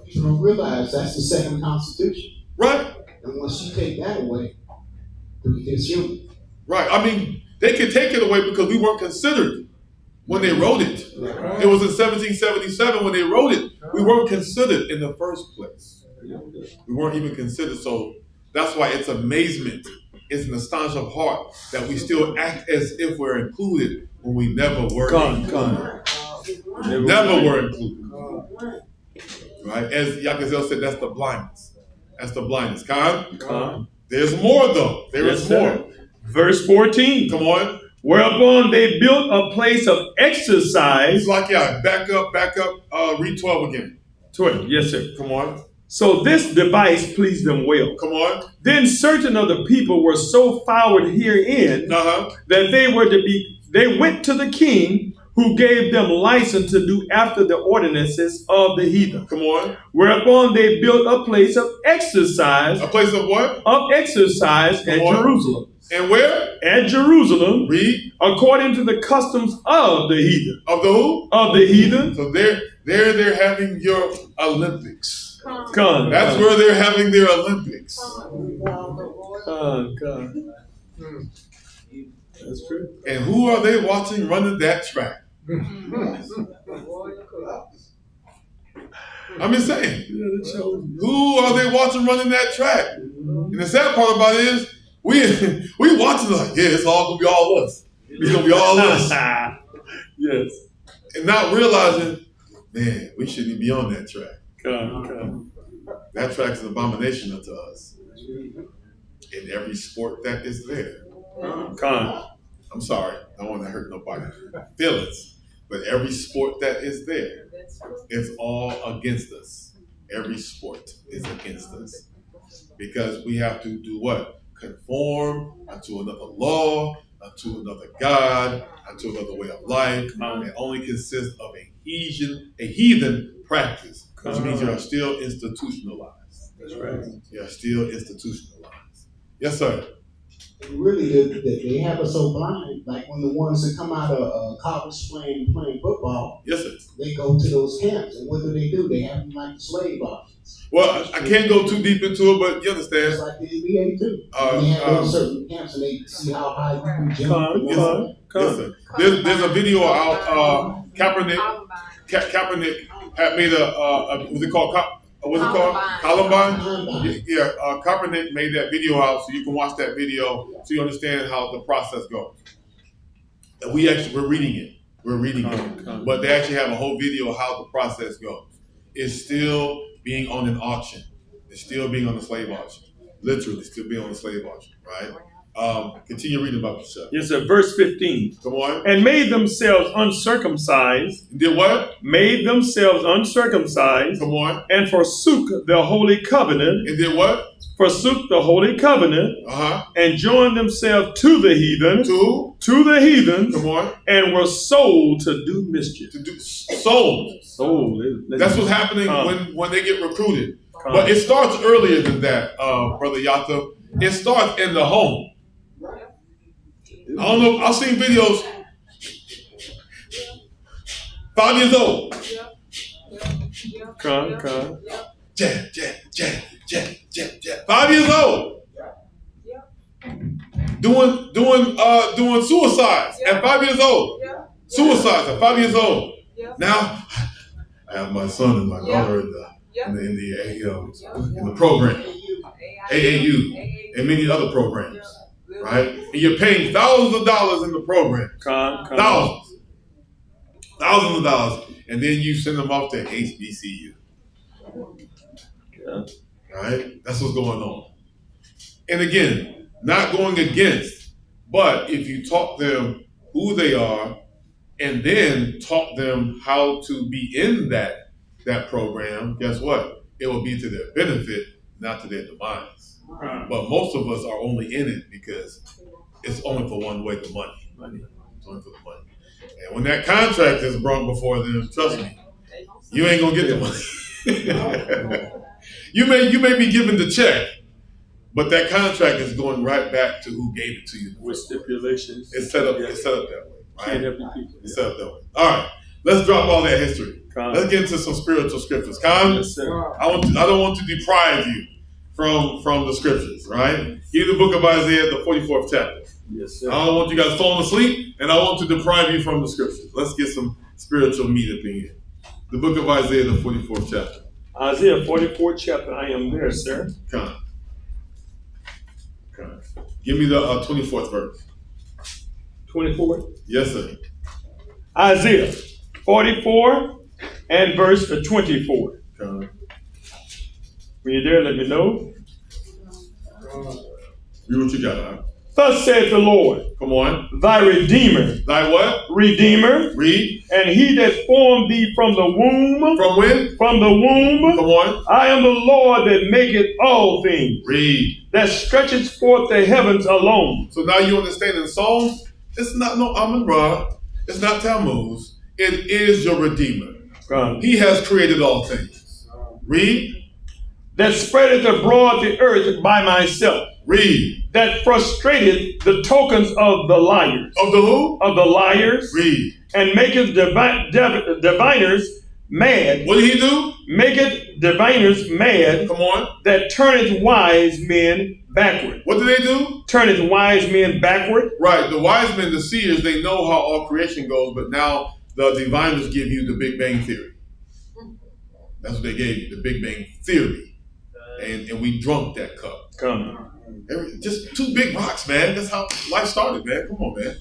You don't realize that's the second Constitution. Right. And once you take that away, we consume it. Right. I mean, they could take it away because we weren't considered when they wrote it. It was in 1777 when they wrote it. We weren't considered in the first place. We weren't even considered. So that's why it's amazement. It's an astonishment of heart that we still act as if we're included when we never were included. Never were included. Right? As Yakazel said, that's the blindness. That's the blindness. There's more though. There is more. Verse 14. Come on. Whereupon they built a place of exercise. It's like, back up. Read 12 again. 12. Yes, sir. Come on. So this device pleased them well. Come on. Then certain of the people were so forward herein that they went to the king, who gave them license to do after the ordinances of the heathen. Come on. Whereupon they built a place of exercise. A place of what? Of exercise at Jerusalem. And where? At Jerusalem. Read. According to the customs of the heathen. Of the who? Of the heathen. So they're having your Olympics. That's where they're having their Olympics. That's true. And who are they watching running that track? I'm just saying. Who are they watching running that track? And the sad part about it is, we watching like, it's all gonna be all us. It's gonna be all us. Yes. And not realizing, man, we shouldn't be on that track. That track is an abomination unto us. In every sport that is there. I'm sorry, I don't want to hurt nobody's feelings, but every sport that is there is all against us. Every sport is against us because we have to do what? Conform unto another law, unto another God, unto another way of life. It only consists of a heathen practice, which means you are still institutionalized. That's right. You are still institutionalized. Yes, sir. Really, they have us so blind. Like when the ones that come out of college playing football, yes, sir, they go to those camps, and what do? They have them like the slave auctions. Well, I can't go too deep into it, but you understand. It's like the NBA too. They have those certain camps, and they see how high you can jump. Yes, sir. There's a video out. Kaepernick had made what's it called? Columbine? Yeah, Kaepernick made that video out, so you can watch that video so you understand how the process goes. And we're reading it. But they actually have a whole video of how the process goes. It's still being on an auction. It's still being on the slave auction. Literally, still being on the slave auction, right? Continue reading about yourself. Yes, sir. Verse 15. Come on. And made themselves uncircumcised. Did what? Made themselves uncircumcised. Come on. And forsook the holy covenant. And did what? Forsook the holy covenant. And joined themselves to the heathen. To the heathens. Come on. And were sold to do mischief. Sold. That's what's happening when they get recruited. But it starts earlier than that, Brother Yatta. It starts in the home. I don't know. I've seen videos. 5 years old. Jab. 5 years old. Doing suicides at 5 years old. Suicides at 5 years old. Now I have my son and my daughter in the program, AAU, and many other programs. Right? And you're paying thousands of dollars in the program. Thousands of dollars. And then you send them off to HBCU. Yeah. Right? That's what's going on. And again, not going against, but if you taught them who they are and then taught them how to be in that program, guess what? It will be to their benefit, not to their demise. But most of us are only in it because it's only for one way, the money. It's only for the money. And when that contract is brought before them, trust me, you ain't gonna get the money. You may be given the check, but that contract is going right back to who gave it to you. With stipulations. It's set up that way. Right? Can't help you people. It's set up that way. All right. Let's drop all that history. Let's get into some spiritual scriptures. Yes, sir. I don't want to deprive you from the scriptures, right? Give the book of Isaiah, the 44th chapter. Yes, sir. I don't want you guys falling asleep, and I want to deprive you from the scriptures. Let's get some spiritual meat up in here. The book of Isaiah, the 44th chapter. Isaiah 44th chapter. I am there, sir. Come on. Give me the 24th verse. 24th? Yes, sir. Isaiah 44 and verse 24. Come. When you're there, let me know. Read what you got, huh? Thus saith the Lord. Come on. Thy Redeemer. Thy what? Redeemer. Read. And he that formed thee from the womb. From when? From the womb. Come on. I am the Lord that maketh all things. Read. That stretcheth forth the heavens alone. So now you understand in Psalms, it's not no Amun-Ra. It's not Tammuz. It is your Redeemer. He has created all things. Read. That spreadeth abroad the earth by myself. Read. That frustrated the tokens of the liars. Of the who? Of the liars. Read. And maketh diviners mad. What did he do? Maketh diviners mad. Come on. That turneth wise men backward. What do they do? Turneth wise men backward. Right. The wise men, the seers, they know how all creation goes, but now the diviners give you the Big Bang Theory. That's what they gave you, the Big Bang Theory. And we drunk that cup. Come. Just two big rocks, man. That's how life started, man. Come on, man.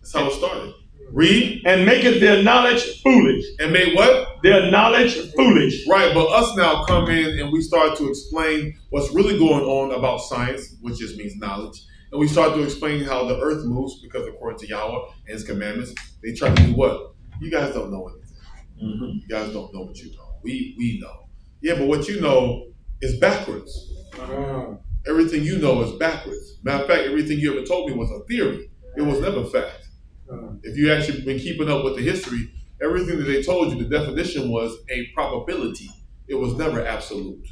That's how it started. Read. And maketh their knowledge foolish. And made what? Their knowledge foolish. Right, but us now come in and we start to explain what's really going on about science, which just means knowledge. and we start to explain how the earth moves because according to Yahweh and his commandments, they try to do what? You guys don't know anything. Mm-hmm. You guys don't know what you know. We know. Yeah, but what you know is backwards. Everything you know is backwards. Matter of fact, everything you ever told me was a theory. It was never fact. If you actually been keeping up with the history, everything that they told you, the definition was a probability. It was never absolute.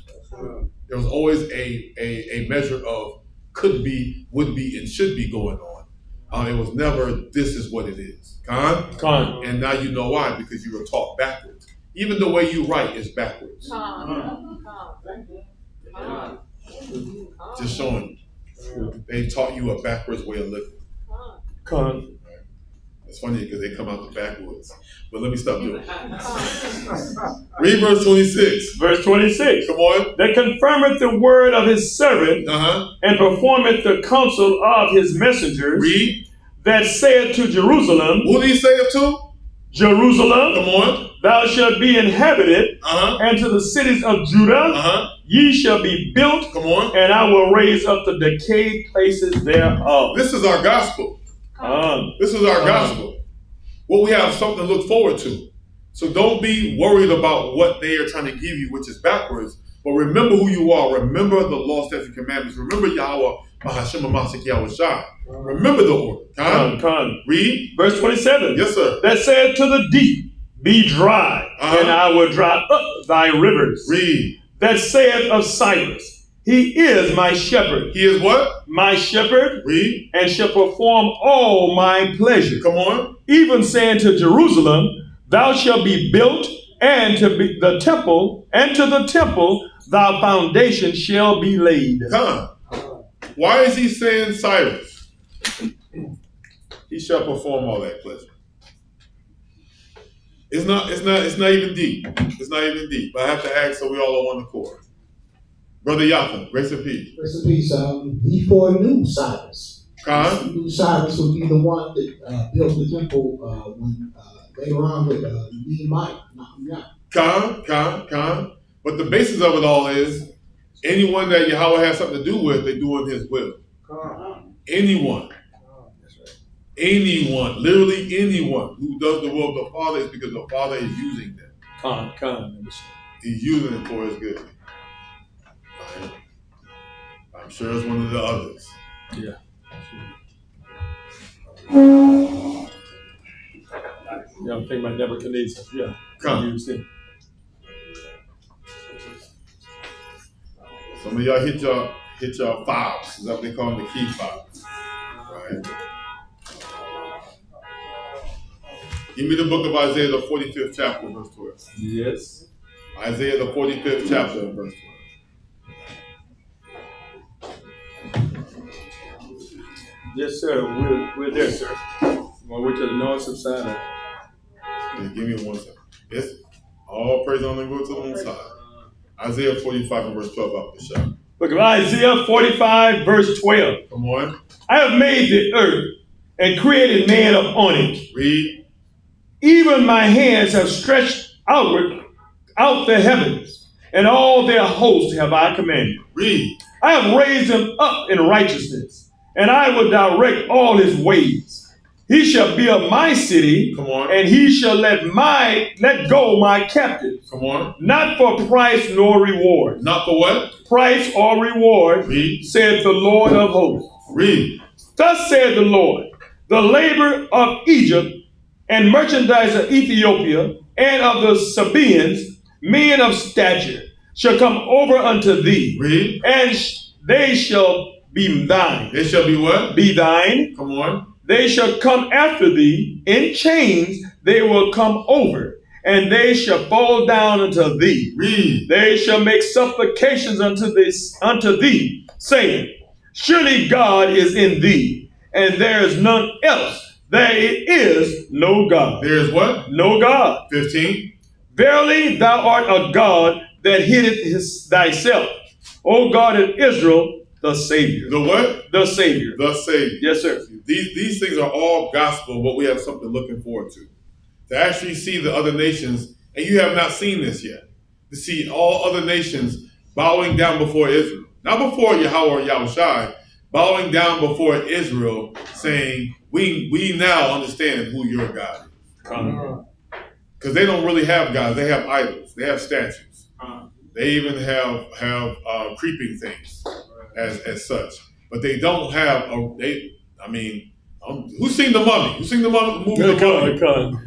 There was always a measure of could be, would be, and should be going on. It was never, this is what it is. Con. And now you know why, because you were taught backwards. Even the way you write is backwards. Just showing you. They taught you a backwards way of living. Con. It's funny because they come out the backwoods. But let me stop doing it. Read verse 26. Verse 26. Come on. That confirmeth the word of his servant, and performeth the counsel of his messengers. Read. That saith to Jerusalem. Who did he say it to? Jerusalem. Come on. Thou shalt be inhabited, and to the cities of Judah, ye shall be built. Come on. And I will raise up the decayed places thereof. This is our gospel. This is our gospel. What we have something to look forward to. So don't be worried about what they are trying to give you, which is backwards. But remember who you are. Remember the law, statutes, and commandments. Remember Yahweh, Mahashem, Masik, Yahweh Shai. Remember the order. Read. Verse 27. Yes, sir. That said to the deep, be dry, and I will dry up thy rivers. Read. That saith of Cyrus, he is my shepherd. He is what? My shepherd. Read. And shall perform all my pleasure. Come on. Even saying to Jerusalem, thou shalt be built, and to be the temple, and to the temple thy foundation shall be laid. Why is he saying Cyrus? He shall perform all that pleasure. It's not even deep. It's not even deep. But I have to ask so we all are on one accord. Brother Yatham, grace and peace. Grace and peace. He foreknew Cyrus. He knew Cyrus would be the one that built the temple when later on with Nehemiah. But the basis of it all is anyone that Yahweh has something to do with, they do in his will. Anyone. Anyone, literally anyone who does the will of the Father is because the Father is using them. He's using it for his good. Right? I'm sure it's one of the others. Yeah. Yeah, I'm thinking about Nebuchadnezzar. Yeah. Some of y'all hit y'all fobs. Is that what they call them, the key fobs. Right? Give me the book of Isaiah, the 45th chapter, verse 12. Yes. Isaiah, the 45th chapter, verse 12. Yes, sir. We're there, sir. We're to the north side. Yeah, give me 1 second. Yes. All praise on the go to the one side. Isaiah 45 and verse 12 out the shop. Look at Isaiah 45, verse 12. Come on. I have made the earth and created man upon it. Read. Even my hands have stretched out the heavens, and all their hosts have I commanded. Read. I have raised him up in righteousness, and I will direct all his ways. He shall build my city, and he shall let go my captives. Come on. Not for price nor reward. Not for what? Price or reward, Read. said the Lord of hosts. Read. Thus said the Lord, the labor of Egypt and merchandise of Ethiopia and of the Sabaeans, men of stature, shall come over unto thee. Read. And they shall be thine. They shall be what? Be thine. Come on. They shall come after thee. In chains they will come over, and they shall fall down unto thee. Read. They shall make supplications unto thee, saying, surely God is in thee, and there is none else. There is no God. There is what? No God. 15. Verily thou art a God that hideth thyself. O God of Israel, the Savior. The what? The Savior. The Savior. Yes, sir. These things are all gospel, but we have something looking forward to. To actually see the other nations, and you have not seen this yet, to see all other nations bowing down before Israel. Not before Yahweh or Yahushai, bowing down before Israel, saying, we now understand who your God is. Because they don't really have gods. They have idols. They have statues. They even have creeping things as such. But they don't have who's seen the Mummy? Who's seen the movie The Mummy?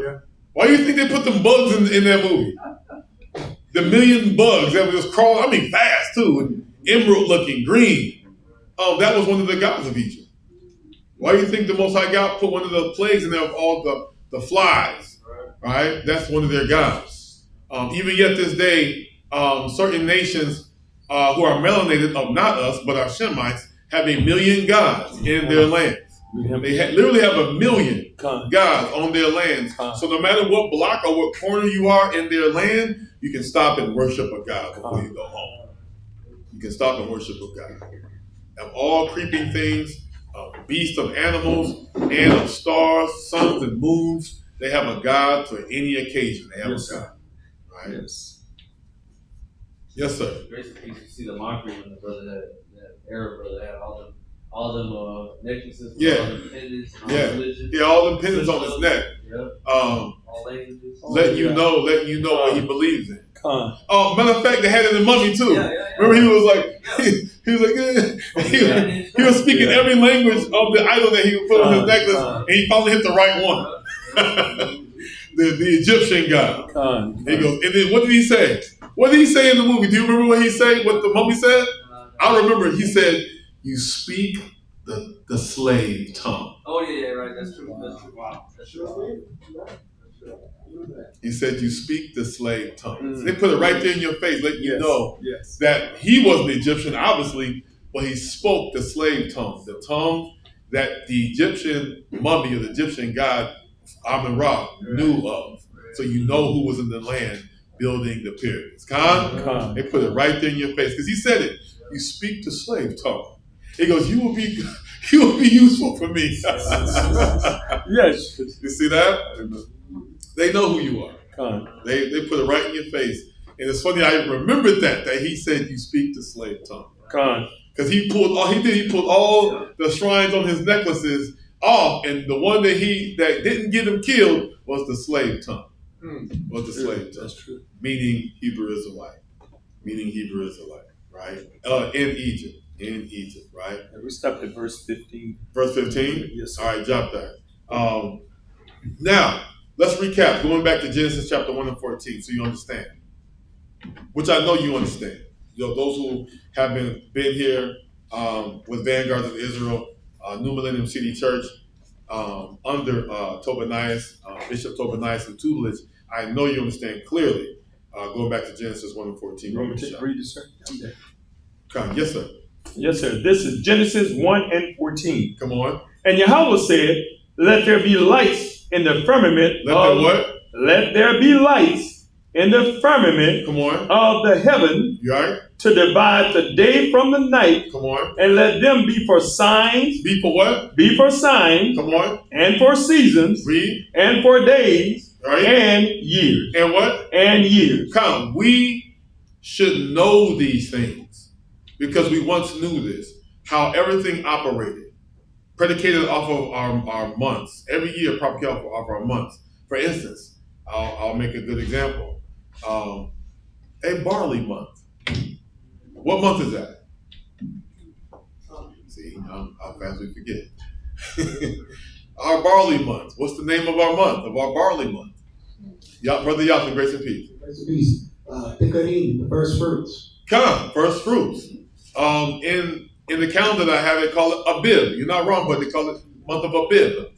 Yeah. Why do you think they put them bugs in that movie? The million bugs that were just crawling, fast too, emerald looking, green. That was one of the gods of Egypt. Why do you think the Most High God put one of the plagues in there of all the flies? Right? That's one of their gods. Even yet this day, certain nations who are melanated of not us, but our Shemites, have 1 million gods in their lands. They literally have 1 million gods on their lands. So no matter what block or what corner you are in their land, you can stop and worship a god before you go home. You can stop and worship a god. Of all creeping things, beasts of animals, and of stars, suns, and moons, they have a god for any occasion. They have a god. Right? Yes, sir. Grace and peace. You see the mockery when the brother that Arab brother had all them necklaces, all them pendants, all religions. Yeah, all them pendants on his neck. All languages. Letting you know what he believes in. Matter of fact, they had it in Mummy too. Remember, he was like, he was speaking every language of the idol that he would put on his necklace, and he finally hit the right one. the Egyptian god. He goes, and then what did he say? What did he say in the movie? Do you remember what he said? What the Mummy said? I remember. He said, "You speak the slave tongue." Oh yeah, right. That's true. Wow. That's true. He said, "You speak the slave tongue." They put it right there in your face, letting you know that he wasn't Egyptian, obviously, but he spoke the slave tongue, the tongue that the Egyptian mummy or the Egyptian god Amun-Ra knew of. So you know who was in the land building the pyramids. They put it right there in your face because he said it. You speak the slave tongue. He goes, you will be useful for me. Yes. You see that? They know who you are. They put it right in your face. And it's funny, I remembered that he said you speak the slave tongue. Because he pulled all the shrines on his necklaces off, and the one that didn't get him killed was the slave tongue. Was the slave tongue. That's true. Meaning Hebrew Israelite. Right? In Egypt, right? We stopped at verse 15. Verse 15? Yes, sir. All right, drop that. Now, let's recap. Going back to Genesis chapter 1 and 14 so you understand. Which I know you understand. Those who have been here with Vanguards of Israel, New Millennium City Church, under Bishop Tobias and tutelage, I know you understand clearly. Going back to Genesis 1 and 14. Read it, sir. Yes, sir. Yes, sir. This is Genesis 1 and 14. Come on. And Yahweh said, let there be lights in the firmament. Let there be lights in the firmament of the heaven to divide the day from the night. Come on. And let them be for signs. Be for what? Be for signs. Come on. And for seasons. Read. And for days. Right. And years. And what? And years. We should know these things because we once knew this, how everything operated, predicated off of our months. Every year, predicated off of our months. For instance, I'll make a good example. A barley month. What month is that? See, how fast we forget. Our barley month. What's the name of our month, of our barley month? Brother Yalton, grace and peace. Grace and peace. Tikarim, the first fruits. First fruits. In the calendar that I have, they call it Abib. You're not wrong, but they call it month of Abib.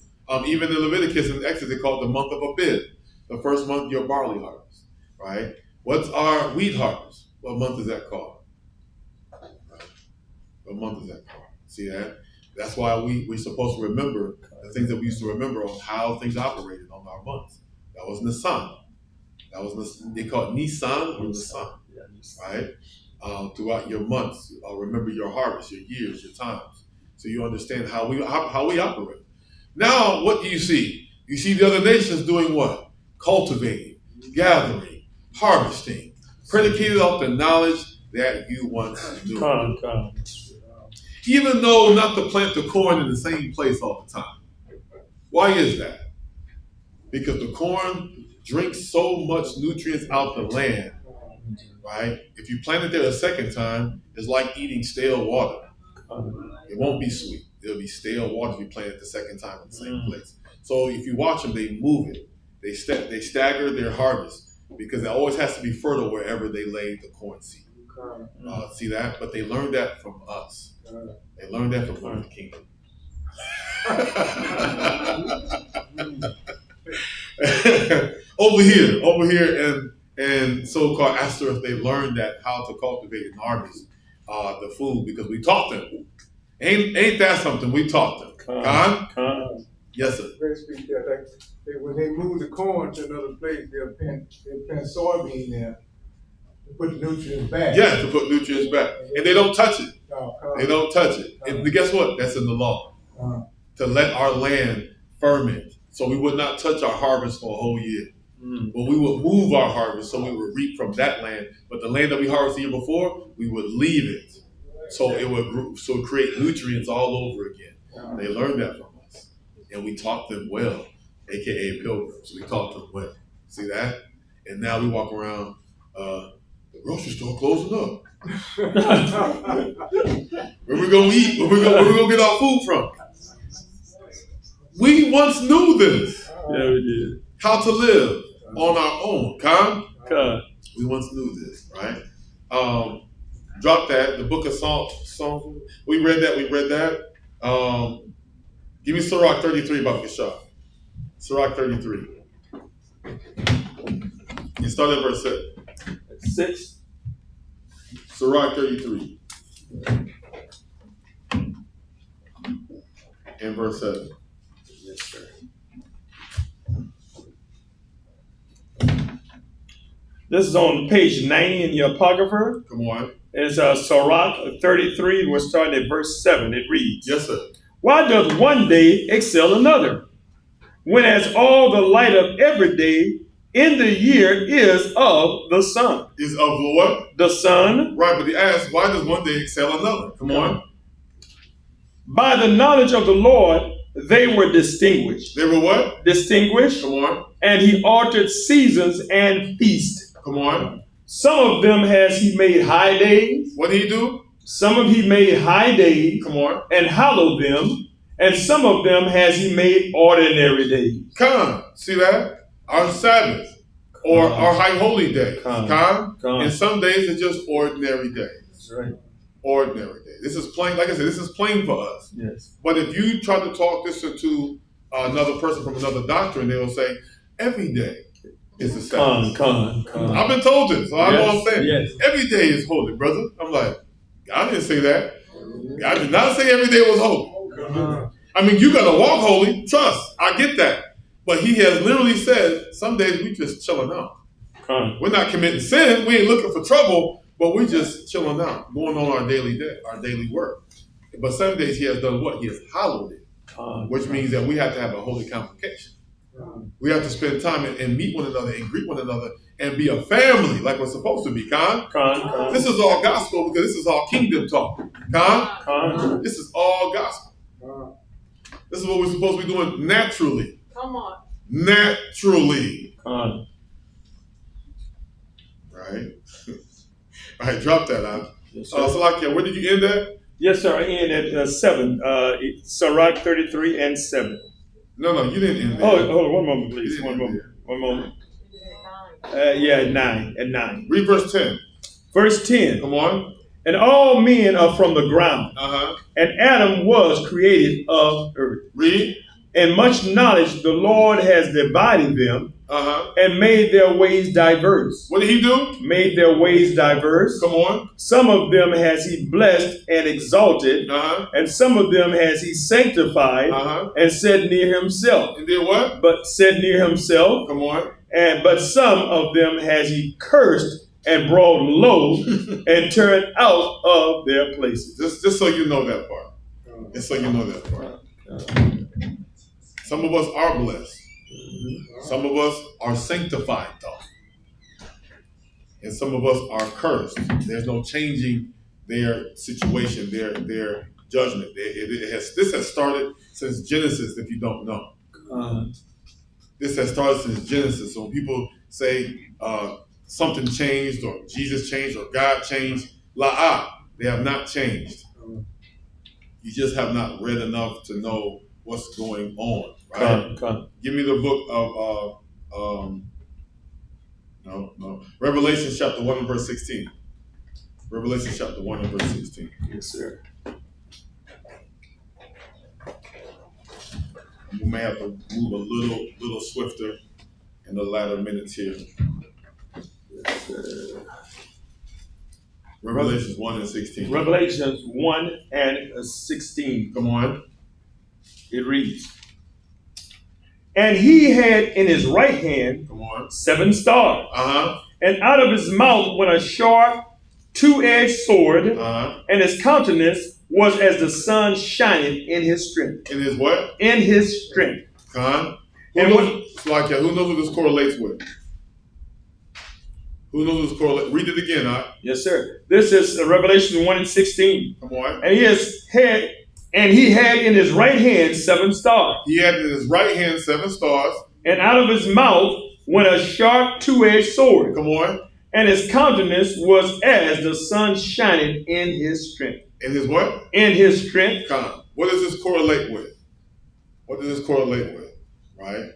Even in Leviticus and Exodus, they call it the month of Abib. The first month, your barley harvest. Right? What's our wheat harvest? What month is that called? What month is that called? See that? That's why we're supposed to remember the things that we used to remember of how things operated on our months. That was Nisan. They call it Nisan or Nisan. Right? Throughout your months, remember your harvest, your years, your times. So you understand how we operate. Now, what do you see? You see the other nations doing what? Cultivating, gathering, harvesting, predicated off the knowledge that you once knew. even though not to plant the corn in the same place all the time. Why is that? Because the corn drinks so much nutrients out the land, right? If you plant it there a second time, it's like eating stale water. It won't be sweet. It'll be stale water if you plant it the second time in the same place. So if you watch them, they move it. They stagger their harvest because it always has to be fertile wherever they lay the corn seed. See that? But they learned that from us. They learned that from the kingdom. over here, and so-called Asterisk, they learned that how to cultivate and harvest the food because we taught them. Ain't that something? We taught them. Yes, sir. When they move the corn to another place, they'll plant soybean there to put the nutrients back. Yeah, to put nutrients back. And they don't touch it. They don't touch it. And guess what? That's in the law. To let our land ferment. So we would not touch our harvest for a whole year. But we would move our harvest so we would reap from that land. But the land that we harvested the year before, we would leave it. So it would create nutrients all over again. They learned that from us. And we taught them well, aka pilgrims. We taught them well. See that? And now we walk around, the grocery store closing up. Where we gonna eat? Where we gonna get our food from? We once knew this. Yeah, we did. How to live on our own. We once knew this, right? Drop that. The book of Psalms. We read that. Give me Sirach 33 about Kishah. Sirach 33. You start at verse 6. Sirach 33. And verse 7. Yes, sir. This is on page 90 in the Apocrypha. Come on. It's Sirach 33. We're starting at verse 7. It reads, yes, sir. Why does one day excel another, when as all the light of every day in the year is of the sun? Is of the what? The sun. Right, but he asks, why does one day excel another? Come on. By the knowledge of the Lord, they were distinguished. They were what? Distinguished. Come on. And he altered seasons and feasts. Come on. Some of them has he made high days. What did he do? Some of he made high days. Come on. And hallowed them. And some of them has he made ordinary days. Come. See that? Our Sabbath. Or our high holy day. Come. And some days are just ordinary days. That's right. Ordinary days. This is plain, like I said, this is plain for us. Yes. But if you try to talk this into another person from another doctrine, they will say, every day is the Sabbath. I've been told this, so I know what I'm saying. Yes. Every day is holy, brother. I'm like, God didn't say that. God did not say every day was holy. I mean, you got to walk holy. Trust. I get that. But he has literally said, some days we just chilling out. We're not committing sin. We ain't looking for trouble, but we're just chilling out, going on our daily work. But some days he has done what? He has hallowed it, which means that we have to have a holy convocation. We have to spend time and meet one another and greet one another and be a family like we're supposed to be. This is all gospel because this is all kingdom talk. This is all gospel. This is what we're supposed to be doing naturally. Come on. Naturally. Right? All right, drop that out. Yes, Salakia, where did you end at? Yes, sir. I end at 7. Sirach 33 and 7. No, you didn't end there. Oh, hold on, one moment, please. One moment. At 9. Read verse 10. Verse 10. Come on. And all men are from the ground. And Adam was created of earth. Read. And much knowledge the Lord has divided them and made their ways diverse. What did he do? Made their ways diverse. Come on. Some of them has he blessed and exalted, and some of them has he sanctified and set near himself. And did what? But set near himself. Come on. But some of them has he cursed and brought low and turned out of their places. Just so you know that part. Just so you know that part. Some of us are blessed. Some of us are sanctified, though. And some of us are cursed. There's no changing their situation, their judgment. This has started since Genesis, if you don't know. This has started since Genesis. So when people say something changed or Jesus changed or God changed, they have not changed. You just have not read enough to know what's going on, right? Give me the book of Revelation chapter 1 and verse 16. Revelation chapter 1 and verse 16. Yes, sir. We may have to move a little swifter in the latter minutes here. Yes, sir. Revelations 1 and 16. Revelations 1 and 16. Come on. It reads, and he had in his right hand 7 stars. And out of his mouth went a sharp, 2-edged sword, and his countenance was as the sun shining in his strength. In his what? In his strength. Who knows what this correlates with? Who knows this correlates? Read it again, Yes, sir. This is Revelation 1 and 16. Come on. And he had in his right hand 7 stars. He had in his right hand 7 stars. And out of his mouth went a sharp, 2-edged sword. Come on. And his countenance was as the sun shining in his strength. In his what? In his strength. What does this correlate with? What does this correlate with? Right?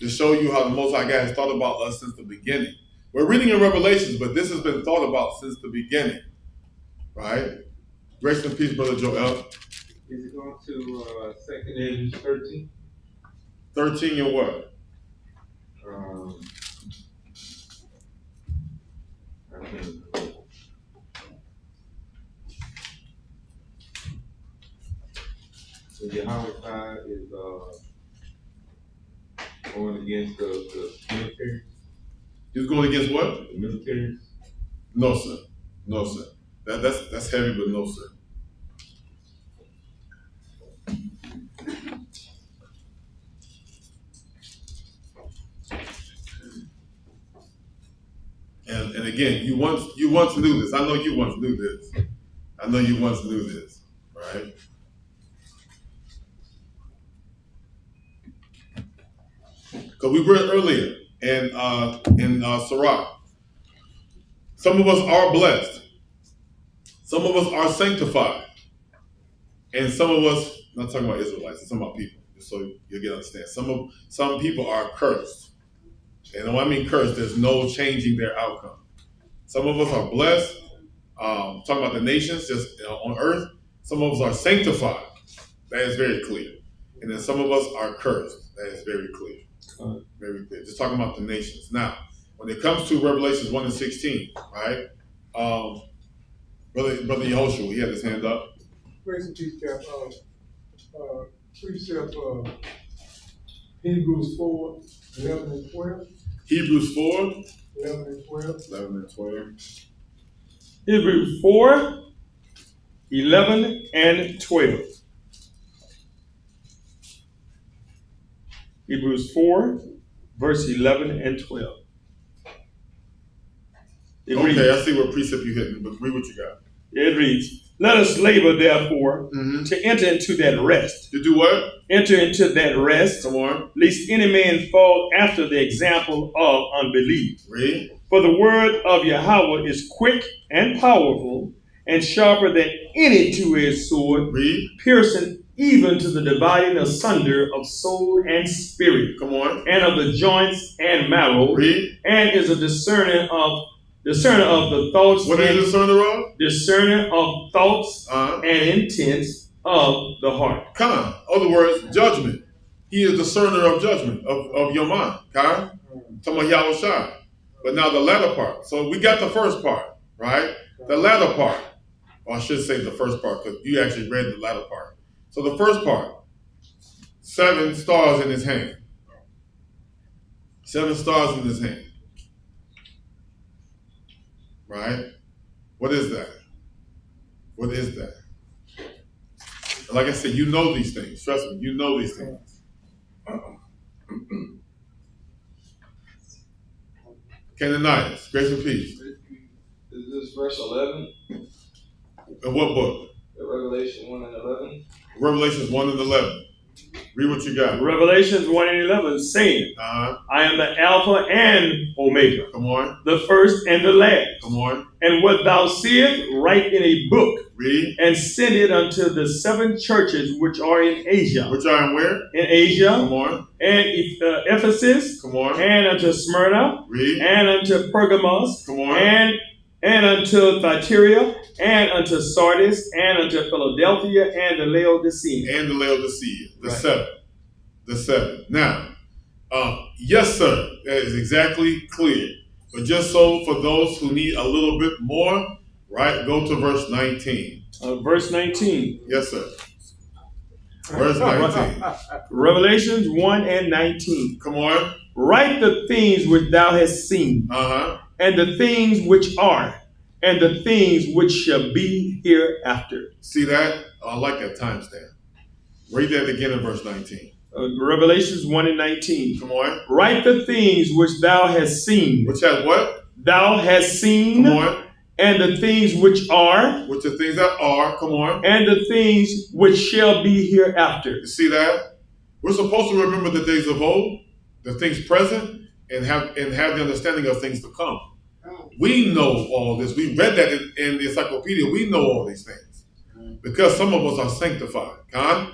To show you how the Most High God has thought about us since the beginning. We're reading in Revelations, but this has been thought about since the beginning. Right? Grace and peace, Brother Joel. Is it going to 2 Kings 13? 13 and what? So Yahweh is going against the military. He's going against what? The military. No, sir. No, sir. That's heavy, but no, sir. And again, you once knew this. I know you once knew this. Right? Because we read earlier in Sirach, some of us are blessed, some of us are sanctified, and some of us, I'm not talking about Israelites, I'm talking about people, just so you get understand. Some people are cursed. And when I mean cursed, there's no changing their outcome. Some of us are blessed, talking about the nations just on earth. Some of us are sanctified. That is very clear. And then some of us are cursed. That is very clear. Very clear. Just talking about the nations. Now, when it comes to Revelations 1 and 16, right? Brother Yehoshua, he had his hand up. Grace and peace, Cap. Precept Hebrews 4, 11 and 12. Hebrews 4, 11 and 12. 11 and 12. Hebrews 4, 11 and 12. Hebrews 4, verse 11 and 12. Reads, I see what precept you're hitting, but read what you got. It reads, let us labor, therefore, to enter into that rest. To do what? Enter into that rest. Come on. Lest any man fall after the example of unbelief. Read. For the word of Yahweh is quick and powerful, and sharper than any two-edged sword, piercing even to the dividing asunder of soul and spirit. Come on. And of the joints and marrow. And is a discerner of the thoughts. What is discerner of? Discerner of thoughts and intents of the heart. In other words, judgment. He is discerner of judgment of your mind. Talking about Yahweh Shai. But now the latter part. So we got the first part, right? The latter part. Or I should say the first part, because you actually read the latter part. So the first part, 7 stars in his hand. 7 stars in his hand. Right? What is that? What is that? Like I said, you know these things. Trust me, you know these things. Cananias, grace and peace. Is this verse 11? In what book? Revelation 1 and 11. Revelations 1 and 11. Read what you got. Revelations 1 and 11 saying, I am the Alpha and Omega. Come on. The first and the last. Come on. And what thou seest, write in a book. Read. And send it unto the 7 churches which are in Asia. Which are in where? In Asia. Come on. And Ephesus. Come on. And unto Smyrna. Read. And unto Pergamos. Come on. And unto Thyatira, and unto Sardis, and unto Philadelphia, and the Laodicea. And the Laodicea. The right. 7. The 7. Now, yes, sir. That is exactly clear. But just so for those who need a little bit more, right, go to verse 19. Verse 19. Yes, sir. Verse 19. Revelations 1 and 19. Come on. Write the things which thou hast seen. And the things which are, and the things which shall be hereafter. See that? I like that timestamp. Read that again in verse 19. Revelations 1 and 19. Come on. Write the things which thou hast seen. Which has what? Thou hast seen. Come on. And the things which are. Which the things that are. Come on. And the things which shall be hereafter. You see that? We're supposed to remember the days of old, the things present, and have the understanding of things to come. We know all this. We read that in the encyclopedia. We know all these things. Because some of us are sanctified. God?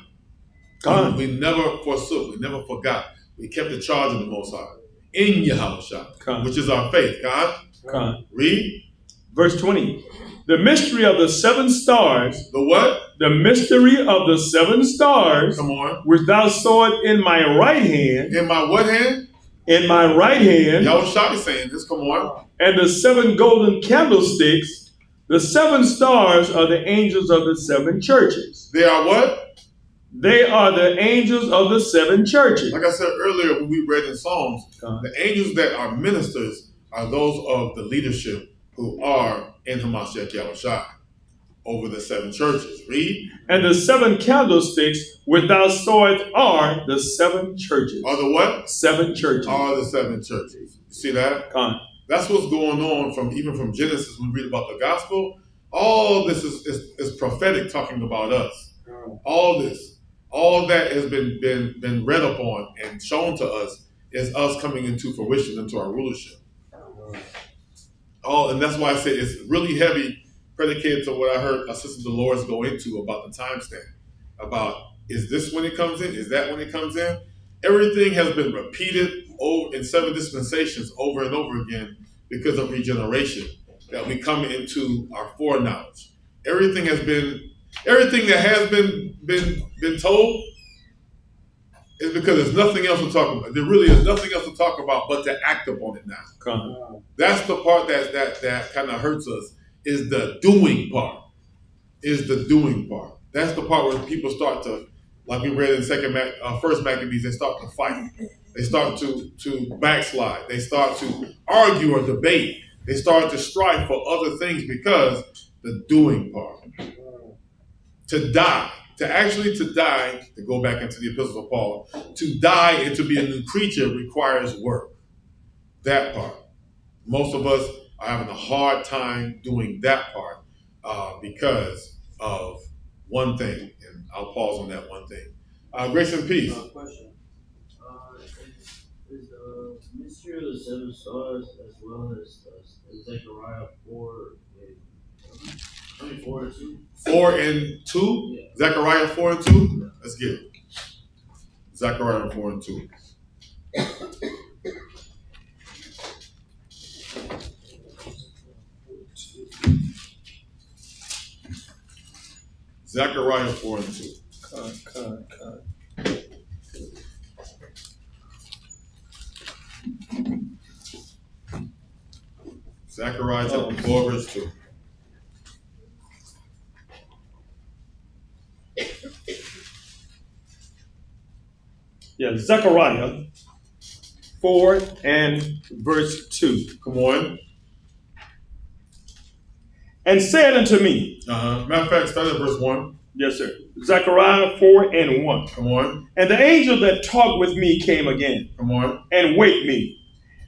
We never forsook. We never forgot. We kept the charge of the Most High. In Yahushua, which is our faith. God? Read. Verse 20. The mystery of the 7 stars. The what? The mystery of the 7 stars. Come on. Which thou sawest in my right hand. In my what hand? In my right hand. Yahushua is saying this. Come on. And the 7 golden candlesticks. The 7 stars are the angels of the 7 churches. They are what? They are the angels of the 7 churches. Like I said earlier when we read in Psalms, the angels that are ministers are those of the leadership who are in Hamashiach Yahushua over the 7 churches. Read. And the 7 candlesticks which thou sawest are the 7 churches. Are the what? 7 churches. Are the 7 churches. You see that? That's what's going on even from Genesis when we read about the gospel. All this is prophetic, talking about us. All this, all that has been read upon and shown to us is us coming into fruition, into our rulership. And that's why I say it's really heavy, predicated to what I heard Sister Dolores go into about the timestamp. About, is this when it comes in? Is that when it comes in? Everything has been repeated in 7 dispensations over and over again because of regeneration, that we come into our foreknowledge. Everything that has been told is because there's nothing else to talk about. There really is nothing else to talk about but to act upon it now. That's the part that kind of hurts us, is the doing part. That's the part where people start to, like we read in First Maccabees, they start to fight. They start to backslide. They start to argue or debate. They start to strive for other things because the doing part. To die, to go back into the epistles of Paul, to die and to be a new creature requires work. That part. Most of us are having a hard time doing that part because of one thing, and I'll pause on that one thing. Grace and peace. Question. Is the mystery of the 7 stars as well as Zechariah 4 and 2? 4 and 2? Yeah. Zechariah 4 and 2? Let's get it. Zechariah 4 and 2. Zechariah 4 and 2. Zechariah chapter 4 verse 2. Yeah, Zechariah 4 and verse 2. Come on. And said unto me. Matter of fact, start at verse 1. Yes, sir. Zechariah 4 and 1. Come on. And the angel that talked with me came again. Come on. And waked me,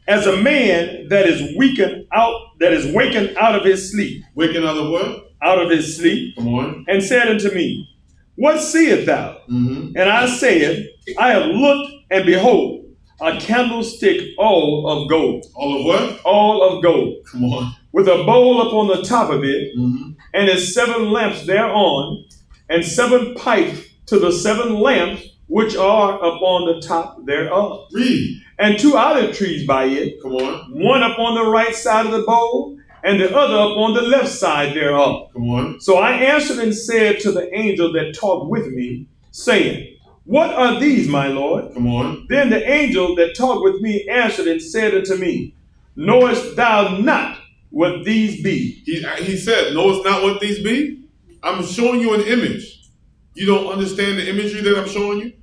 as a man that is wakened out of his sleep. Wakened out of what? out of his sleep, Come on. and said unto me, What seest thou? Mm-hmm. And I said, I have looked, and behold, a candlestick all of gold. All of what? All of gold. Come on. With a bowl upon the top of it, mm-hmm. and its 7 lamps thereon, and 7 pipes to the 7 lamps which are upon the top thereof. Read. And 2 olive trees by it. Come on. One upon the right side of the bowl, and the other upon the left side thereof. Come on. So I answered and said to the angel that talked with me, saying, What are these, my Lord? Come on. Then the angel that talked with me answered and said unto me, Knowest thou not what these be? He said, Knowest not what these be? I'm showing you an image. You don't understand the imagery that I'm showing you?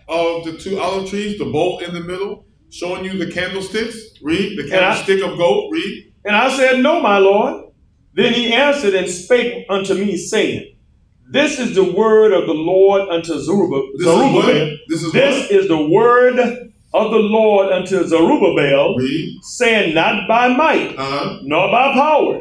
Of the 2 olive trees, the bowl in the middle, showing you the candlesticks. Read. The candlestick of gold. Read. And I said, No, my Lord. Then he answered and spake unto me, saying, This is the word of the Lord unto Zerubbabel. This is the word of the Lord unto Zerubbabel, Read. saying, Not by might, nor by power,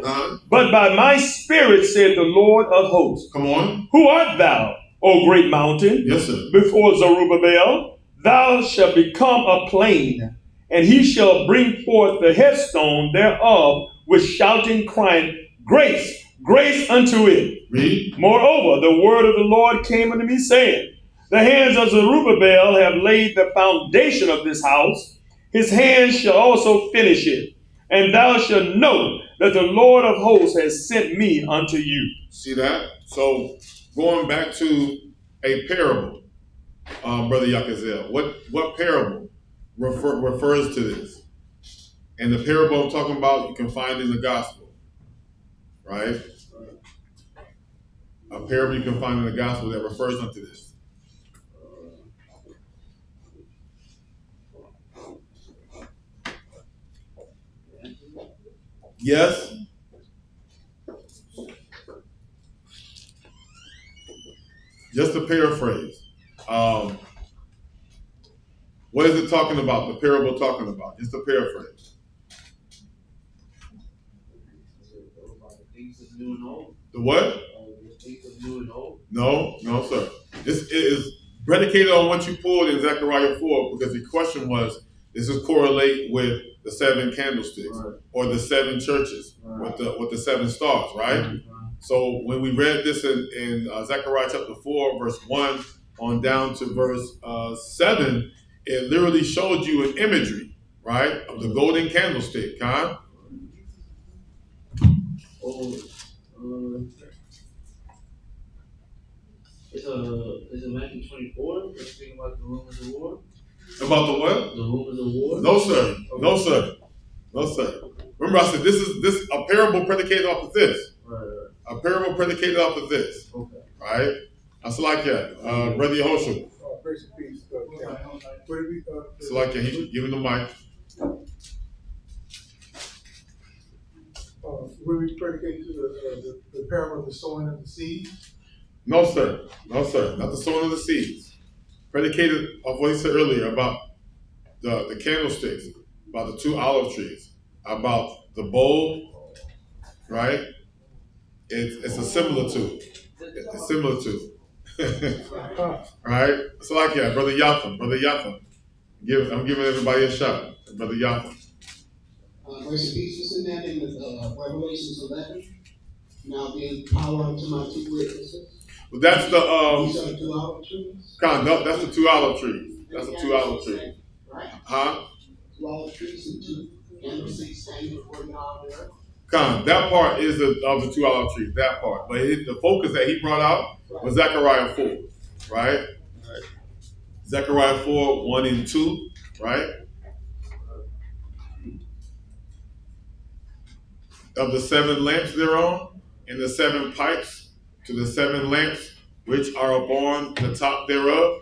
but by my spirit, said the Lord of hosts. Come on. Who art thou, O great mountain? Yes, sir. Before Zerubbabel, thou shalt become a plain, and he shall bring forth the headstone thereof with shouting, crying, Grace, grace unto it. Read. Moreover, the word of the Lord came unto me, saying, The hands of Zerubbabel have laid the foundation of this house. His hands shall also finish it. And thou shalt know that the Lord of hosts has sent me unto you. See that? So, going back to a parable, Brother Yakazel, what parable refers to this? And the parable I'm talking about, you can find in the gospel, right? A parable you can find in the gospel that refers unto this. Yes? Just to paraphrase. What is it talking about? The parable talking about? Just to paraphrase. The what? No, sir. This is predicated on what you pulled in Zechariah 4, because the question was, does this correlate with the 7 candlesticks, right, or the 7 churches, right, with the 7 stars, right? Right. So when we read this in Zechariah chapter 4, verse 1 on down to verse 7, it literally showed you an imagery, right, of the golden candlestick, huh? Is it Matthew 24? Let's speak about the rumors of war. About the what? The rumors of war. No, sir. Okay. No, sir. No, sir. Remember, I said this a parable predicated off of this. Right. A parable predicated off of this. Okay. Right. That's like that, Brother Yehoshua. Grace and peace. It's like that. He give him the mic. Will we predicate to the parable of the sowing of the seed? No, sir. No, sir. Not the sowing of the seeds. Predicated off what he said earlier about the candlesticks, about the 2 olive trees, about the bowl, right? It's a similitude. It's similar to. Right? It's like that. Brother Yatham. I'm giving everybody a shot. Brother Yatham. Grace and peace. Isn't that in the Revelations 11? Now being power unto my 2 witnesses. Well, that's the These are the 2 olive trees. No, that's the 2 olive trees. That's the 2 olive trees. Right? Huh? 2 olive trees and 2 candlesticks standing before God there. That part is of the 2 olive trees. That part, but the focus that he brought out was Zechariah 4, right? Zechariah 4, 1 and 2, right? Of the 7 lamps thereon, and the 7 pipes to the 7 lamps which are upon the top thereof.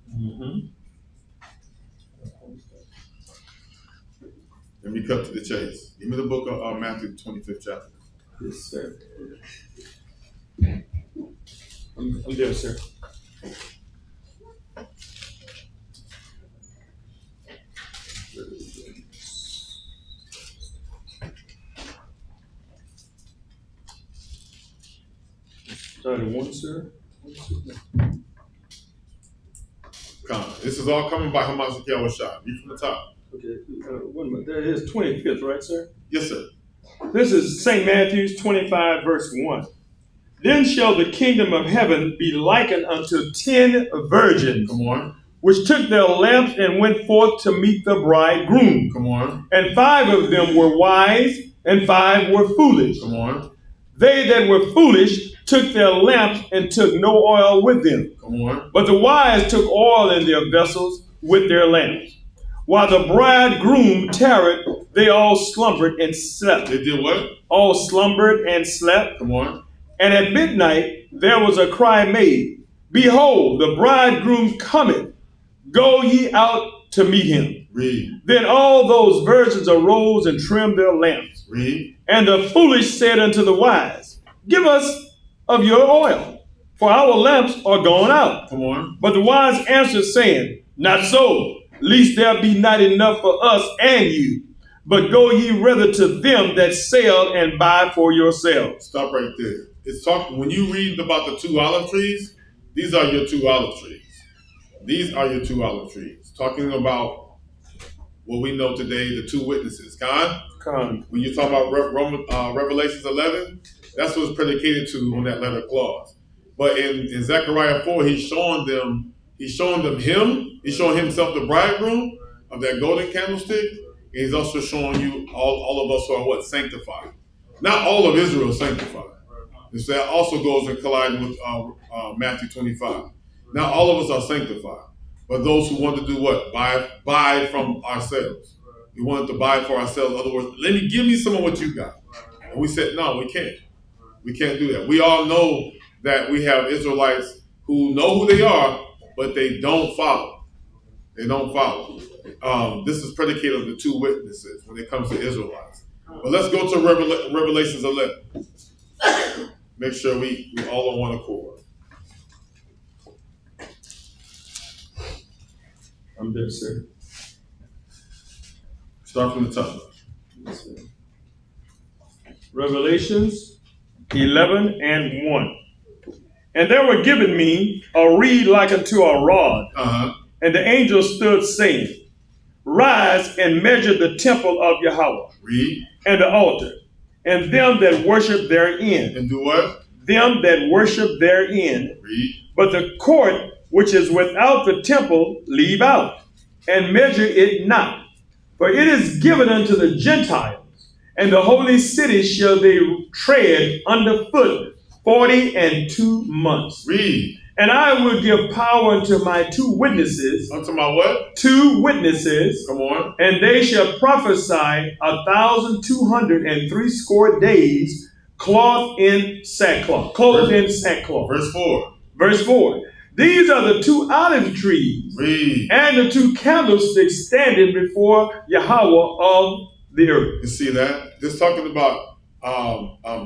Mm-hmm. Let me cut to the chase. Give me the book of Matthew 25th chapter. Yes, sir. I'm there, sir. 31, sir. Come. This is all coming by Hamas Shah. Read from the top. Okay, wait a minute. That is 25th, right, sir? Yes, sir. This is St. Matthew's 25, verse 1. Then shall the kingdom of heaven be likened unto 10 virgins. Come on. Which took their lamps and went forth to meet the bridegroom. Come on. And 5 of them were wise, and 5 were foolish. Come on. They that were foolish took their lamps and took no oil with them. Come on. But the wise took oil in their vessels with their lamps. While the bridegroom tarried, they all slumbered and slept. They did what? All slumbered and slept. Come on. And at midnight there was a cry made, Behold, the bridegroom cometh. Go ye out to meet him. Read. Then all those virgins arose and trimmed their lamps. Read. And the foolish said unto the wise, Give us of your oil, for our lamps are gone out. Come on. But the wise answered, saying, Not so, lest there be not enough for us and you. But go ye rather to them that sell and buy for yourselves. Stop right there. It's talking, when you read about the 2 olive trees, these are your 2 olive trees. These are your 2 olive trees. Talking about what we know today, the 2 witnesses. Con. When you talk about Revelations 11, that's what's predicated to on that letter clause. But in Zechariah 4, he's showing them him. He's showing himself the bridegroom of that golden candlestick. And he's also showing you all of us who are what? Sanctified. Not all of Israel is sanctified. That also goes in colliding with Matthew 25. Now all of us are sanctified, but those who want to do what? Buy from ourselves. We wanted to buy for ourselves. In other words, give me some of what you got. And we said, no, we can't. We can't do that. We all know that we have Israelites who know who they are, but they don't follow. They don't follow. This is predicated on the 2 witnesses when it comes to Israelites. But let's go to Revelations 11. Make sure we all on one accord. I'm there, sir. Start from the top. Revelations 11 and 1. And there were given me a reed like unto a rod. And the angel stood saying, Rise and measure the temple of Yahweh. Read. And the altar, and them that worship therein. And do what? Them that worship therein. Read. But the court which is without the temple leave out, and measure it not. For it is given unto the Gentiles, and the holy city shall they tread underfoot 42 months. Read. And I will give power unto my 2 witnesses. Unto my what? 2 witnesses. Come on. And they shall prophesy 1,260 days, clothed in sackcloth. Verse 4. Verse 4. These are the 2 olive trees. Read. And the 2 candlesticks standing before Yahweh of the earth. You see that? This talking about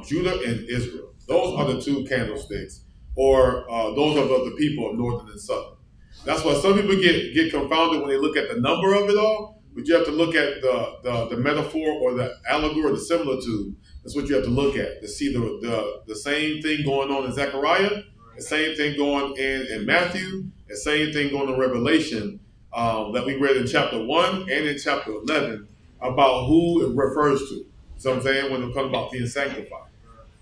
Judah and Israel. Those are the 2 candlesticks, or those are the people of northern and southern. That's why some people get confounded when they look at the number of it all. But you have to look at the metaphor or the allegory, the similitude. That's what you have to look at to see the same thing going on in Zechariah, the same thing going in Matthew, the same thing going in Revelation that we read in chapter 1 and in chapter 11 about who it refers to. So I'm saying when it comes about being sanctified.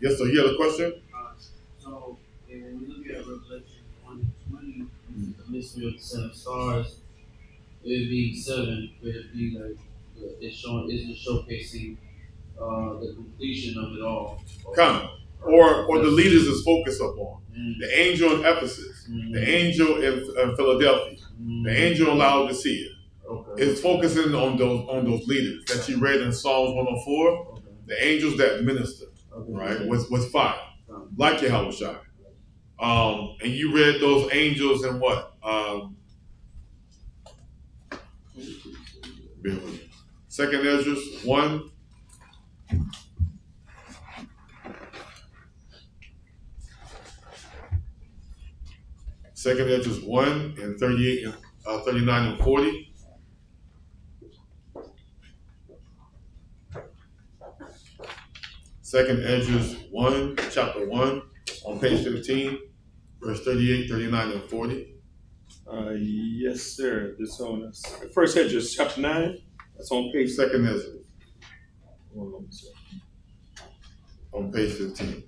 Yes, so you have a question? So when we look at Revelation 1:20, the mystery of the 7 stars, it would be 7, but it'd be like it's just showcasing the completion of it all. Or the leaders is focused upon. The angel in Ephesus, the angel in Philadelphia, the angel in Laodicea. Okay. It's focusing on those leaders that you read in Psalms 104. Okay. The angels that minister, right, with fire, like Yahweh Shai. And you read those angels in what? Second Ezra 1. Second Ezra 1 and 38 and 39 and 40. Second Ezra 1, chapter 1, On page 15, verse 38, 39, and 40. Yes, sir. This on the first Ezra, chapter 9. That's on page. Second Ezra. On page 15.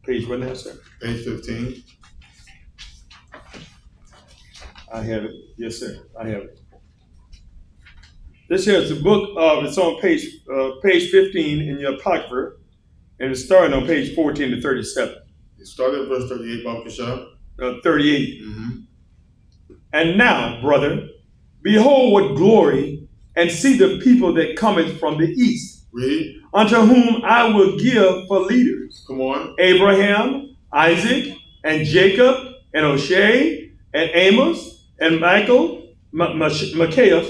Page what now, sir? Page 15. I have it. Yes, sir. I have it. This here is the book of, it's on page 15 in your Apocrypha, and it's starting on page 14 to 37. It started at verse 38, Baba Kishab. 38. Mm-hmm. And now, brother, behold what glory, and see the people that cometh from the east. Read. Unto whom I will give for leaders. Come on. Abraham, Isaac, and Jacob, and O'Shea, and Amos, and Michael, Micaiah,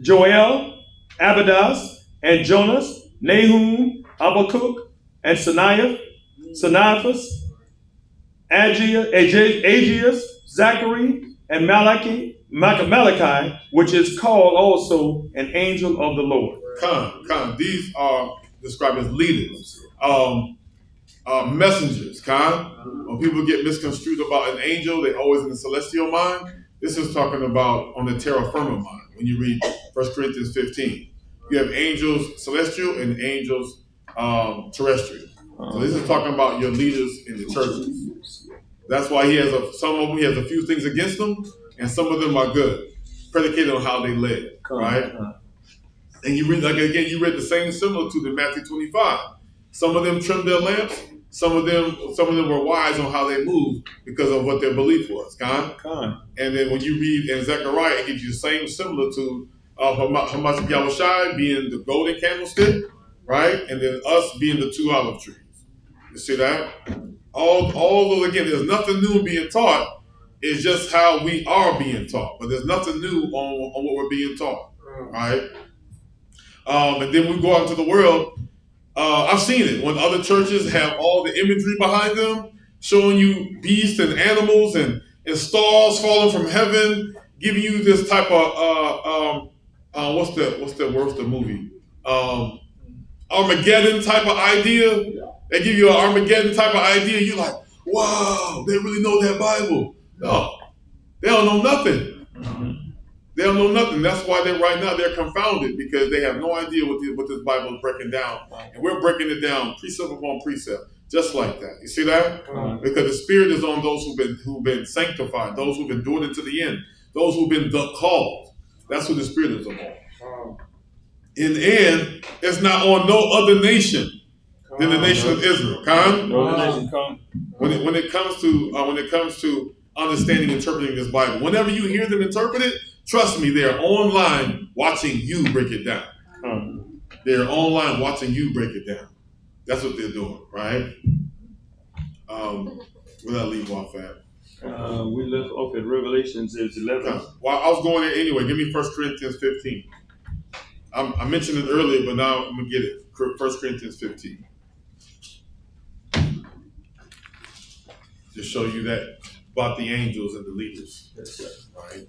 Joel, Abidas, and Jonas, Nahum, Habakkuk, and Sanaphus, Agius, Zachary, and Malachi, which is called also an angel of the Lord. Come. These are described as leaders, messengers. When people get misconstrued about an angel, they're always in the celestial mind. This is talking about on the terra firma mind. When you read 1 Corinthians 15, you have angels celestial and angels terrestrial. So this is talking about your leaders in the churches. That's why he has some of them. He has a few things against them, and some of them are good, predicated on how they live, right? And you read you read the same similitude in Matthew 25. Some of them trimmed their lamps. Some of them were wise on how they moved because of what their belief was. And then when you read in Zechariah, it gives you the same similitude of Hamashiach Yahushai being the golden candlestick, right? And then us being the 2 olive trees. You see that? Although again, there's nothing new being taught. It's just how we are being taught. But there's nothing new on what we're being taught, right? And then we go out into the world. I've seen it when other churches have all the imagery behind them, showing you beasts and animals and stars falling from heaven, giving you this type of what's the movie? Armageddon type of idea. They give you an Armageddon type of idea. You're like, wow, they really know that Bible. No, they don't know nothing. They don't know nothing. That's why right now they're confounded, because they have no idea what this Bible is breaking down. And we're breaking it down precept upon precept, just like that. You see that? Because the Spirit is on those who've been sanctified, those who've endured into the end, those who've been called. That's who the Spirit is upon. In the end, it's not on no other nation than the nation of Israel. When it comes to understanding, interpreting this Bible, whenever you hear them interpret it, trust me, they're online watching you break it down. They're online watching you break it down. That's what they're doing, right? Where did I leave off at? We left off at Revelations 11. Well, I was going there anyway. Give me 1 Corinthians 15. I mentioned it earlier, but now I'm going to get it. 1 Corinthians 15. Just show you that about the angels and the leaders. That's right.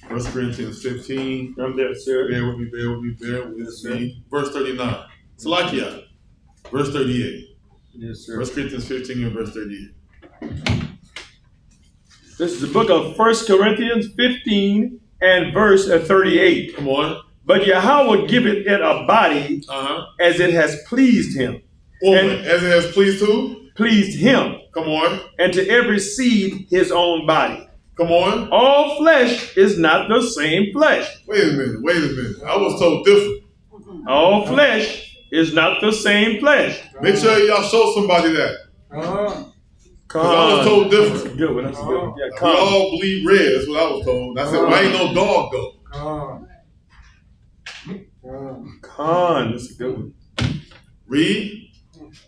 Right. 1 Corinthians 15. I'm there, sir. Bear with me. Verse 39. Salakia. Verse 38. Yes, sir. 1 Corinthians 15 and verse 38. This is the book of 1 Corinthians 15 and verse 38. Come on. But Yahweh giveth it a body as it has pleased him. As it has pleased who? Pleased him. Come on. And to every seed his own body. Come on. All flesh is not the same flesh. Wait a minute. I was told different. All flesh is not the same flesh. Make sure y'all show somebody that. I was told different. That's a good one. That's a good one. Yeah, we all bleed red. That's what I was told. I said, why ain't no dog though? That's a good one. Read.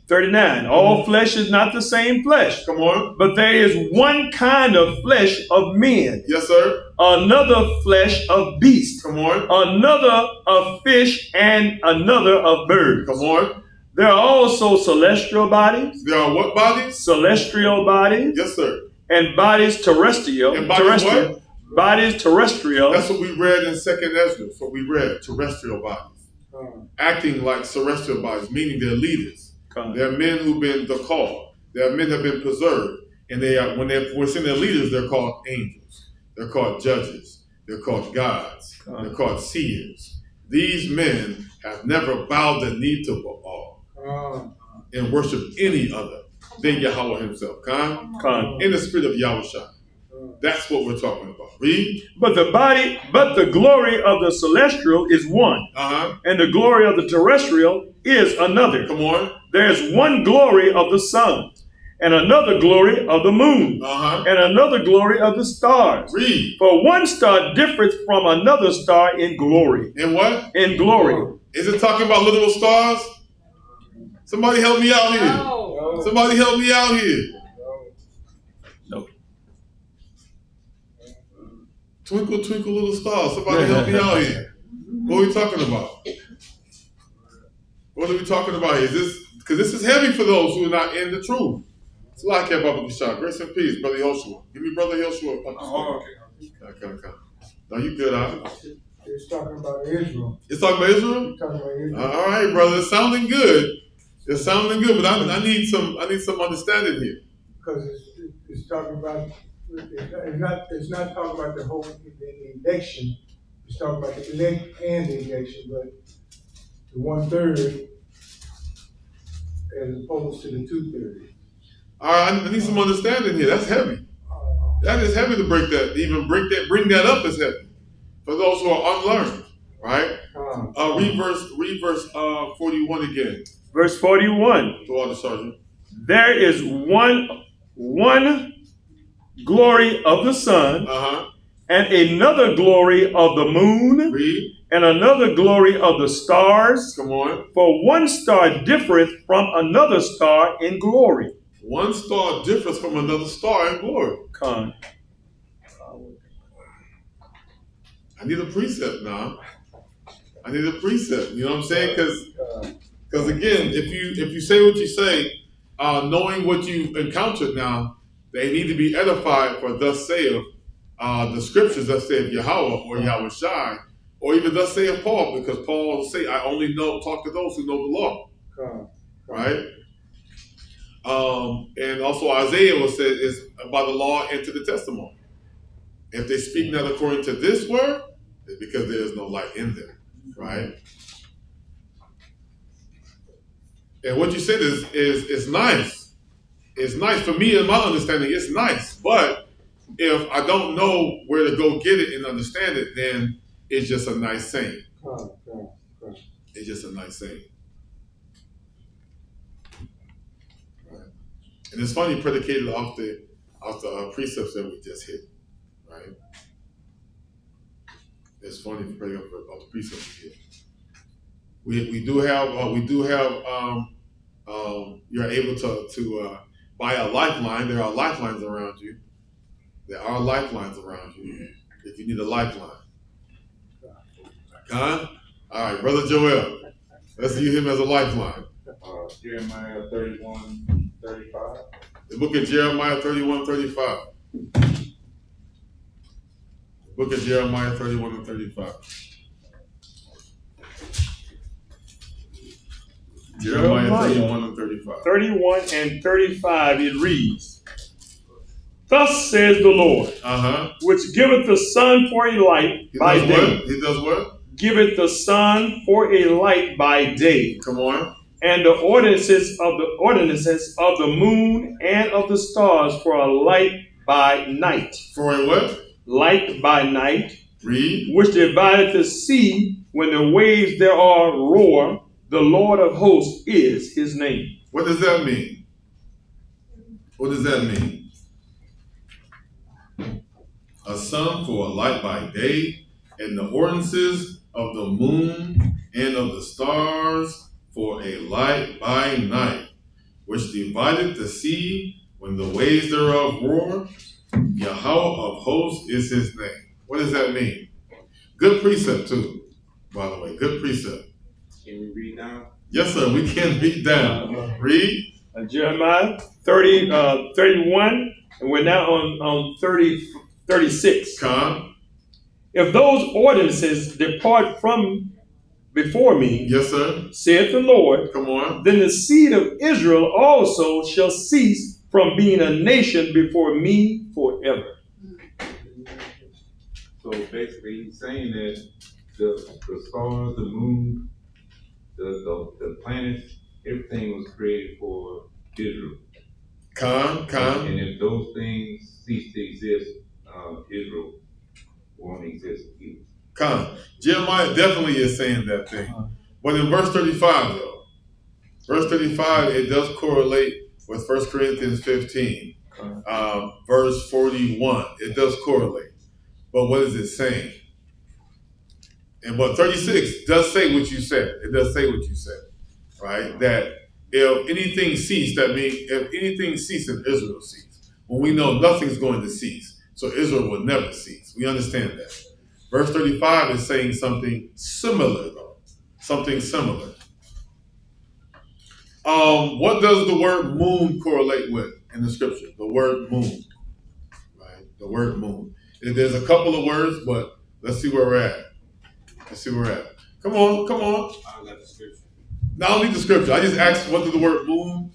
39. All flesh is not the same flesh. Come on. But there is one kind of flesh of men. Yes, sir. Another flesh of beasts. Come on. Another of fish, and another of birds. Come on. There are also celestial bodies. There are what bodies? Celestial bodies. Yes, sir. And bodies terrestrial. And bodies terrestrial. What? Bodies terrestrial. That's what we read in 2nd Ezra. That's what we read. Terrestrial bodies. Acting like celestial bodies, meaning they're leaders. There are men who've been the called. There are men that have been preserved. And they are, when we're seeing their leaders, they're called angels. They're called judges. They're called gods. They're called seers. These men have never bowed the knee to Baal and worshiped any other than Yahweh himself. In the spirit of Yahushua. That's what we're talking about. Read. But the glory of the celestial is one, and the glory of the terrestrial is another. Come on. There's one glory of the sun, and another glory of the moon, and another glory of the stars. Read. For one star differeth from another star in glory. In what? In glory. Is it talking about literal stars? Somebody help me out here. No. Somebody help me out here. No. Twinkle, twinkle, little stars. Somebody help me out here. What are we talking about? What are we talking about here? Is this because this is heavy for those who are not in the truth? It's a lot, care about Bishop. Grace and peace, Brother Joshua. Give me Brother Joshua. Okay. No, you good, huh? It's talking about Israel. It's talking about Israel? It's talking about Israel. All right, brother. It's sounding good. It's sounding good, but I need some understanding here. Because it's talking about it's not talking about the whole the election. It's talking about the elect and the election, but the 1/3 as opposed to the 2/3. All right, I need some understanding here. That's heavy. That is heavy to break that. Even bring that up is heavy for those who are unlearned. Right? Read verse 41 again. Verse 41. To all the sergeant. There is one glory of the sun, and another glory of the moon, Read. and another glory of the stars. Come on. For one star differeth from another star in glory. One star differs from another star in glory. I need a precept now. I need a precept. You know what I'm saying? Because again, if you say what you say, knowing what you've encountered now, they need to be edified for thus saith the scriptures, thus saith Yahweh or Yahweh Shai, or even thus saith Paul, because Paul will say, I only talk to those who know the law. Right? And also Isaiah will say is by the law and to the testimony. If they speak not according to this word, it's because there is no light in them. Right? And what you said is nice. It's nice for me, in my understanding. It's nice, but if I don't know where to go get it and understand it, then it's just a nice saying. It's just a nice saying. Right. And it's funny, predicated off the precepts that we just hit. Right? It's funny predicated off the precepts we hit. We do have you're able to buy a lifeline. There are lifelines around you. There are lifelines around you if you need a lifeline. All right, Brother Joel. Let's use him as a lifeline. Jeremiah 31:35. The book of Jeremiah 31:35. The book of Jeremiah 31:35. Jeremiah 31:35. 31 and 35, it reads, Thus says the Lord, which giveth the sun for a light by day. He does what? Giveth the sun for a light by day. Come on. And the ordinances of the moon and of the stars for a light by night. For a what? Light by night. Read. Which divideth the sea when the waves thereof roar. The Lord of hosts is his name. What does that mean? What does that mean? A sun for a light by day, and the ordinances of the moon and of the stars for a light by night, which divided the sea when the waves thereof roar. Yahweh of hosts is his name. What does that mean? Good precept too, by the way. Good precept. Can we read down? Yes, sir. We can read down. Read. Jeremiah 31, and we're now on 36. Come. If those ordinances depart from before me, yes, sir, saith the Lord, come on, then the seed of Israel also shall cease from being a nation before me forever. So basically, he's saying that the stars, the moon, the planets, everything was created for Israel. And if those things cease to exist, Israel won't exist either. Jeremiah definitely is saying that thing. But in verse 35, though, verse 35, it does correlate with 1 Corinthians 15. Verse 41, it does correlate. But what is it saying? And but 36 does say what you said. It does say what you said, right? That if anything ceased, that means if anything ceases, Israel ceased. When we know nothing's going to cease, so Israel will never cease. We understand that. Verse 35 is saying something similar, though. Something similar. What does the word moon correlate with in the scripture? The word moon, right? The word moon. There's a couple of words, but let's see where we're at. Let's see where we're at. Come on. I got the scripture. No, I don't need the scripture. I just asked, what does the word moon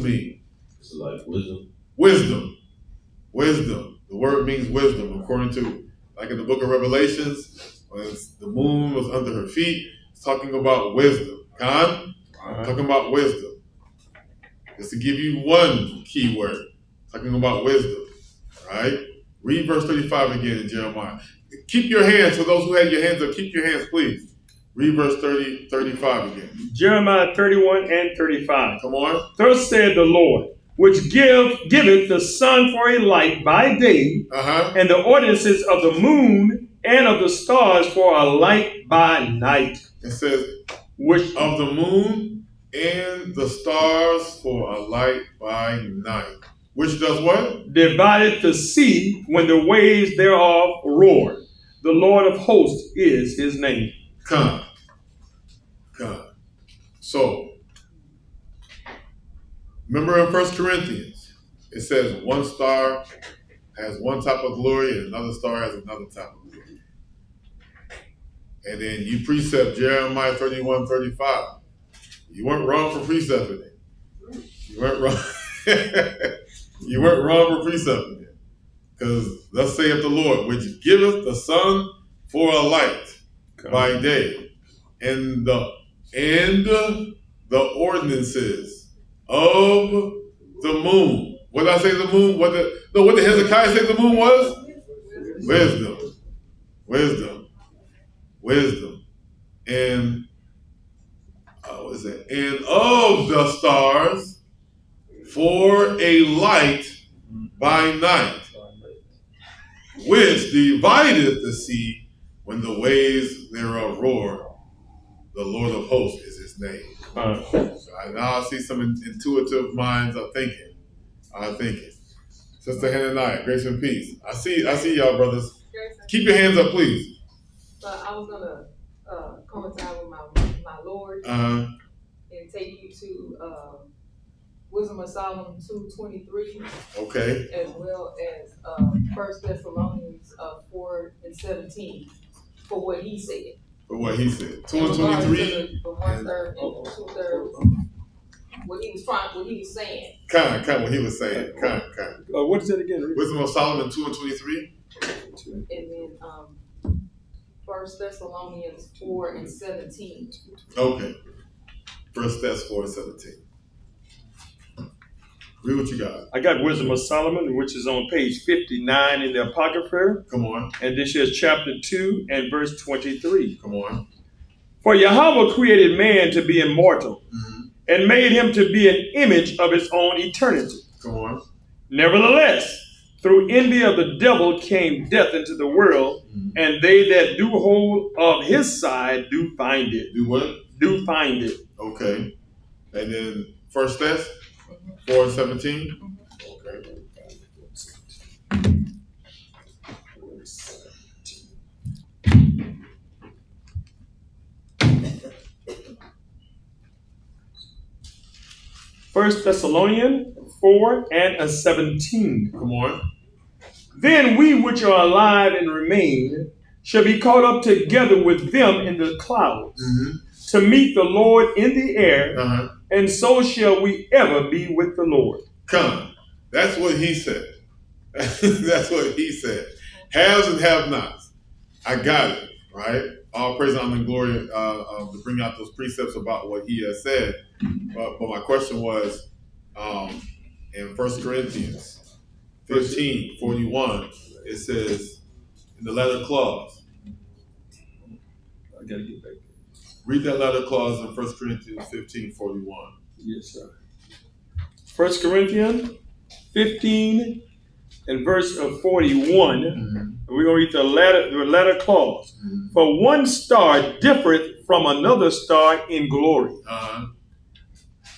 mean? It's like wisdom. Wisdom. The word means wisdom, according to, like in the book of Revelations, when the moon was under her feet, it's talking about wisdom. Talking about wisdom. Just to give you one key word, talking about wisdom, right? Read verse 35 again in Jeremiah. Keep your hands, for those who had your hands up, keep your hands, please. Read verse 35 again. Jeremiah 31 and 35. Come on. Thus said the Lord, which giveth the sun for a light by day, and the ordinances of the moon and of the stars for a light by night. It says, which of the moon and the stars for a light by night. Which does what? Divideth the sea when the waves thereof roar. The Lord of hosts is his name. Come. So, remember in 1 Corinthians, it says one star has one type of glory and another star has another type of glory. And then you precept Jeremiah 31:35. You weren't wrong for precepting it. You weren't wrong. You weren't wrong for precepting it. Because thus saith the Lord, which giveth the sun for a light by day, and the ordinances of the moon. What did I say the moon? What did Hezekiah say the moon was? Wisdom. And what is that? And of the stars for a light by night, which divideth the sea when the waves thereof roar. The Lord of hosts is his name. So now I see some intuitive minds are thinking. Sister Hannah, grace and peace. I see y'all, brothers. Keep your hands up, please. So I was gonna coincide with my Lord and take you to Wisdom of Solomon 2:23. Okay. As well as 1 Thessalonians 4:17 for what he said. 2 and 23. For 1/3 and 2/3. What he was saying. Kind what he was saying. Kind. What is it again? Wisdom of Solomon 2 and 23. And then 1 Thessalonians 4:17. Okay. 1 Thess 4:17. Read what you got. I got Wisdom of Solomon, which is on page 59 in the Apocrypha. Come on. And this is chapter 2 and verse 23. Come on. For Yahweh created man to be immortal, and made him to be an image of his own eternity. Come on. Nevertheless, through envy of the devil came death into the world, and they that do hold of his side do find it. Do what? Do find it. Okay. And then 1 Thess 4:17. Okay. First Thessalonians 4:17. Come on. Then we which are alive and remain shall be caught up together with them in the clouds to meet the Lord in the air, and so shall we ever be with the Lord. Come. That's what he said. That's what he said. Haves and have-nots. I got it, right? All praise, honor, and glory to bring out those precepts about what he has said. But my question was, in 1 Corinthians 15:41, it says, in the letter clause. I got to get back there. Read that letter clause in 1 Corinthians 15:41. Yes, sir. 1 Corinthians 15 and verse of 41. We're going to read the letter clause. For one star differeth from another star in glory.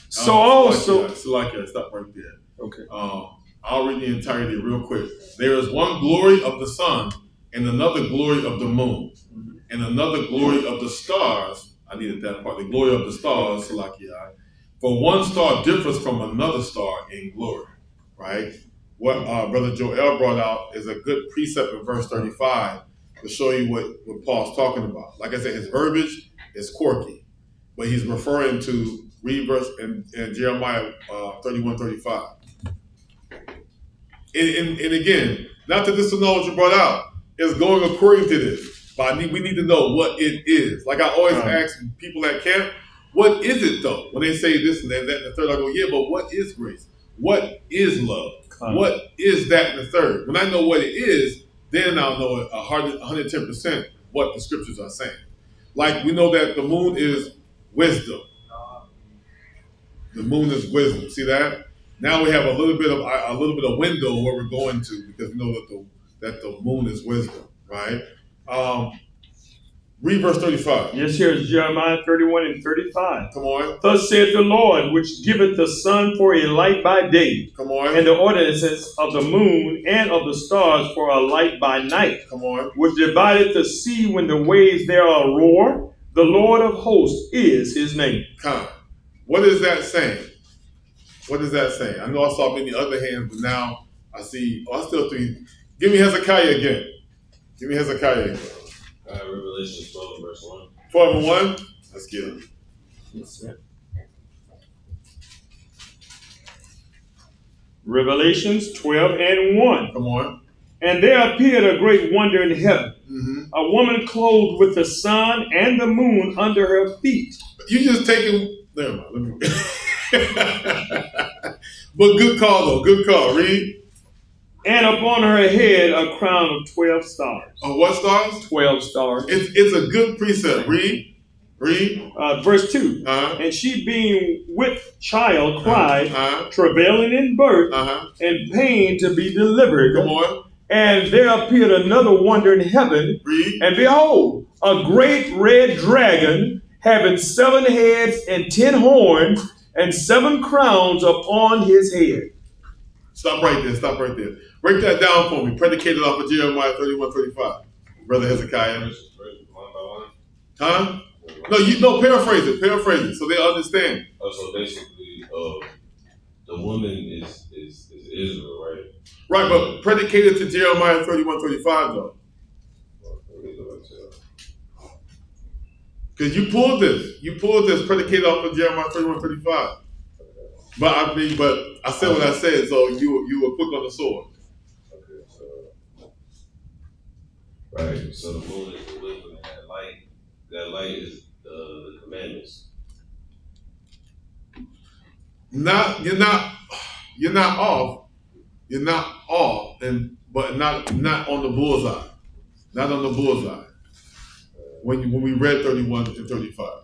So also... Stop right there. Okay. I'll read the entirety real quick. There is one glory of the sun, and another glory of the moon, and another glory of the stars. I needed that part. The glory of the stars, for one star differs from another star in glory, right? What Brother Joel brought out is a good precept in verse 35 to show you what Paul's talking about. Like I said, his verbiage is quirky, but he's referring to read verse in Jeremiah 31:35. And again, not that this is not what you brought out, it's going according to this. But we need to know what it is. Like I always ask people at camp, what is it though? When they say this and that and the third, I go, yeah, but what is grace? What is love? What is that and the third? When I know what it is, then I'll know 110% what the scriptures are saying. Like we know that the moon is wisdom. The moon is wisdom. See that? Now we have a little bit of window where we're going to, because we know that the moon is wisdom, right? Read verse 35. Yes, here's Jeremiah 31 and 35. Come on. Thus saith the Lord, which giveth the sun for a light by day. Come on. And the ordinances of the moon and of the stars for a light by night. Come on. Which divideth the sea when the waves thereof roar. The Lord of hosts is his name. Come. What is that saying? What is that saying? I know I saw many other hands, but now I see, I still think, give me Hezekiah again. Give me Hezekiah again. Revelation 12 verse 1. 12 and 1? Let's get it. Yes, sir. Revelations 12 and 1. Come on. And there appeared a great wonder in heaven. A woman clothed with the sun and the moon under her feet. You just taking, never mind. Let me. But good call though. Good call. Read. And upon her head a crown of 12 stars. What stars? 12 stars. It's a good precept. Read. Verse 2. And she being with child cried, travailing in birth, and pain to be delivered. Come on. And there appeared another wonder in heaven. Read. And behold, a great red dragon, having 7 heads and 10 horns, and 7 crowns upon his head. Stop right there. Break that down for me. Predicated off of Jeremiah 31:35. Brother Hezekiah. One by one. Huh? No, paraphrase it so they understand. So basically, the woman is Israel, right? Right, but predicated to Jeremiah 31:35 though. Because you pulled this predicated off of Jeremiah 31:35. But I said what I said, so you were quick on the sword. Okay, right. So the moon is the wisdom, and that light is the commandments. You're not off. You're not off, but not on the bullseye. Not on the bullseye. When we read 31 and 35,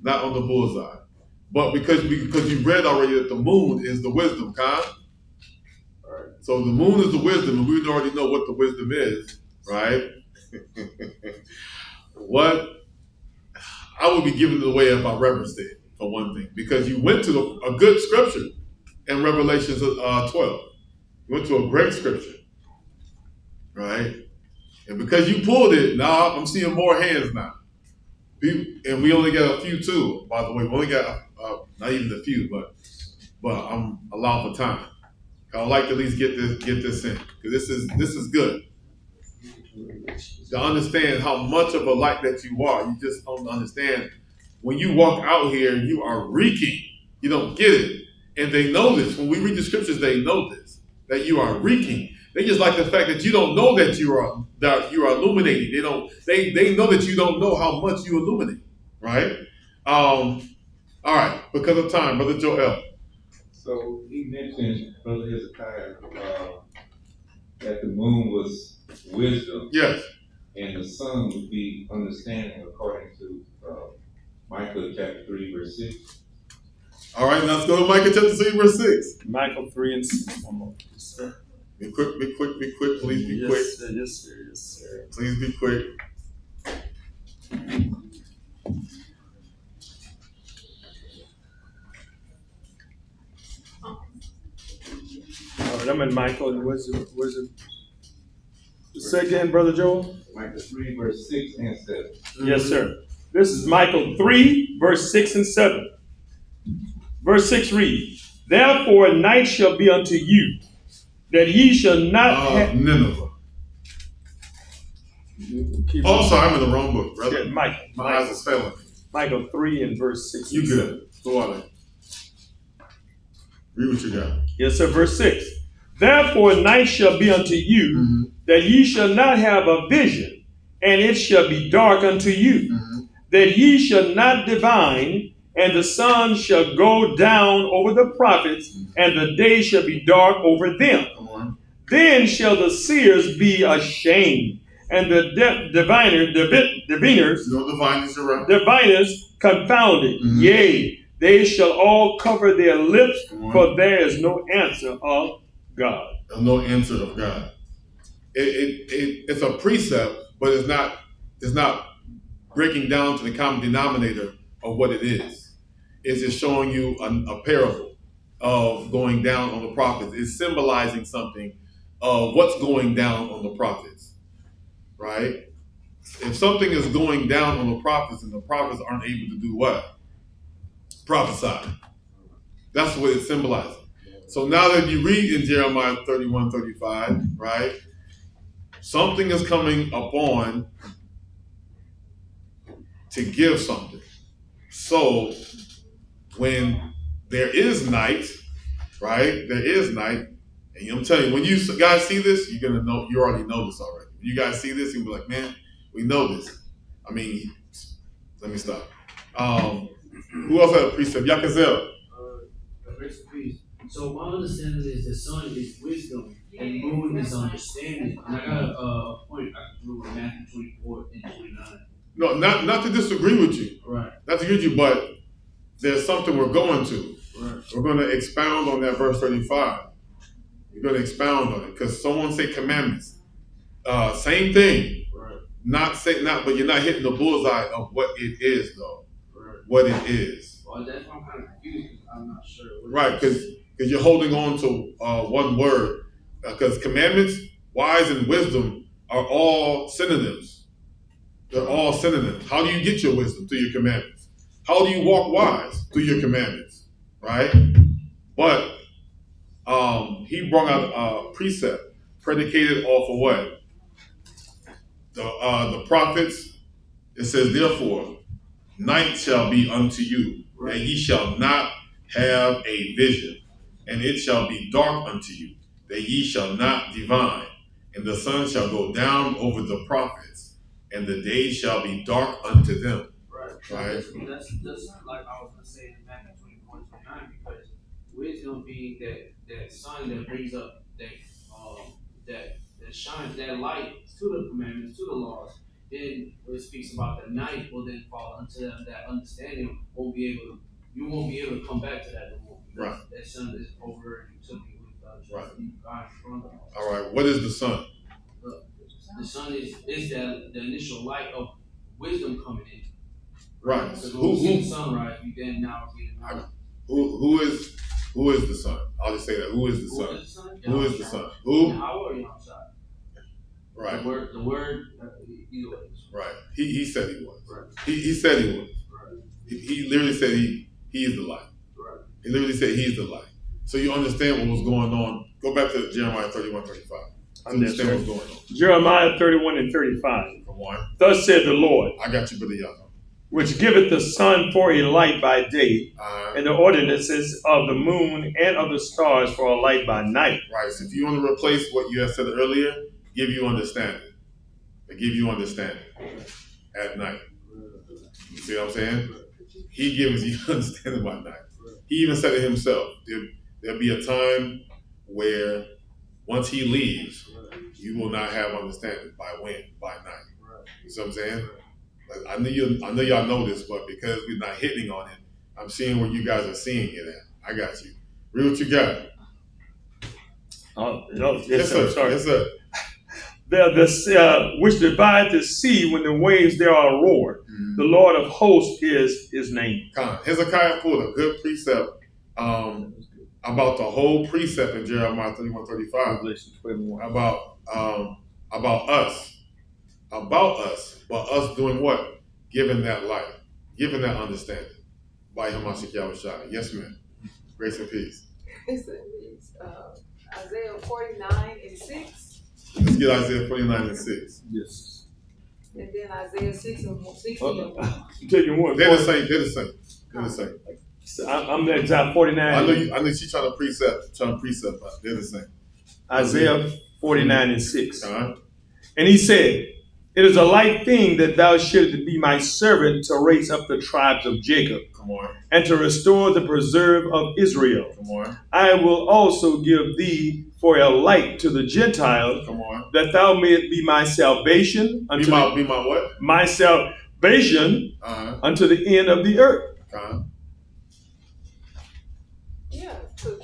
not on the bullseye. But because you read already that the moon is the wisdom, right? So the moon is the wisdom, and we already know what the wisdom is, right? What I would be giving it away if I reverenced it, for one thing, because you went to a good scripture in Revelation 12. You went to a great scripture, right? And because you pulled it, now I'm seeing more hands now. And we only got a few too, by the way. We only got not even a few, but I'm allowed for time. I'd like to at least get this in, because this is good. to understand how much of a light that you are. You just don't understand. When you walk out here, you are reeking. You don't get it. And they know this. When we read the scriptures, they know this, that you are reeking. They just like the fact that you don't know that you are illuminating. They know that you don't know how much you illuminate, right? All right, because of time, Brother Joel. So he mentioned, Brother Hezekiah, that the moon was wisdom. Yes. And the sun would be understanding, according to Micah chapter 3, verse 6. All right, let's go to Micah chapter 3, verse 6. Micah 3 and 6. One more. Yes, sir. Be quick, please be quick. Sir, yes, sir. Please be quick. All right, I'm in Micah. Where's it? Say again, Brother Joel. Micah 3, verse 6 and 7. Yes, sir. This is Micah 3, verse 6 and 7. Verse 6 reads, "Therefore night shall be unto you, that ye shall not have..." Nineveh. Oh, I'm sorry, I'm in the wrong book, brother. Yeah, Micah. My eyes is failing. Micah 3 and verse 6. You good. Go on. Read what you got. Yes, sir. Verse 6. "Therefore night shall be unto you, that ye shall not have a vision, and it shall be dark unto you, that ye shall not divine, and the sun shall go down over the prophets, and the day shall be dark over them. Then shall the seers be ashamed, and the diviners confounded. Yea, they shall all cover their lips, for there is no answer of God." There's no answer of God. It's a precept, but it's not breaking down to the common denominator of what it is. It's just showing you a parable of going down on the prophets. It's symbolizing something of what's going down on the prophets, right? If something is going down on the prophets and the prophets aren't able to do what? Prophesy. That's what it's symbolizing. So now that you read in Jeremiah 31:35, right? Something is coming upon to give something. So when there is night, right? There is night. And I'm telling you, when you guys see this, you're gonna know, you already know this already. When you guys see this, you'll be like, man, we know this. I mean, let me stop. Who else had a precept? Yakazel. So my understanding is the sun is wisdom and the moon is understanding. And I got a point I drew in Matthew 24 and 29. No, not to disagree with you. Right. Not to agree with you, but there's something we're going to. Right. We're going to expound on that verse 35. We're going to expound on it because someone say commandments. Same thing. Right. But you're not hitting the bullseye of what it is, though. Right. What it is. Well, that's why I'm kind of confused because I'm not sure. Right, because you're holding on to one word. Because commandments, wise, and wisdom are all synonyms. They're all synonyms. How do you get your wisdom? Through your commandments. How do you walk wise? Through your commandments. Right? But he brought out a precept predicated off of what? The prophets. It says, therefore, night shall be unto you, and ye shall not have a vision, and it shall be dark unto you, that ye shall not divine, and the sun shall go down over the prophets, and the day shall be dark unto them. Right. That's like I was going to say in Matthew 24 and 29, because wisdom being that sun that brings up that shines that light to the commandments, to the laws. Then when it speaks about the night will then fall unto them, that understanding you won't be able to come back to that no more. Right. That sun is over and you took it with God from them. All right. What is the sun? The sun is the initial light of wisdom coming in. Right. So when you see the sunrise, you then now see the night. Who is the sun? I'll just say that. Who is the sun? Who is the sun? Who? How are you outside? Right. The word, either way. Right. He said he was. Right. He said he was. Right. He literally said he is the light. Right. He literally said he's the light. So you understand what was going on. Go back to Jeremiah 31:35. understand what's going on. Jeremiah 31 and 35. Come on. Thus said the Lord, I got you, Brother Young. which giveth the sun for a light by day, and the ordinances of the moon and of the stars for a light by night. Right. So if you want to replace what you had said earlier, give you understanding. They give you understanding at night. You see what I'm saying? He gives you understanding by night. He even said it himself. There'll be a time where once he leaves, you will not have understanding. By when? By night. You see what I'm saying? I know y'all know this, but because we're not hitting on it, I'm seeing where you guys are seeing it at. I got you. Read what you got. Yes, sir. Sorry. Yes, sir. Which divide the sea when the waves thereof roar. Mm-hmm. The Lord of hosts is his name. Hezekiah pulled a good precept about the whole precept in Jeremiah 31:35 about us. About us, but us doing what? Giving that light, giving that understanding by Hamashiach Yahushua. Yes, ma'am. Grace and peace. It's Isaiah 49 and 6. Let's get Isaiah 49 and 6. Yes. And then Isaiah 6 and 16. You taking one? They're the same. I'm at Isaiah 49. I know she's trying to precept, but they're the same. Isaiah 49 and 6. And he said, it is a light thing that thou shouldest be my servant to raise up the tribes of Jacob. Come on. And to restore the preserve of Israel. Come on. I will also give thee for a light to the Gentiles. Come on. That thou mayest be my salvation. Be my what? My salvation unto the end of the earth. Yeah, to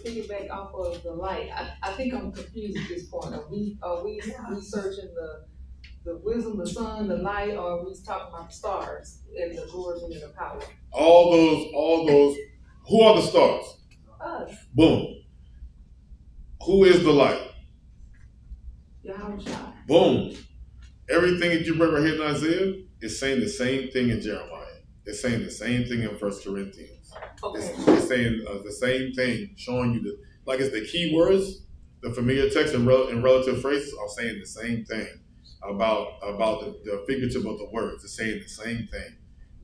piggyback off of the light, I think I'm confused at this point. Are we researching the wisdom, the sun, the light, or are we talking about the stars and the glory and the power? All those. Who are the stars? Us. Boom. Who is the light? Yahushua. Boom. Everything that you bring right here in Isaiah is saying the same thing in Jeremiah. It's saying the same thing in 1 Corinthians. Okay. It's saying the same thing, showing you it's the key words, the familiar text and relative phrases are saying the same thing about the figurative of the words. It's saying the same thing.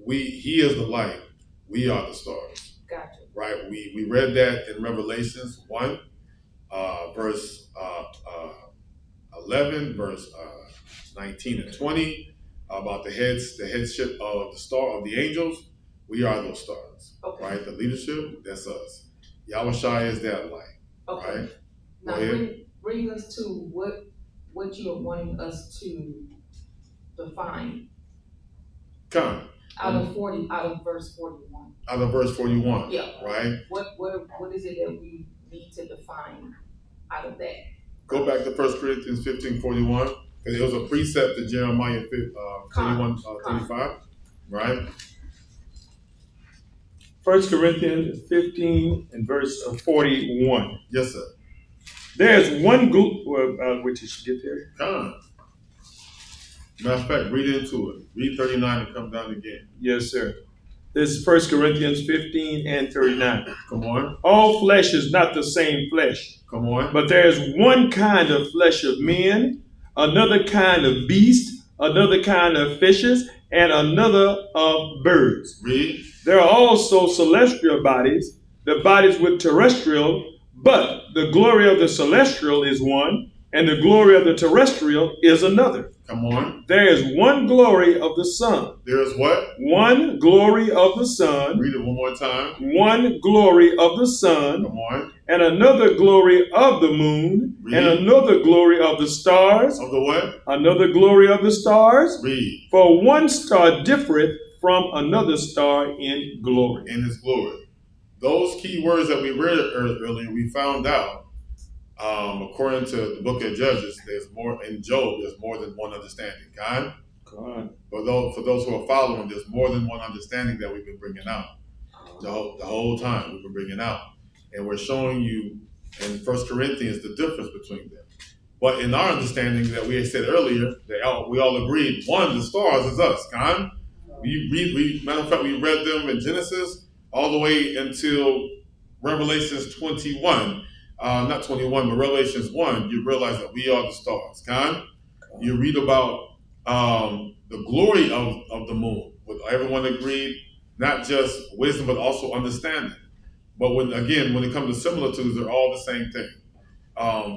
He is the light. We are the stars. Gotcha. Right? We read that in Revelations 1, verse 11, verse 19 and 20, about the headship of the star of the angels. We are those stars. Okay. Right? The leadership, that's us. Yahushua is that light. Okay. Right? Now bring us to what you are wanting us to define. Come. Out of verse 41. Out of verse 41. Yeah. Right? What is it that we need to define out of that? Go back to 1 Corinthians 15:41, because it was a precept to Jeremiah 31:35. Right? 1 Corinthians 15 and verse 41. Yes, sir. There's one group, which you should get there. Come. Matter of fact, read into it. Read 39 and come down again. Yes, sir. This is 1 Corinthians 15 and 39. Come on. All flesh is not the same flesh. Come on. But there's one kind of flesh of men, another kind of beast, another kind of fishes, and another of birds. Read. There are also celestial bodies, the bodies with terrestrial, but the glory of the celestial is one, and the glory of the terrestrial is another. Come on. There is one glory of the sun. There is what? One glory of the sun. Read it one more time. One glory of the sun. Come on. And another glory of the moon. Read. And another glory of the stars. Of the what? Another glory of the stars. Read. For one star differeth from another star in glory. In his glory. Those key words that we read earlier, we found out, according to the book of Judges, there's more in Job. There's more than one understanding. God. For those who are following, there's more than one understanding that we've been bringing out the whole time. We've been bringing out, and we're showing you in 1 Corinthians the difference between them. But in our understanding that we had said earlier, we all agreed one of the stars is us. God. Matter of fact, we read them in Genesis all the way until Revelations 21. not 21, but Revelations 1, you realize that we are the stars. You read about the glory of the moon. With everyone agreed, not just wisdom, but also understanding. But when it comes to similitudes, they're all the same thing.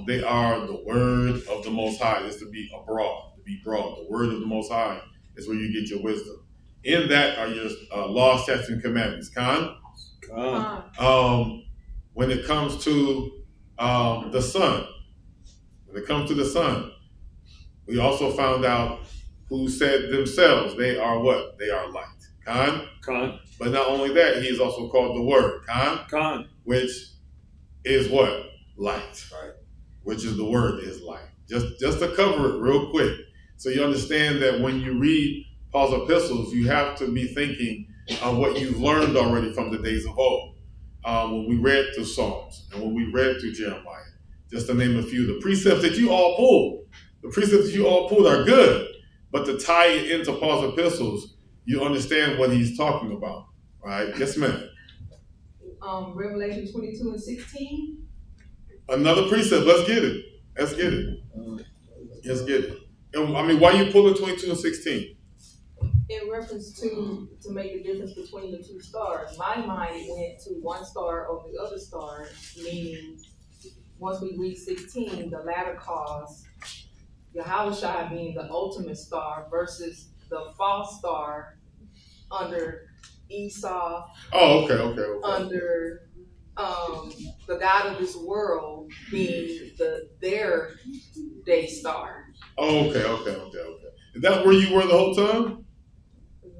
They are the word of the Most High. Is to be abroad, to be broad. The word of the Most High is where you get your wisdom. In that are your laws, statutes, and commandments. When it comes to the sun, we also found out who said themselves they are what? They are light. But not only that, he is also called the Word. Which is what? Light. Right. Which is the Word is light. Just to cover it real quick, so you understand that when you read Paul's epistles, you have to be thinking of what you've learned already from the days of old. When we read through Psalms and when we read through Jeremiah, just to name a few, the precepts that you all pulled are good, but to tie it into Paul's epistles, you understand what he's talking about, right? Yes, ma'am. Revelation 22 and 16. Another precept. Let's get it. And I mean, why are you pulling 22 and 16? In reference to make a difference between the two stars, my mind went to one star over the other star, meaning once we read 16, the latter cause, Yahushua being the ultimate star versus the false star under Esau. Oh, okay. Under the God of this world being their day star. Oh, okay. Is that where you were the whole time?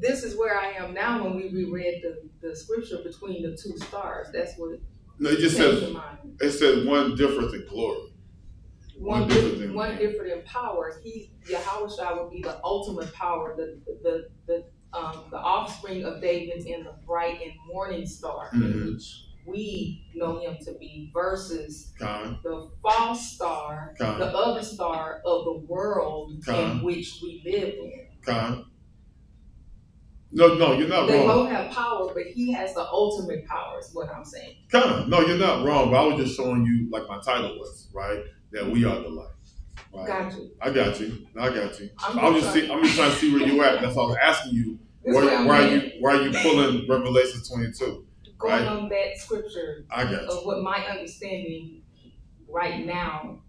This is where I am now when we reread the scripture between the two stars. That's what it just says. It said one difference in glory. One different in power. Yahushua would be the ultimate power, the offspring of David and the bright and morning star. Mm-hmm. We know him to be versus the false star, the other star of the world in which we live in. No, you're not wrong. They both have power, but he has the ultimate power, is what I'm saying. No, you're not wrong, but I was just showing you, like my title was, right? That we are the light. Right? Got you. I got you. I'm just trying to see where you at. That's why I was asking you, why are you pulling Revelation 22? Going right? on that scripture I got you. Of what my understanding right now,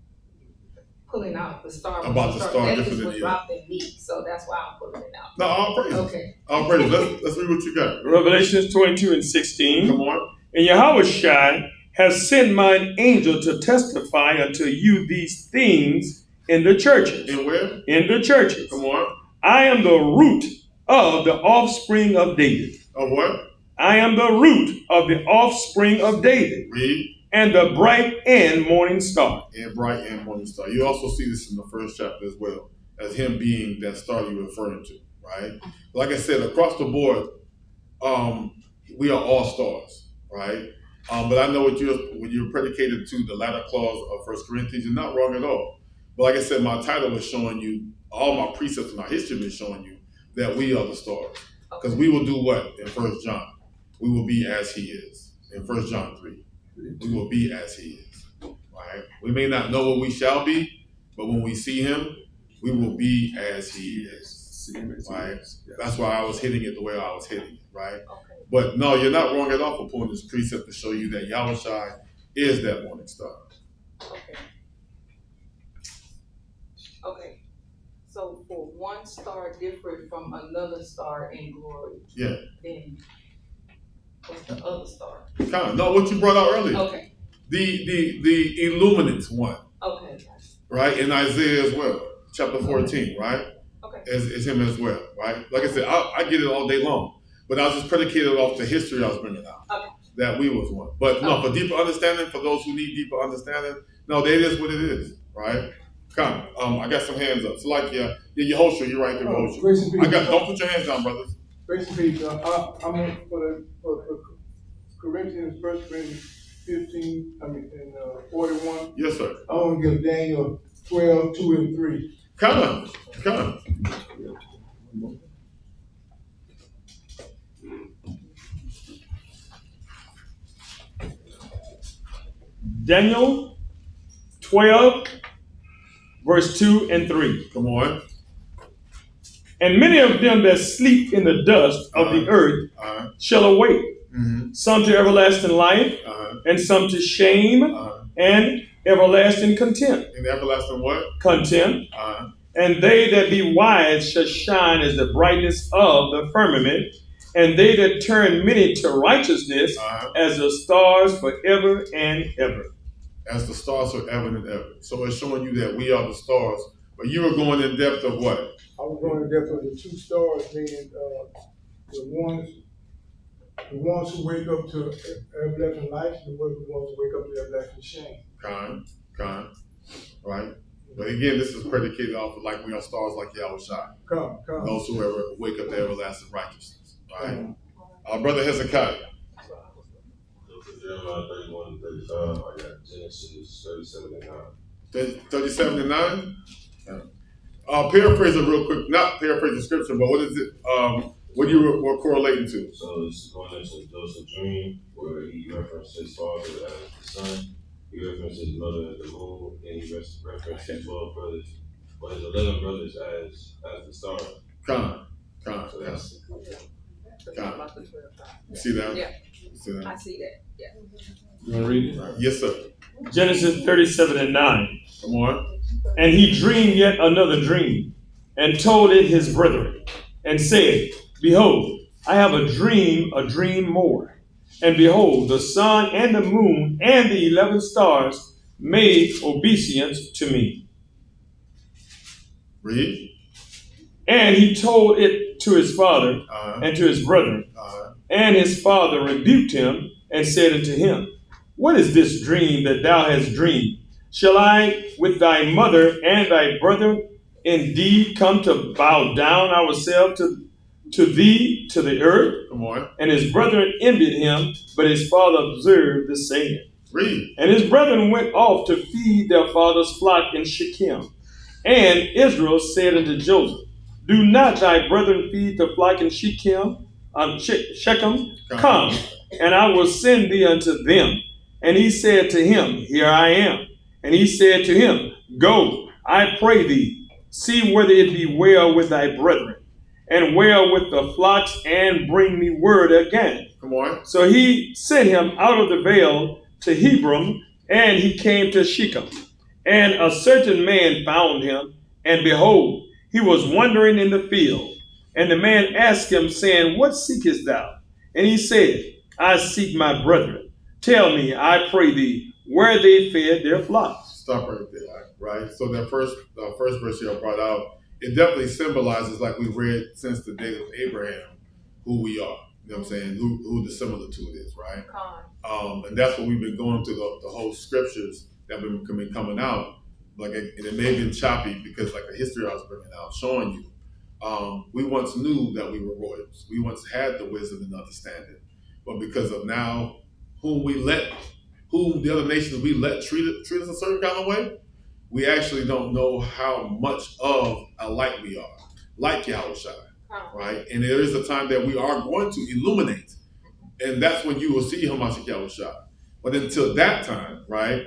pulling out the star. About the star. That just was dropped in me, so that's why I'm pulling it out. No, all praise. Okay. All praise. Let's read what you got. Revelations 22 and 16. Come on. And Yahushua has sent mine angel to testify unto you these things in the churches. In where? In the churches. Come on. I am the root of the offspring of David. Of what? I am the root of the offspring of David. Read. And the bright and morning star. And bright and morning star. You also see this in the first chapter as well, as him being that star you're referring to, right? Like I said, across the board, we are all stars, right? But I know when you're predicated to the latter clause of 1 Corinthians, you're not wrong at all. But like I said, my title is showing you, all my precepts in my history is showing you that we are the stars. Because we will do what in 1 John? We will be as he is. In 1 John 3. We will be as he is. Right? We may not know what we shall be, but when we see him, we will be as he is. Right? That's why I was hitting it the way I was hitting it, right? Okay. But no, you're not wrong at all for pulling this precept to show you that Yahushua is that morning star. Okay. So for one star different from another star in glory. Yeah. Then what's the other star? No, what you brought out earlier. Okay. The illuminance one. Okay. Right? In Isaiah as well. Chapter 14, right? Okay. Is him as well, right? Like I said, I get it all day long. But I was just predicated off the history I was bringing out. Okay. That we was one. But no, for deeper understanding, for those who need deeper understanding, no, that is what it is, right? I got some hands up. It's like Yehoshua, you're right there, Yehoshua. Don't put your hands down, brothers. Grace and peace. I'm for Corinthians, 1 Corinthians 15, and 41. Yes, sir. I want to give Daniel 12, 2 and 3. Come on. Daniel 12, verse 2 and 3. Come on. And many of them that sleep in the dust of the earth shall awake, some to everlasting life, and some to shame and everlasting contempt. And everlasting what? Contempt. And they that be wise shall shine as the brightness of the firmament, and they that turn many to righteousness as the stars forever and ever. As the stars forever and ever. So it's showing you that we are the stars. But you were going in depth of what? I was going in depth of the two stars, meaning the ones who wake up to everlasting life, and the ones who wake up to everlasting shame. Con. Right? But again, this is predicated off of like we are stars like Yahweh Shai. Come. Those who ever wake up to everlasting righteousness. Right? Our brother Hezekiah. Jeremiah 31 and 35, I got Genesis 37 and 9. 37 and 9? Paraphrase it real quick. Not paraphrase the scripture, but what is it? What you were correlating to? So it's going into Joseph's dream, where he referenced his father as the sun, he referenced his mother as the moon, and he referenced his 12 brothers, or his 11 brothers as the stars. Con. So that's You see that? Yeah. You see that? I see that. Yeah. You want to read it? Yes, sir. Genesis 37 and 9. Come on. And he dreamed yet another dream, and told it his brethren, and said, Behold, I have a dream more. And behold, the sun and the moon and the 11 stars made obeisance to me. Read. And he told it to his father and to his brethren. And his father rebuked him and said unto him, What is this dream that thou hast dreamed? Shall I with thy mother and thy brethren indeed come to bow down ourselves to thee to the earth? Come on. And his brethren envied him, but his father observed the saying. Read. And his brethren went off to feed their father's flock in Shechem. And Israel said unto Joseph, Do not thy brethren feed the flock in Shechem? Come, and I will send thee unto them. And he said to him, Here I am. And he said to him, Go, I pray thee, see whether it be well with thy brethren, and well with the flocks, and bring me word again. Come on. So he sent him out of the vale to Hebron, and he came to Shechem. And a certain man found him, and behold, he was wandering in the field. And the man asked him, saying, What seekest thou? And he said, I seek my brethren. Tell me, I pray thee, where they fed their flocks. Stop right there, right? So that first verse you brought out, it definitely symbolizes, like we read since the day of Abraham, who we are. You know what I'm saying? Who the similitude is, right? And that's what we've been going through the whole scriptures that have been coming out. Like it may have been choppy because like the history I was bringing out, showing you. We once knew that we were royals. We once had the wisdom and understanding. But because of now, whom the other nations we let treat us a certain kind of way, we actually don't know how much of a light we are, like Yahweh Shai, right? And there is a time that we are going to illuminate, and that's when you will see Hamashiach Yahweh Shai. But until that time, right,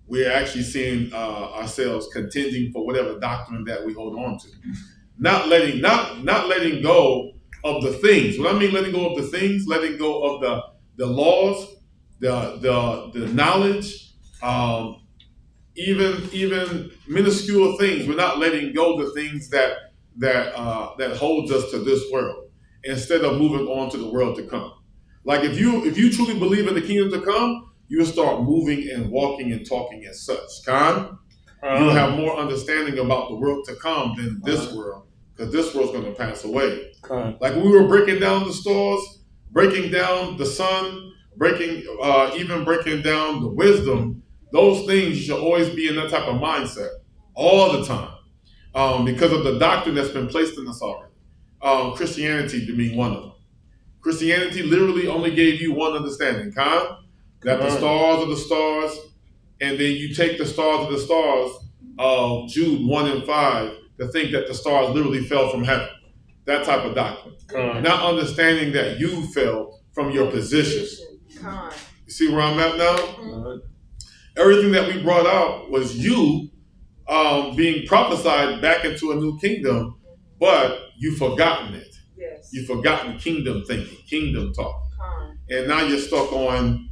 we're actually seeing ourselves contending for whatever doctrine that we hold on to, not letting go of the things. What I mean, letting go of the things, letting go of the laws, the knowledge, even minuscule things. We're not letting go of the things that holds us to this world, instead of moving on to the world to come. Like if you truly believe in the kingdom to come, you will start moving and walking and talking as such. You have more understanding about the world to come than this world, because this world's going to pass away. Like we were breaking down the stars, breaking down the sun, even breaking down the wisdom. Those things, you should always be in that type of mindset all the time, because of the doctrine that's been placed in us already. Christianity to be one of them. Christianity literally only gave you one understanding, that the stars are the stars, and then you take the stars of the stars of Jude 1 and 5 to think that the stars literally fell from heaven. That type of doctrine. Not understanding that you fell from your position. You see where I'm at now? Everything that we brought out was you being prophesied back into a new kingdom, but you've forgotten it. Yes. You've forgotten kingdom thinking, kingdom talk. And now you're stuck on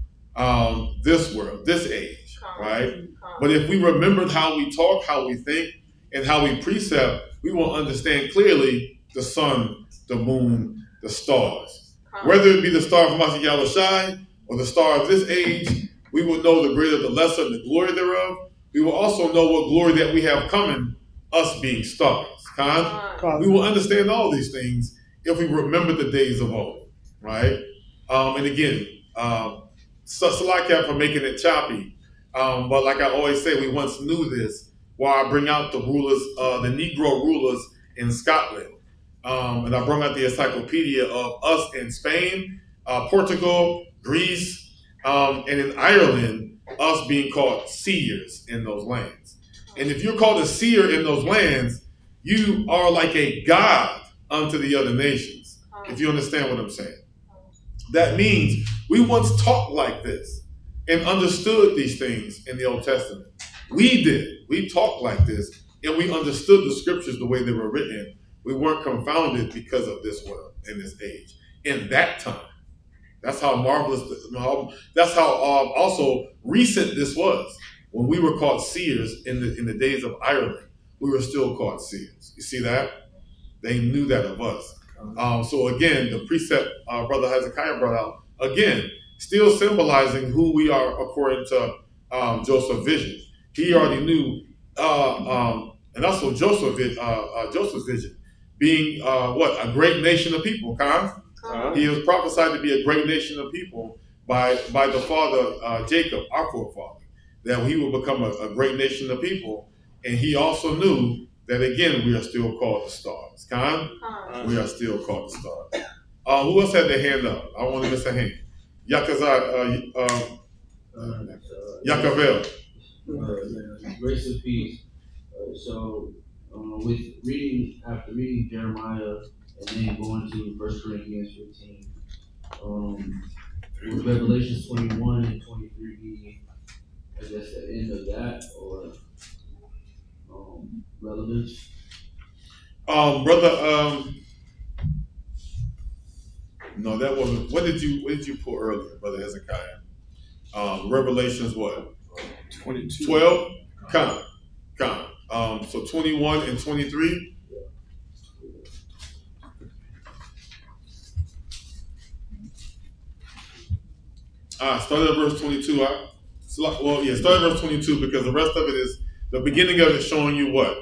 this world, this age, right? But if we remembered how we talk, how we think, and how we precept, we will understand clearly the sun, the moon, the stars. Whether it be the star of Masih Yahushai or the star of this age, we will know the greater, the lesser, and the glory thereof. We will also know what glory that we have coming, us being stars. We will understand all these things if we remember the days of old, right? And again, Salak for making it choppy. But like I always say, we once knew this. While I bring out the rulers, the Negro rulers in Scotland. And I brought out the encyclopedia of us in Spain, Portugal, Greece, and in Ireland, us being called seers in those lands. And if you're called a seer in those lands, you are like a god unto the other nations, if you understand what I'm saying. That means we once talked like this and understood these things in the Old Testament. We did. We talked like this, and we understood the scriptures the way they were written. We weren't confounded because of this world and this age. In that time, that's how marvelous, that's how also recent this was. When we were called seers in the days of Ireland, we were still called seers. You see that? They knew that of us. So again, the precept Brother Hezekiah brought out, again, still symbolizing who we are according to Joseph's vision. He already knew, and also Joseph's vision, being a great nation of people. He was prophesied to be a great nation of people by the father Jacob, our forefather, that he will become a great nation of people. And he also knew that again we are still called the stars. We are still called the stars. Who else had their hand up? I want to miss a hand. Yakavel. Grace and peace. So, after reading Jeremiah and then going to 1 Corinthians 15, with Revelations 21 and 23 be, I guess, the end of that, or relevance? Brother, no, that wasn't. What did you pull earlier, Brother Hezekiah? Revelations what? 22. 12? Come. So 21 and 23? Start at verse 22. Start at verse 22 because the rest of it is, the beginning of it showing you what?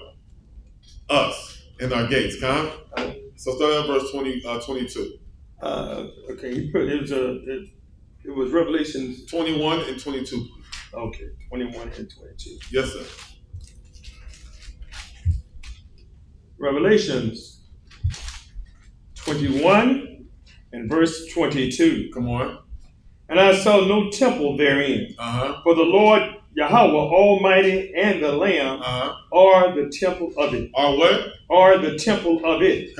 Us in our gates, So start at verse 22. Okay, you put it was Revelations 21 and 22. Okay, 21 and 22. Yes, sir. Revelations 21 and verse 22. Come on. And I saw no temple therein, for the Lord Yahweh Almighty and the Lamb are the temple of it. Are what? Are the temple of it.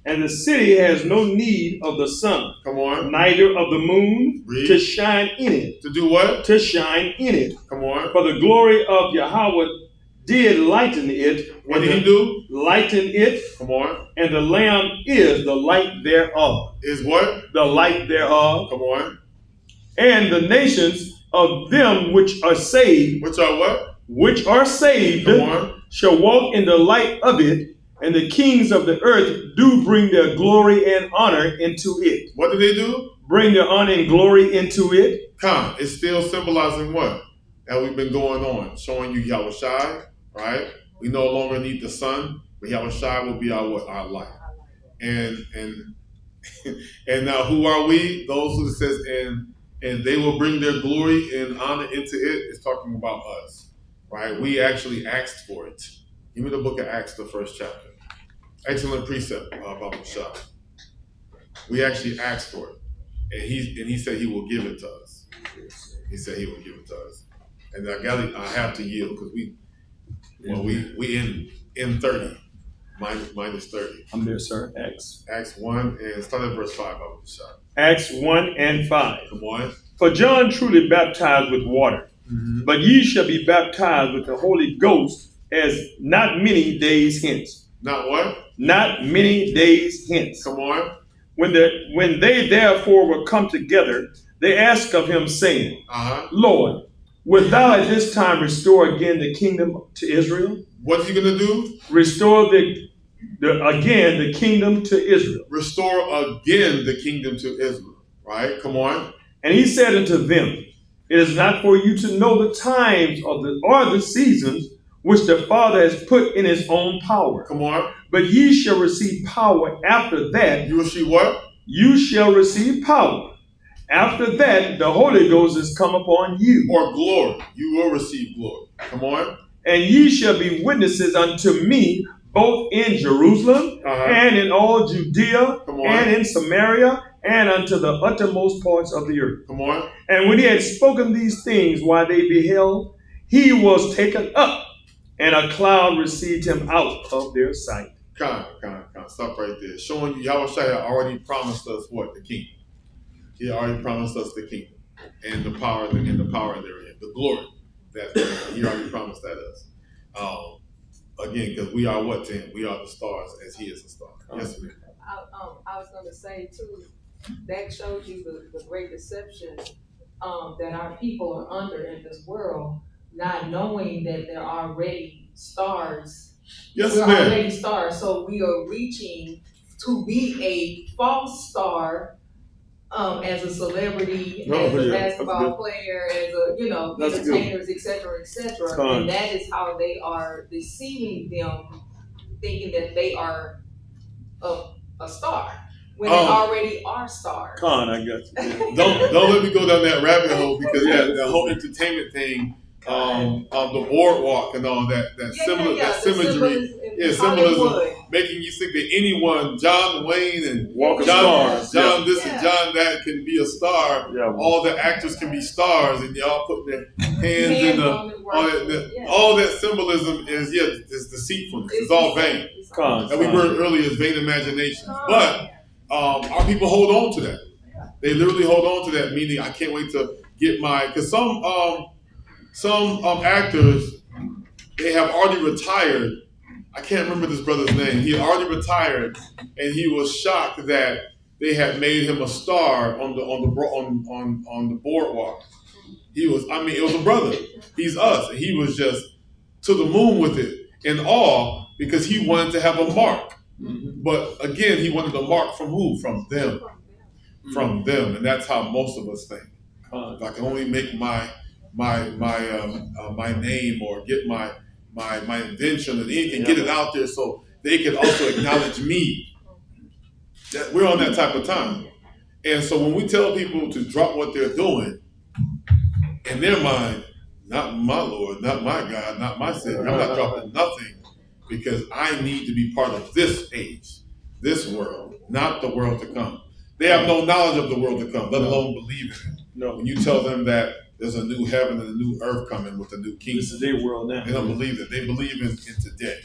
And the city has no need of the sun. Come on. Neither of the moon to shine in it. To do what? To shine in it. Come on. For the glory of Yahweh did lighten it. What did he do? Lighten it. Come on. And the Lamb is the light thereof. Is what? The light thereof. Come on. And the nations of them which are saved. Which are what? Which are saved. Come on. Shall walk in the light of it. And the kings of the earth do bring their glory and honor into it. What do they do? Bring their honor and glory into it. It's still symbolizing what? That we've been going on, showing you Yahushai, right? We no longer need the sun, but Yahushai will be our light. And now who are we? Those who says and they will bring their glory and honor into it. It's talking about us, right? We actually asked for it. Give me the book of Acts, the first chapter. Excellent precept about Mashah. We actually asked for it. And he said he will give it to us. He said he will give it to us. And I have to yield because we in 30. Minus 30. I'm there, sir. Acts 1 and start at verse 5 of Mashah. Acts 1 and 5. Come on. For John truly baptized with water. But ye shall be baptized with the Holy Ghost as not many days hence. Not what? Not many days hence. Come on. When they therefore were come together, they asked of him, saying, Lord, wilt thou at this time restore again the kingdom to Israel? What is he going to do? Restore again the kingdom to Israel. Restore again the kingdom to Israel. Right? Come on. And he said unto them, it is not for you to know the times or the seasons which the Father has put in his own power. Come on. But ye shall receive power after that. You will see what? You shall receive power. After that, the Holy Ghost is come upon you. Or glory. You will receive glory. Come on. And ye shall be witnesses unto me, both in Jerusalem and in all Judea and in Samaria and unto the uttermost parts of the earth. Come on. And when he had spoken these things while they beheld, he was taken up, and a cloud received him out of their sight. Stop right there. Showing you, Yahweh had already promised us what? The kingdom. He already promised us the kingdom and the power therein, the glory that he already promised that us. Again, because we are what to him? We are the stars as he is a star. Yes, ma'am. I was going to say too, that shows you the great deception that our people are under in this world, not knowing that they're already stars. Yes, we're ma'am. already stars, so we are reaching to be a false star as a celebrity, as a basketball player, as a entertainers, etc., etc. And that is how they are deceiving them, thinking that they are a star when they already are stars. I got you. Don't let me go down that rabbit hole, because that whole entertainment thing, the boardwalk and all that symmetry, symbolism, making you think that anyone, John Wayne and John this and John that, can be a star. All the actors can be stars, and y'all putting their hands in all that symbolism is deceitfulness. It's all vain. And we were earlier as vain imagination. But our people hold on to that. They literally hold on to that, meaning I can't wait to get because some actors, they have already retired. I can't remember this brother's name. He had already retired, and he was shocked that they had made him a star on the boardwalk. It was a brother. He's us, and he was just to the moon with it, in awe, because he wanted to have a mark. But again, he wanted a mark from who? From them. From them, and that's how most of us think. If I can only make my name or get my invention and anything, get it out there so they can also acknowledge me. We're on that type of time. And so when we tell people to drop what they're doing, in their mind, not my Lord, not my God, not my Savior, I'm not dropping nothing, because I need to be part of this age, this world, not the world to come. They have no knowledge of the world to come, let alone believe in it. No. When you tell them that there's a new heaven and a new earth coming with a new kingdom, this is their world now. They don't believe it. They believe in today.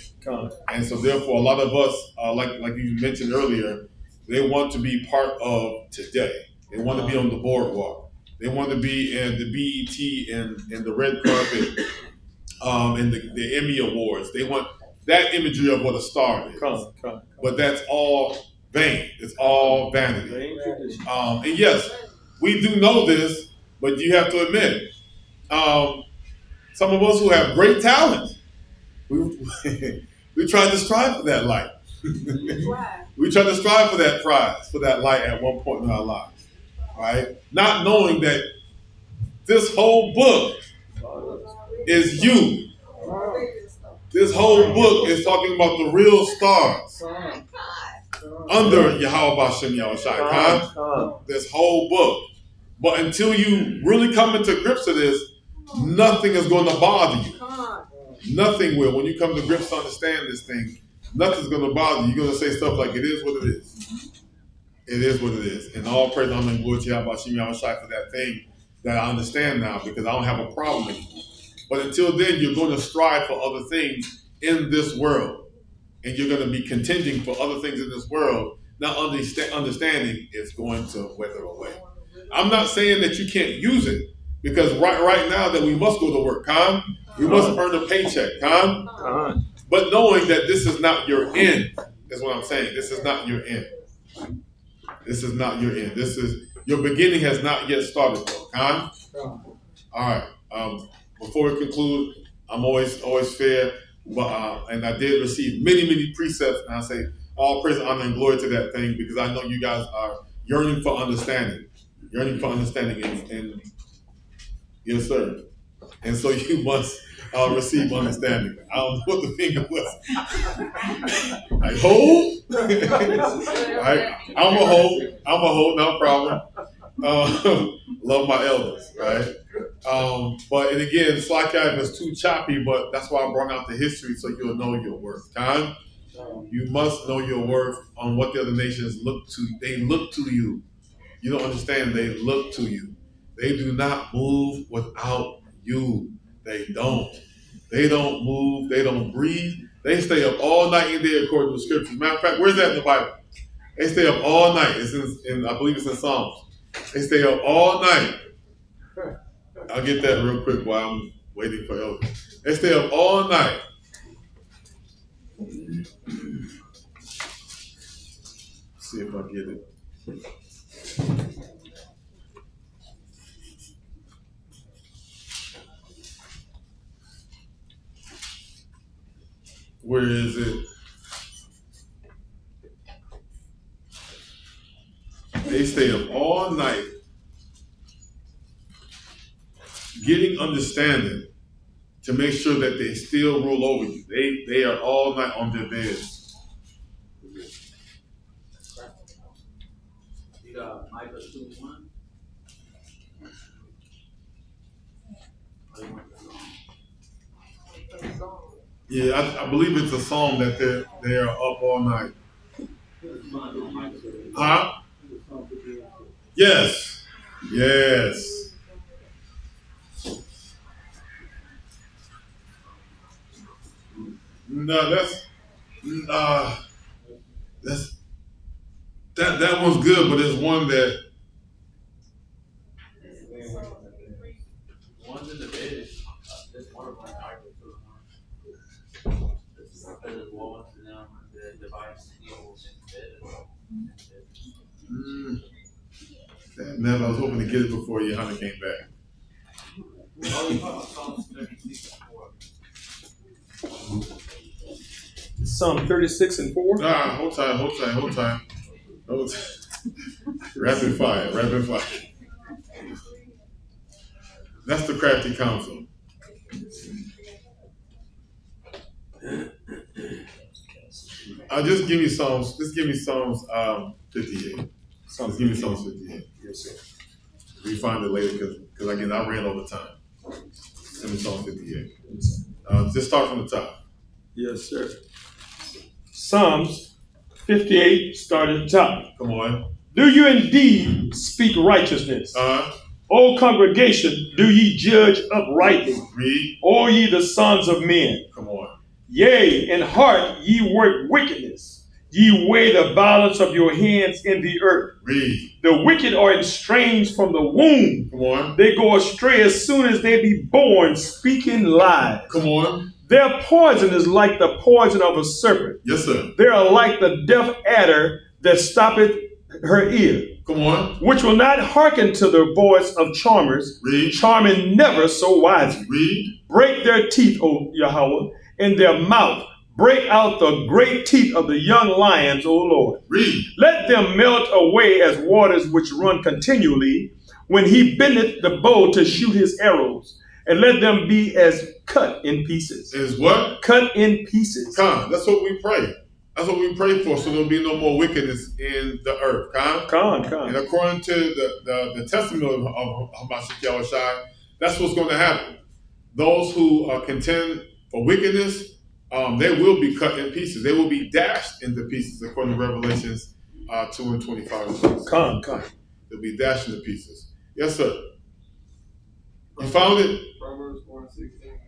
And so therefore, a lot of us, like you mentioned earlier, they want to be part of today. They want to be on the boardwalk. They want to be in the BET and the red carpet and the Emmy Awards. They want that imagery of what a star is. But that's all vain. It's all vanity. And yes, we do know this, but you have to admit, some of us who have great talent, we tried to strive for that light. We tried to strive for that prize, for that light at one point in our lives, right? Not knowing that this whole book is you. This whole book is talking about the real stars under Yahweh Bashem Yahushai. This whole book. But until you really come into grips with this, nothing is going to bother you. Nothing will. When you come to grips to understand this thing, nothing's going to bother you. You're going to say stuff like, it is what it is. It is what it is. And all praise, honor, and glory to Yahweh Bashem Yahushai for that thing that I understand now, because I don't have a problem anymore. But until then, you're going to strive for other things in this world. And you're going to be contending for other things in this world, not understanding it's going to wither away. I'm not saying that you can't use it, Because right now that we must go to work, we must earn a paycheck, but knowing that this is not your end, is what I'm saying. This is not your end. This is not your end. This is your beginning has not yet started, though. All right. Before we conclude, I'm always fair, but and I did receive many precepts, and I say all praise, honor, and glory to that thing, because I know you guys are yearning for understanding, and yes, sir. And so you must receive understanding. I don't know what the finger was. Like, hold. Right? I'm a hold, no problem. Love my elders, right? But and again, Slack is too choppy, but that's why I brought out the history so you'll know your worth. You must know your worth on what the other nations look to. They look to you. You don't understand. They look to you. They do not move without you. They don't. They don't move. They don't breathe. They stay up all night in there according to the scriptures. Matter of fact, where's that in the Bible? They stay up all night. It's in I believe it's in Psalms. They stay up all night. I'll get that real quick while I'm waiting for Elder. They stay up all night. See if I get it. Where is it? They stay up all night getting understanding to make sure that they still rule over you. They are all night on their beds. You got Micah 2:1. Yeah, I believe it's a psalm that they are up all night. Huh? Yes. No, that one's good, but there's one that One's in the bed. There's one of my Micah 2:1. The device equals in Never. I was hoping to get it before Johanna came back. Psalm 36 and 4. Hold time. Rapid fire. That's the crafty counsel. Just give me Psalms 58. Just give me Psalms 58. Yes, sir. We find it later because again, I read all the time. Give me Psalm 58. Just start from the top. Yes, sir. Psalms 58, start at the top. Come on. Do you indeed speak righteousness? O congregation, do ye judge uprightly? Read. O ye the sons of men? Come on. Yea, in heart ye work wickedness. Ye weigh the violence of your hands in the earth. Read. The wicked are estranged from the womb. Come on. They go astray as soon as they be born, speaking lies. Come on. Their poison is like the poison of a serpent. Yes, sir. They are like the deaf adder that stoppeth her ear. Come on. Which will not hearken to the voice of charmers. Read. Charming never so wisely. Read. Break their teeth, O Yahweh, in their mouth. Break out the great teeth of the young lions, O Lord. Read. Let them melt away as waters which run continually, when he bendeth the bow to shoot his arrows. And let them be as cut in pieces. Is what? Cut in pieces. That's what we pray. That's what we pray for, so there'll be no more wickedness in the earth. And according to the testimony of Hamashiach Yahushua, that's what's going to happen. Those who contend for wickedness, they will be cut in pieces. They will be dashed into pieces, according to Revelations 2 and 25. They'll be dashed into pieces. Yes, sir. You found it? Proverbs 4:16.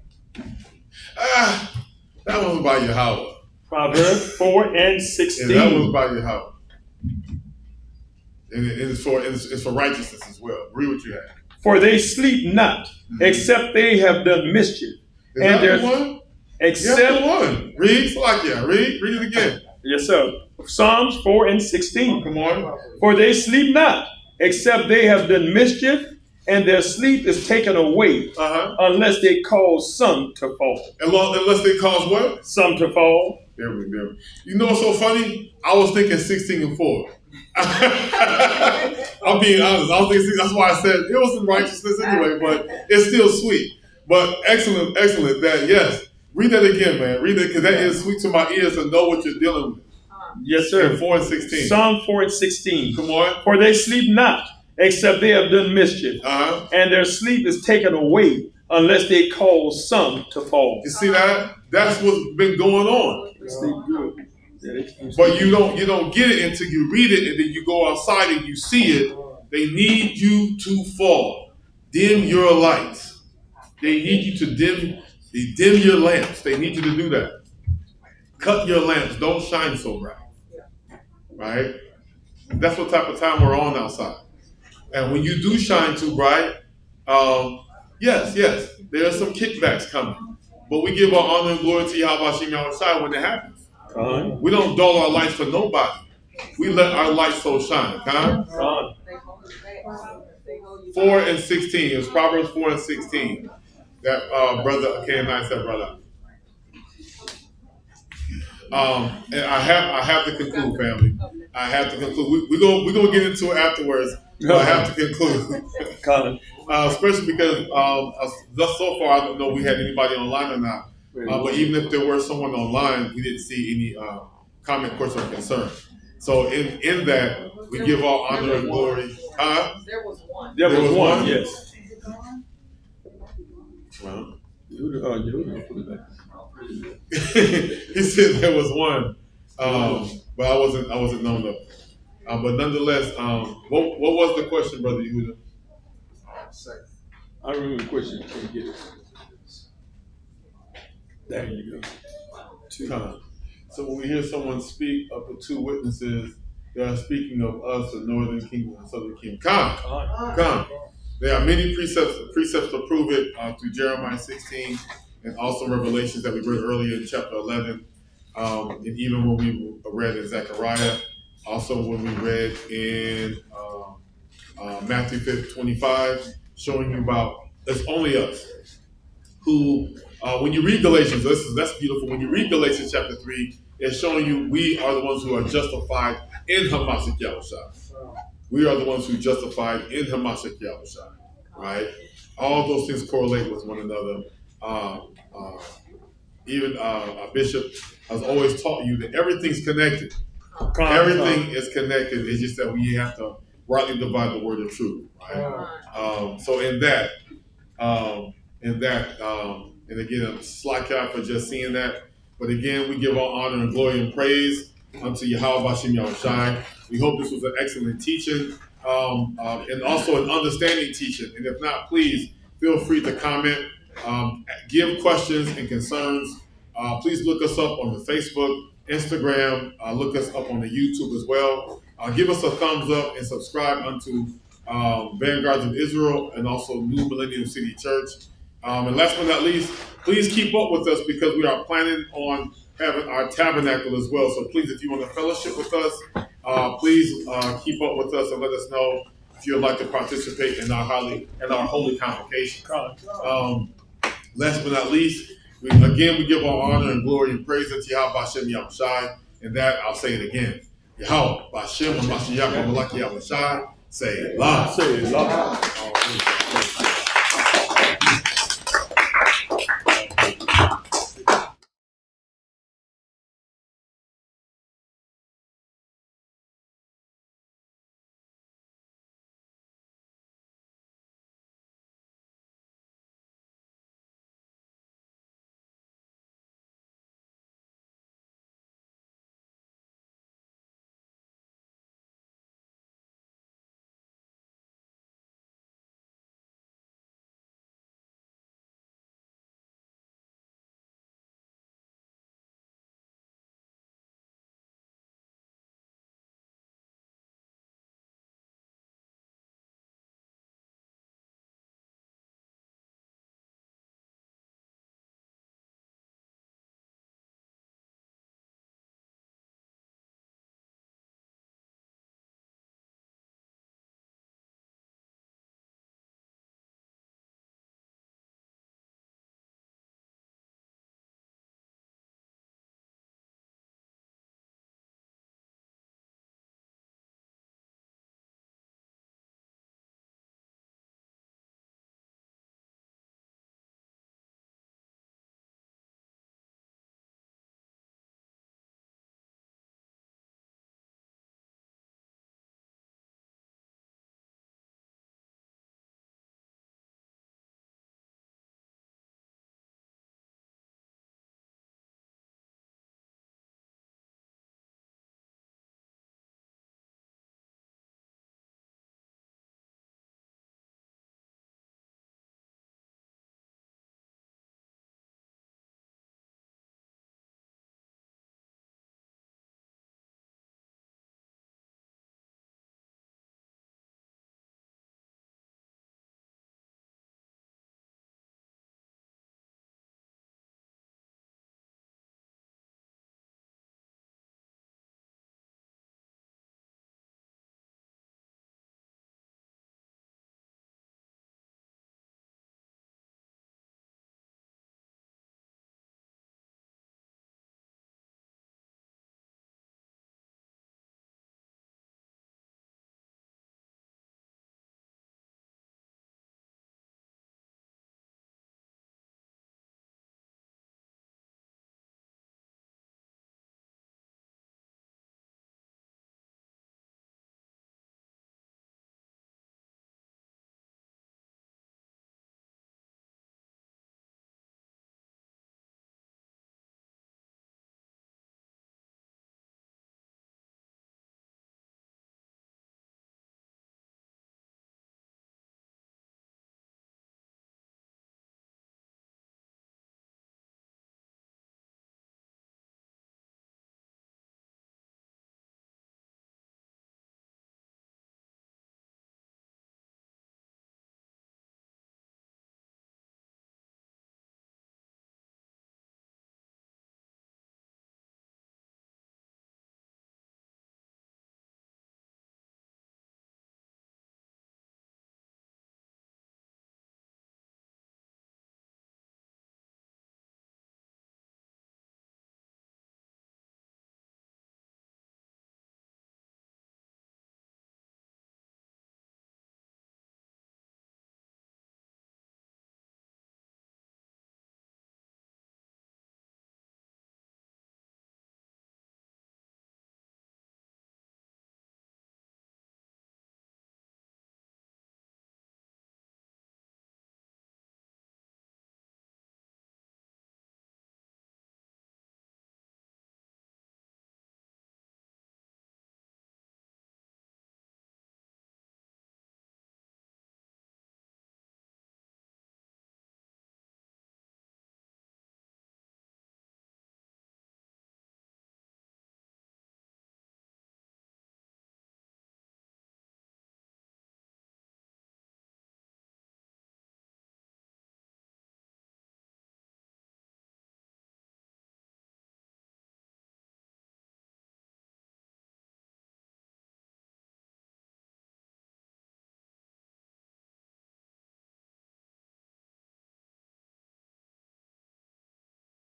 That one's by Yahweh. Proverbs 4 and 16. And that one's by Yahweh. And it's for righteousness as well. Read what you have. For they sleep not, except they have done mischief. Is that the one? Except the one. Read, read it again. Yes, sir. Psalms 4 and 16. Come on. For they sleep not, except they have done mischief, and their sleep is taken away, unless they cause some to fall. Unless they cause what? Some to fall. There we go. You know what's so funny? I was thinking 16 and 4. I'm being honest. I was thinking 16. That's why I said it was in righteousness anyway, but it's still sweet. But excellent. That, yes. Read that again, man. Read it, because that is sweet to my ears to know what you're dealing with. Yes, sir. 4 and 16. Psalm 4 and 16. Come on. For they sleep not, except they have done mischief, and their sleep is taken away, unless they cause some to fall. You see that? That's what's been going on. They sleep good. But you don't get it until you read it, and then you go outside and you see it. They need you to fall. Dim your lights. They need you to dim your lamps. They need you to do that. Cut your lamps. Don't shine so bright. Right? That's what type of time we're on outside. And when you do shine too bright, yes, there are some kickbacks coming. But we give our honor and glory to Yahweh Shem Yahushai when it happens. We don't dull our lights for nobody. We let our light so shine. 4 and 16. It was Proverbs 4 and 16. That brother Canaanite said, brother. And I have to conclude, family. I have to conclude. We're gonna get into it afterwards. But I have to conclude. Especially because thus so far I don't know if we had anybody online or not. But even if there were someone online, we didn't see any comment, question, or concern. So in that, we give all honor and glory. There was one. There was one, yes. Well, he said there was one, but I wasn't known of. But nonetheless, what was the question, Brother Yehuda? I remember the question. I can't get it. There you go. So when we hear someone speak up to two witnesses, they are speaking of us, the northern kingdom and southern kingdom. Come. There are many precepts to prove it through Jeremiah 16 and also Revelations that we read earlier in chapter 11. And even when we read in Zechariah, also when we read in Matthew 25, showing you about it's only us who, when you read Galatians, that's beautiful. When you read Galatians chapter 3, it's showing you we are the ones who are justified in Hamashiach Yahushua. We are the ones who justified in Hamashiach Yahushua, right? All those things correlate with one another. Even a bishop has always taught you that everything's connected. Everything is connected. It's just that we have to rightly divide the word of truth, right? So in that, and again, I'm slack out for just seeing that. But again, we give all honor and glory and praise unto Yahweh Bashem Yahushai. We hope this was an excellent teaching and also an understanding teaching. And if not, please feel free to comment, give questions and concerns. Please look us up on the Facebook, Instagram, look us up on the YouTube as well. Give us a thumbs up and subscribe unto Vanguards of Israel and also New Millennium City Church. And last but not least, please keep up with us because we are planning on having our tabernacle as well. So please, if you want to fellowship with us, please keep up with us and let us know if you'd like to participate in our holy convocation. Last but not least, we give our honor and glory and praise unto Yahweh Bashem Yahushai. And that, I'll say it again. Yahweh Bashem Hamashiach Malaki Yahushai. Say it loud.